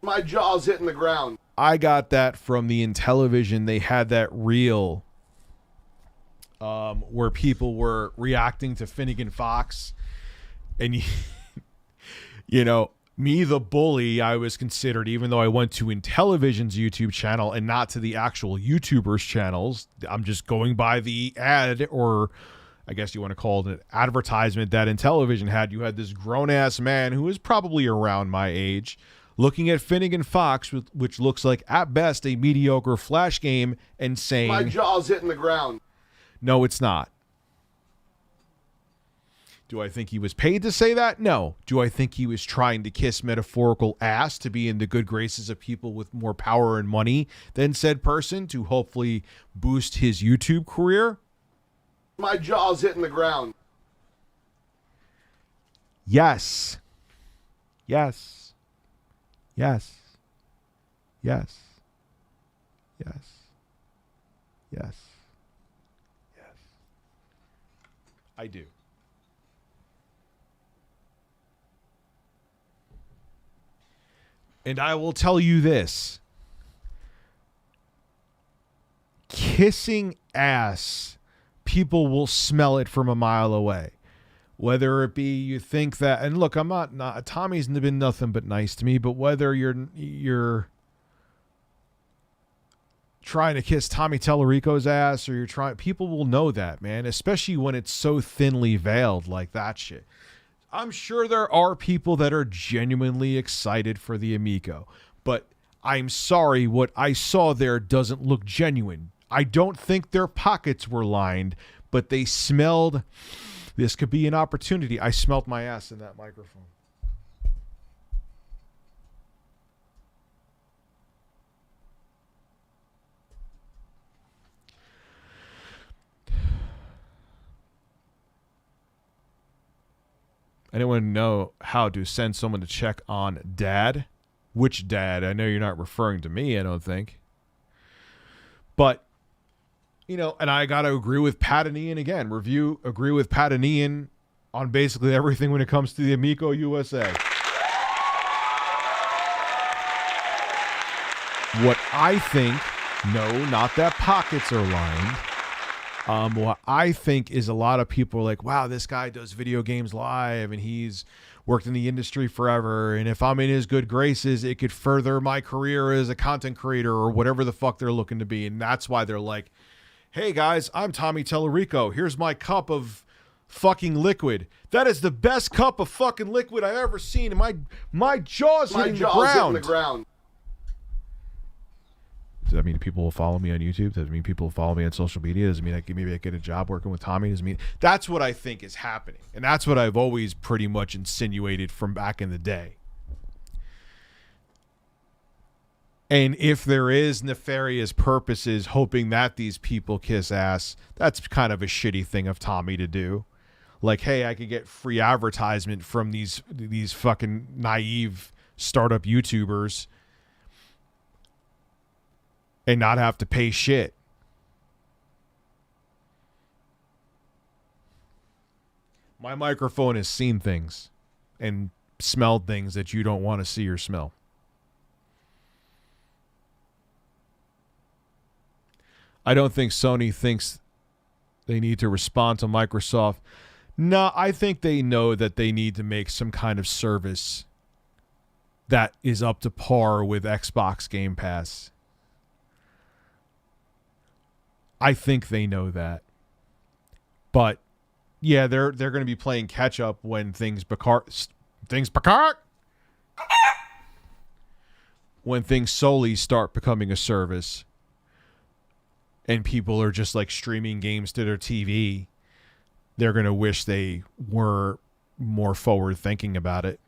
My jaw's hitting the ground. I got that from the Intellivision. They had that reel where people were reacting to Finnegan Fox. And, you know, me, the bully, I was considered, even though I went to Intellivision's YouTube channel and not to the actual YouTubers' channels. I'm just going by the ad, or I guess you want to call it an advertisement that Intellivision had. You had this grown-ass man who was probably around my age looking at Finnegan Fox, which looks like, at best, a mediocre Flash game, and saying, my jaw's hitting the ground. No, it's not. Do I think he was paid to say that? No. Do I think he was trying to kiss metaphorical ass to be in the good graces of people with more power and money than said person to hopefully boost his YouTube career? My jaw's hitting the ground. Yes. Yes. Yes. Yes. Yes. Yes. Yes. I do. And I will tell you this. Kissing ass, people will smell it from a mile away. Whether it be you think that, and look, I'm not Tommy's been nothing but nice to me, but whether you're trying to kiss Tommy Tellerico's ass or you're trying, people will know that, man, especially when it's so thinly veiled like that shit. I'm sure there are people that are genuinely excited for the Amico, but I'm sorry, what I saw there doesn't look genuine. I don't think their pockets were lined, but they smelled. This could be an opportunity. I smelled my ass in that microphone. Anyone know how to send someone to check on dad? Which dad? I know you're not referring to me, I don't think. But, you know, and I got to agree with Pat and Ian again. Agree with Pat and Ian on basically everything when it comes to the Amico USA. What I think, no, not that pockets are lined. What I think is a lot of people are like, wow, this guy does video games live and he's worked in the industry forever. And if I'm in his good graces, it could further my career as a content creator or whatever the fuck they're looking to be. And that's why they're like, hey guys, I'm Tommy Tellerico. Here's my cup of fucking liquid. That is the best cup of fucking liquid I've ever seen. And my jaw's hitting the ground. Does that mean people will follow me on YouTube? Does it mean people will follow me on social media? Does it mean maybe I get a job working with Tommy? Does it mean that's what I think is happening? And that's what I've always pretty much insinuated from back in the day. And if there is nefarious purposes hoping that these people kiss ass, that's kind of a shitty thing of Tommy to do. Like, hey, I could get free advertisement from these fucking naive startup YouTubers and not have to pay shit. My microphone has seen things and smelled things that you don't want to see or smell. I don't think Sony thinks they need to respond to Microsoft. No, I think they know that they need to make some kind of service that is up to par with Xbox Game Pass. I think they know that. But yeah, they're going to be playing catch up when when things solely start becoming a service and people are just like streaming games to their TV. They're going to wish they were more forward thinking about it.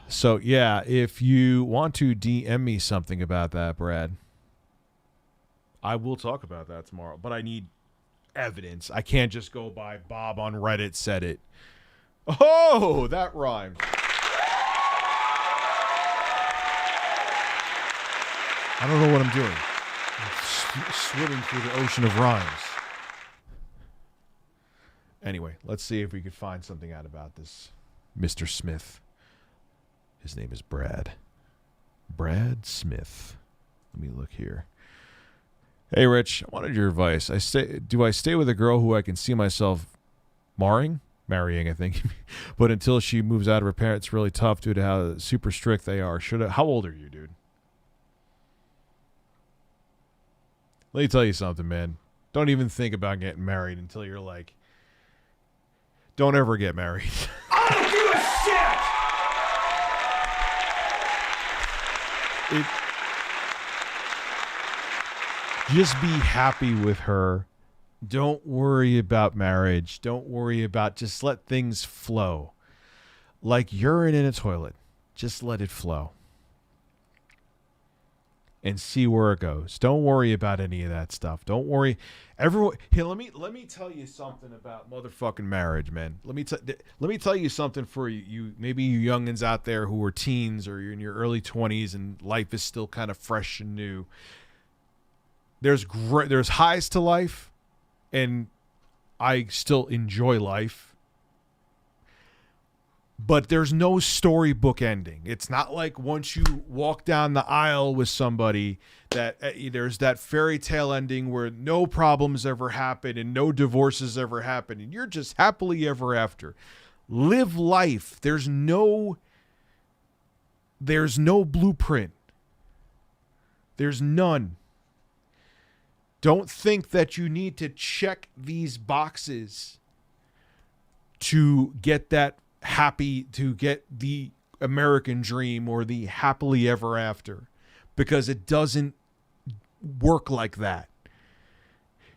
So, yeah, if you want to DM me something about that, Brad, I will talk about that tomorrow. But I need evidence. I can't just go by Bob on Reddit said it. Oh, that rhymed. I don't know what I'm doing. I'm swimming through the ocean of rhymes. Anyway, let's see if we could find something out about this Mr. Smith. His name is Brad. Brad Smith. Let me look here. Hey, Rich, I wanted your advice. Do I stay with a girl who I can see myself marrying, I think. But until she moves out of her parents, it's really tough due to how super strict they are. How old are you, dude? Let me tell you something, man. Don't even think about getting married until you're like, don't ever get married. I don't give a shit! Just be happy with her. Don't worry about marriage. Don't worry about, just let things flow. Like urine in a toilet. Just let it flow. and see where it goes. Don't worry about any of that stuff. Don't worry. Everyone, here, let me tell you something about motherfucking marriage, man. Let me tell you something for you maybe you youngins out there who are teens or you're in your early 20s and life is still kind of fresh and new. There's highs to life, and I still enjoy life. But there's no storybook ending. It's not like once you walk down the aisle with somebody that there's that fairy tale ending where no problems ever happen and no divorces ever happen and you're just happily ever after. Live life. There's no blueprint. There's none. Don't think that you need to check these boxes to get that to get the American dream or the happily ever after, because it doesn't work like that.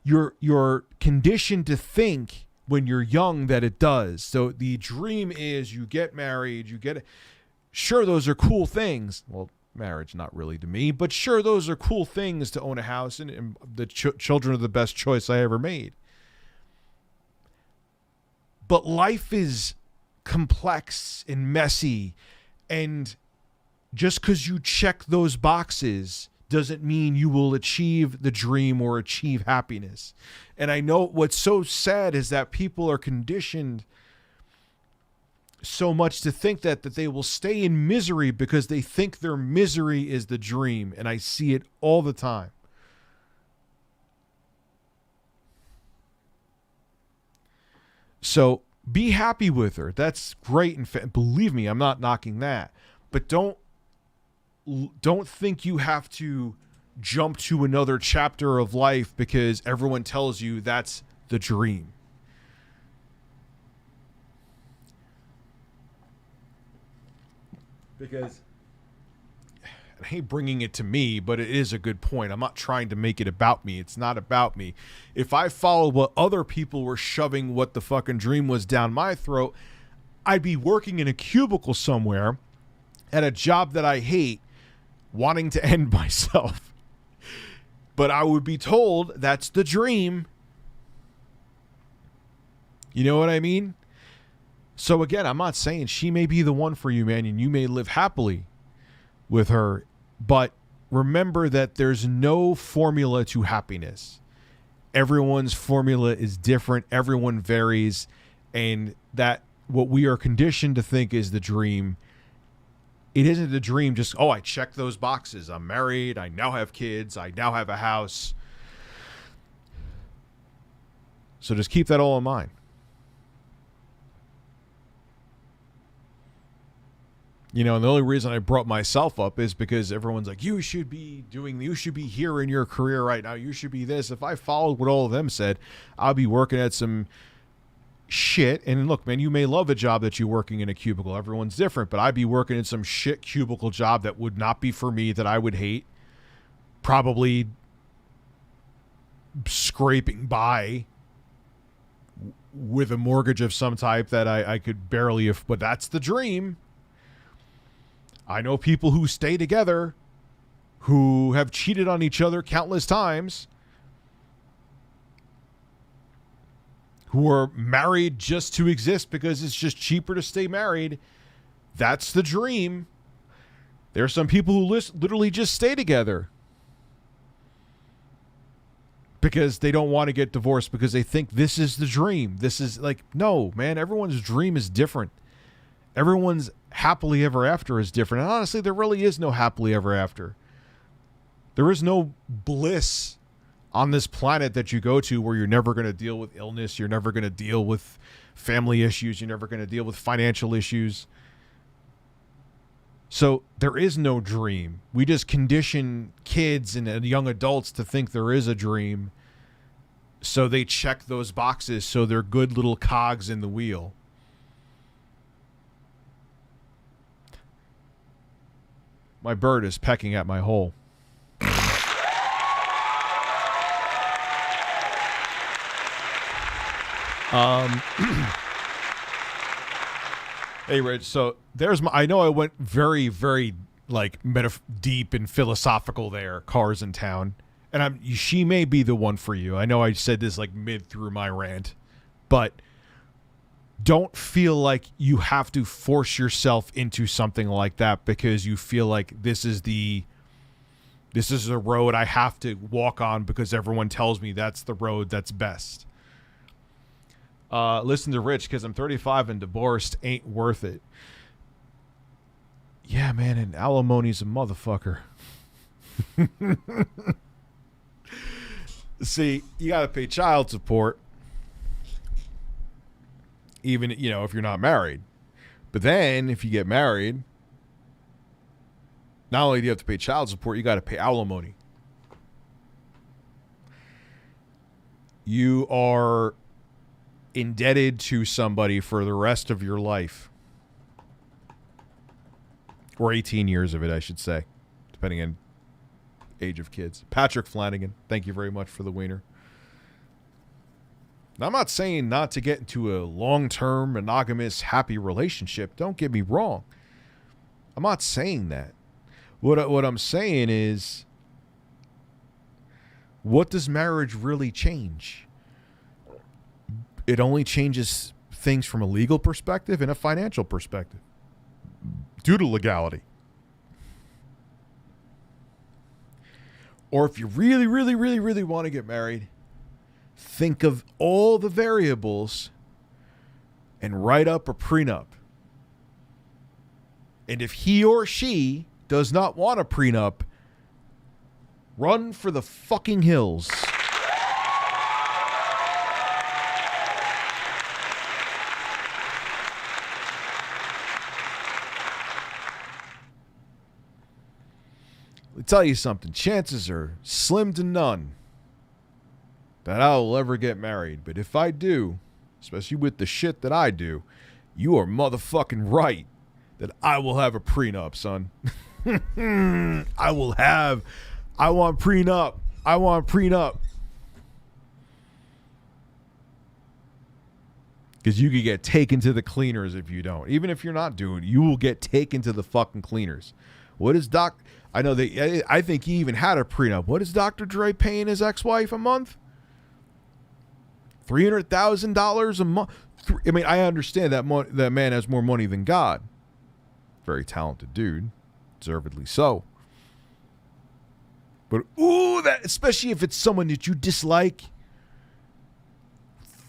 You're conditioned to think when you're young that it does. So the dream is you get married, sure, those are cool things. Well, marriage, not really to me, but sure, those are cool things to own a house and the children are the best choice I ever made. But life is complex and messy, and just because you check those boxes doesn't mean you will achieve the dream or achieve happiness. And I know what's so sad is that people are conditioned so much to think that they will stay in misery because they think their misery is the dream, and I see it all the time. So be happy with her. That's great. And believe me, I'm not knocking that. But don't think you have to jump to another chapter of life because everyone tells you that's the dream. Because I hate bringing it to me, but it is a good point. I'm not trying to make it about me. It's not about me. If I followed what other people were shoving what the fucking dream was down my throat, I'd be working in a cubicle somewhere at a job that I hate, wanting to end myself. But I would be told that's the dream. You know what I mean? So again, I'm not saying she may be the one for you, man, and you may live happily with her, but remember that there's no formula to happiness. Everyone's formula is different. Everyone varies, and that what we are conditioned to think is the dream, it isn't the dream. Just, I checked those boxes. I'm married. I now have kids. I now have a house. So just keep that all in mind. You know, and the only reason I brought myself up is because everyone's like, you should be here in your career right now. You should be this. If I followed what all of them said, I'll be working at some shit. And look, man, you may love a job that you're working in a cubicle. Everyone's different, but I'd be working in some shit cubicle job that would not be for me, that I would hate. Probably scraping by with a mortgage of some type that I could barely, but that's the dream. I know people who stay together who have cheated on each other countless times, who are married just to exist because it's just cheaper to stay married. That's the dream. There are some people who literally just stay together because they don't want to get divorced because they think this is the dream. This is like, no, man, everyone's dream is different. Everyone's happily ever after is different. And honestly, there really is no happily ever after. There is no bliss on this planet that you go to where you're never going to deal with illness. You're never going to deal with family issues. You're never going to deal with financial issues. So there is no dream. We just condition kids and young adults to think there is a dream. So they check those boxes so they're good little cogs in the wheel. My bird is pecking at my hole. Hey, Rich. So there's my. I know I went very, very like deep and philosophical there, Cars in Town. And she may be the one for you. I know I said this like mid through my rant, but don't feel like you have to force yourself into something like that because you feel like this is the road I have to walk on because everyone tells me that's the road that's best. Listen to Rich, because I'm 35 and divorced ain't worth it. Yeah, man, and alimony's a motherfucker. See, you got to pay child support, even, if you're not married. But then, if you get married, not only do you have to pay child support, you got to pay alimony. You are indebted to somebody for the rest of your life. Or 18 years of it, I should say, depending on age of kids. Patrick Flanagan, thank you very much for the wiener. Now, I'm not saying not to get into a long-term, monogamous, happy relationship. Don't get me wrong. I'm not saying that. What I'm saying is, what does marriage really change? It only changes things from a legal perspective and a financial perspective, due to legality. Or if you really, really, really, really want to get married, think of all the variables and write up a prenup. And if he or she does not want a prenup, run for the fucking hills. Let me tell you something. Chances are slim to none that I will ever get married. But if I do, especially with the shit that I do, you are motherfucking right that I will have a prenup, son. I want prenup. I want prenup. Because you could get taken to the cleaners if you don't. Even if you're not doing it, you will get taken to the fucking cleaners. What is I know I think he even had a prenup. What is Dr. Dre paying his ex-wife a month? $300,000 a month. I mean, I understand that man has more money than God. Very talented dude, deservedly so. But that, especially if it's someone that you dislike.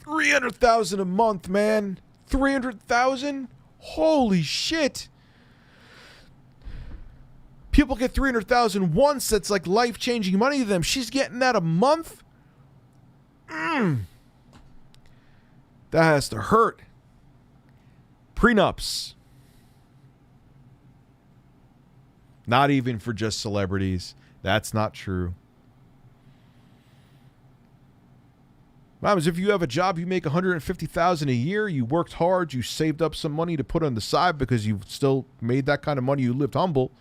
$300,000 a month, man. $300,000? Holy shit. People get $300,000 once. That's like life-changing money to them. She's getting that a month? That has to hurt. Prenups. Not even for just celebrities. That's not true. Mamas, if you have a job, you make $150,000 a year, you worked hard, you saved up some money to put on the side because you still made that kind of money, you lived humble.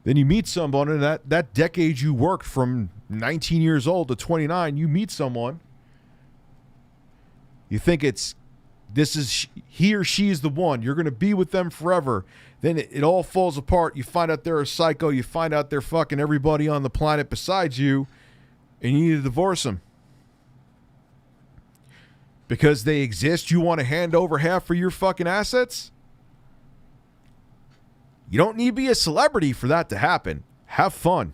Then you meet someone, and that decade you worked from 19 years old to 29, you meet someone. You think he or she is the one. You're going to be with them forever. Then it all falls apart. You find out they're a psycho. You find out they're fucking everybody on the planet besides you, and you need to divorce them. Because they exist, you want to hand over half of your fucking assets? You don't need to be a celebrity for that to happen. Have fun.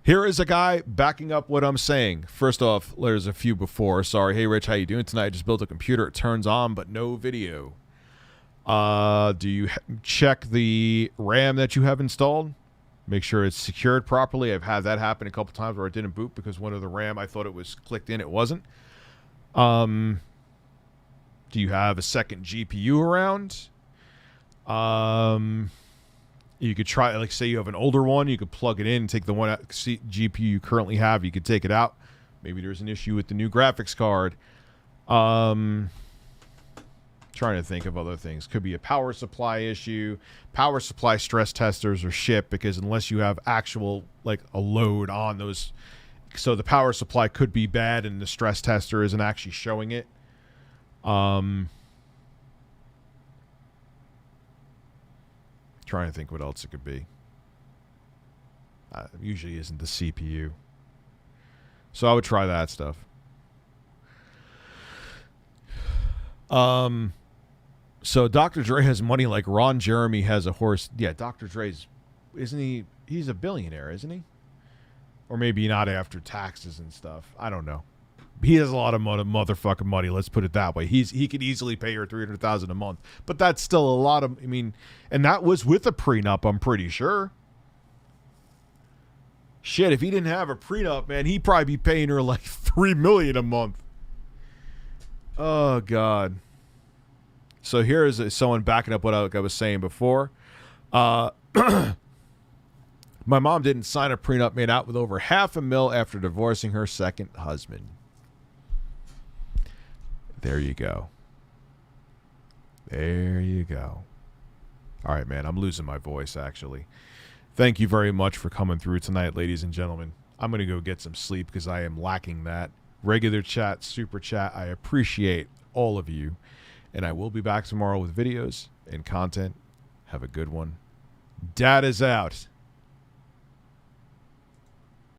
Here is a guy backing up what I'm saying. First off, there's a few before. Sorry. Hey, Rich, how you doing tonight? I just built a computer. It turns on, but no video. Do you check the RAM that you have installed? Make sure it's secured properly. I've had that happen a couple times where it didn't boot because one of the RAM, I thought it was clicked in. It wasn't. Do you have a second GPU around? You could try, like, say you have an older one, you could plug it in and take the one GPU you currently have. You could take it out. Maybe there's an issue with the new graphics card. Trying to think of other things. Could be a power supply issue. Power supply stress testers are shit because unless you have actual, like, a load on those So the power supply could be bad and the stress tester isn't actually showing it. Trying to think what else it could be. Usually isn't the CPU. So I would try that stuff. So Dr. Dre has money like Ron Jeremy has a horse. Yeah, Dr. Dre's, isn't he? He's a billionaire, isn't he? Or maybe not after taxes and stuff. I don't know. He has a lot of motherfucking money. Let's put it that way. He could easily pay her $300,000 a month, but that's still a lot of. I mean, and that was with a prenup. I'm pretty sure. Shit, if he didn't have a prenup, man, he'd probably be paying her like $3 million a month. Oh God. So here is someone backing up what I was saying before. My mom didn't sign a prenup, made out with over $500,000 after divorcing her second husband. There you go. There you go. All right, man, I'm losing my voice, actually. Thank you very much for coming through tonight, ladies and gentlemen. I'm going to go get some sleep because I am lacking that. Regular chat, super chat, I appreciate all of you. And I will be back tomorrow with videos and content. Have a good one. Dad is out.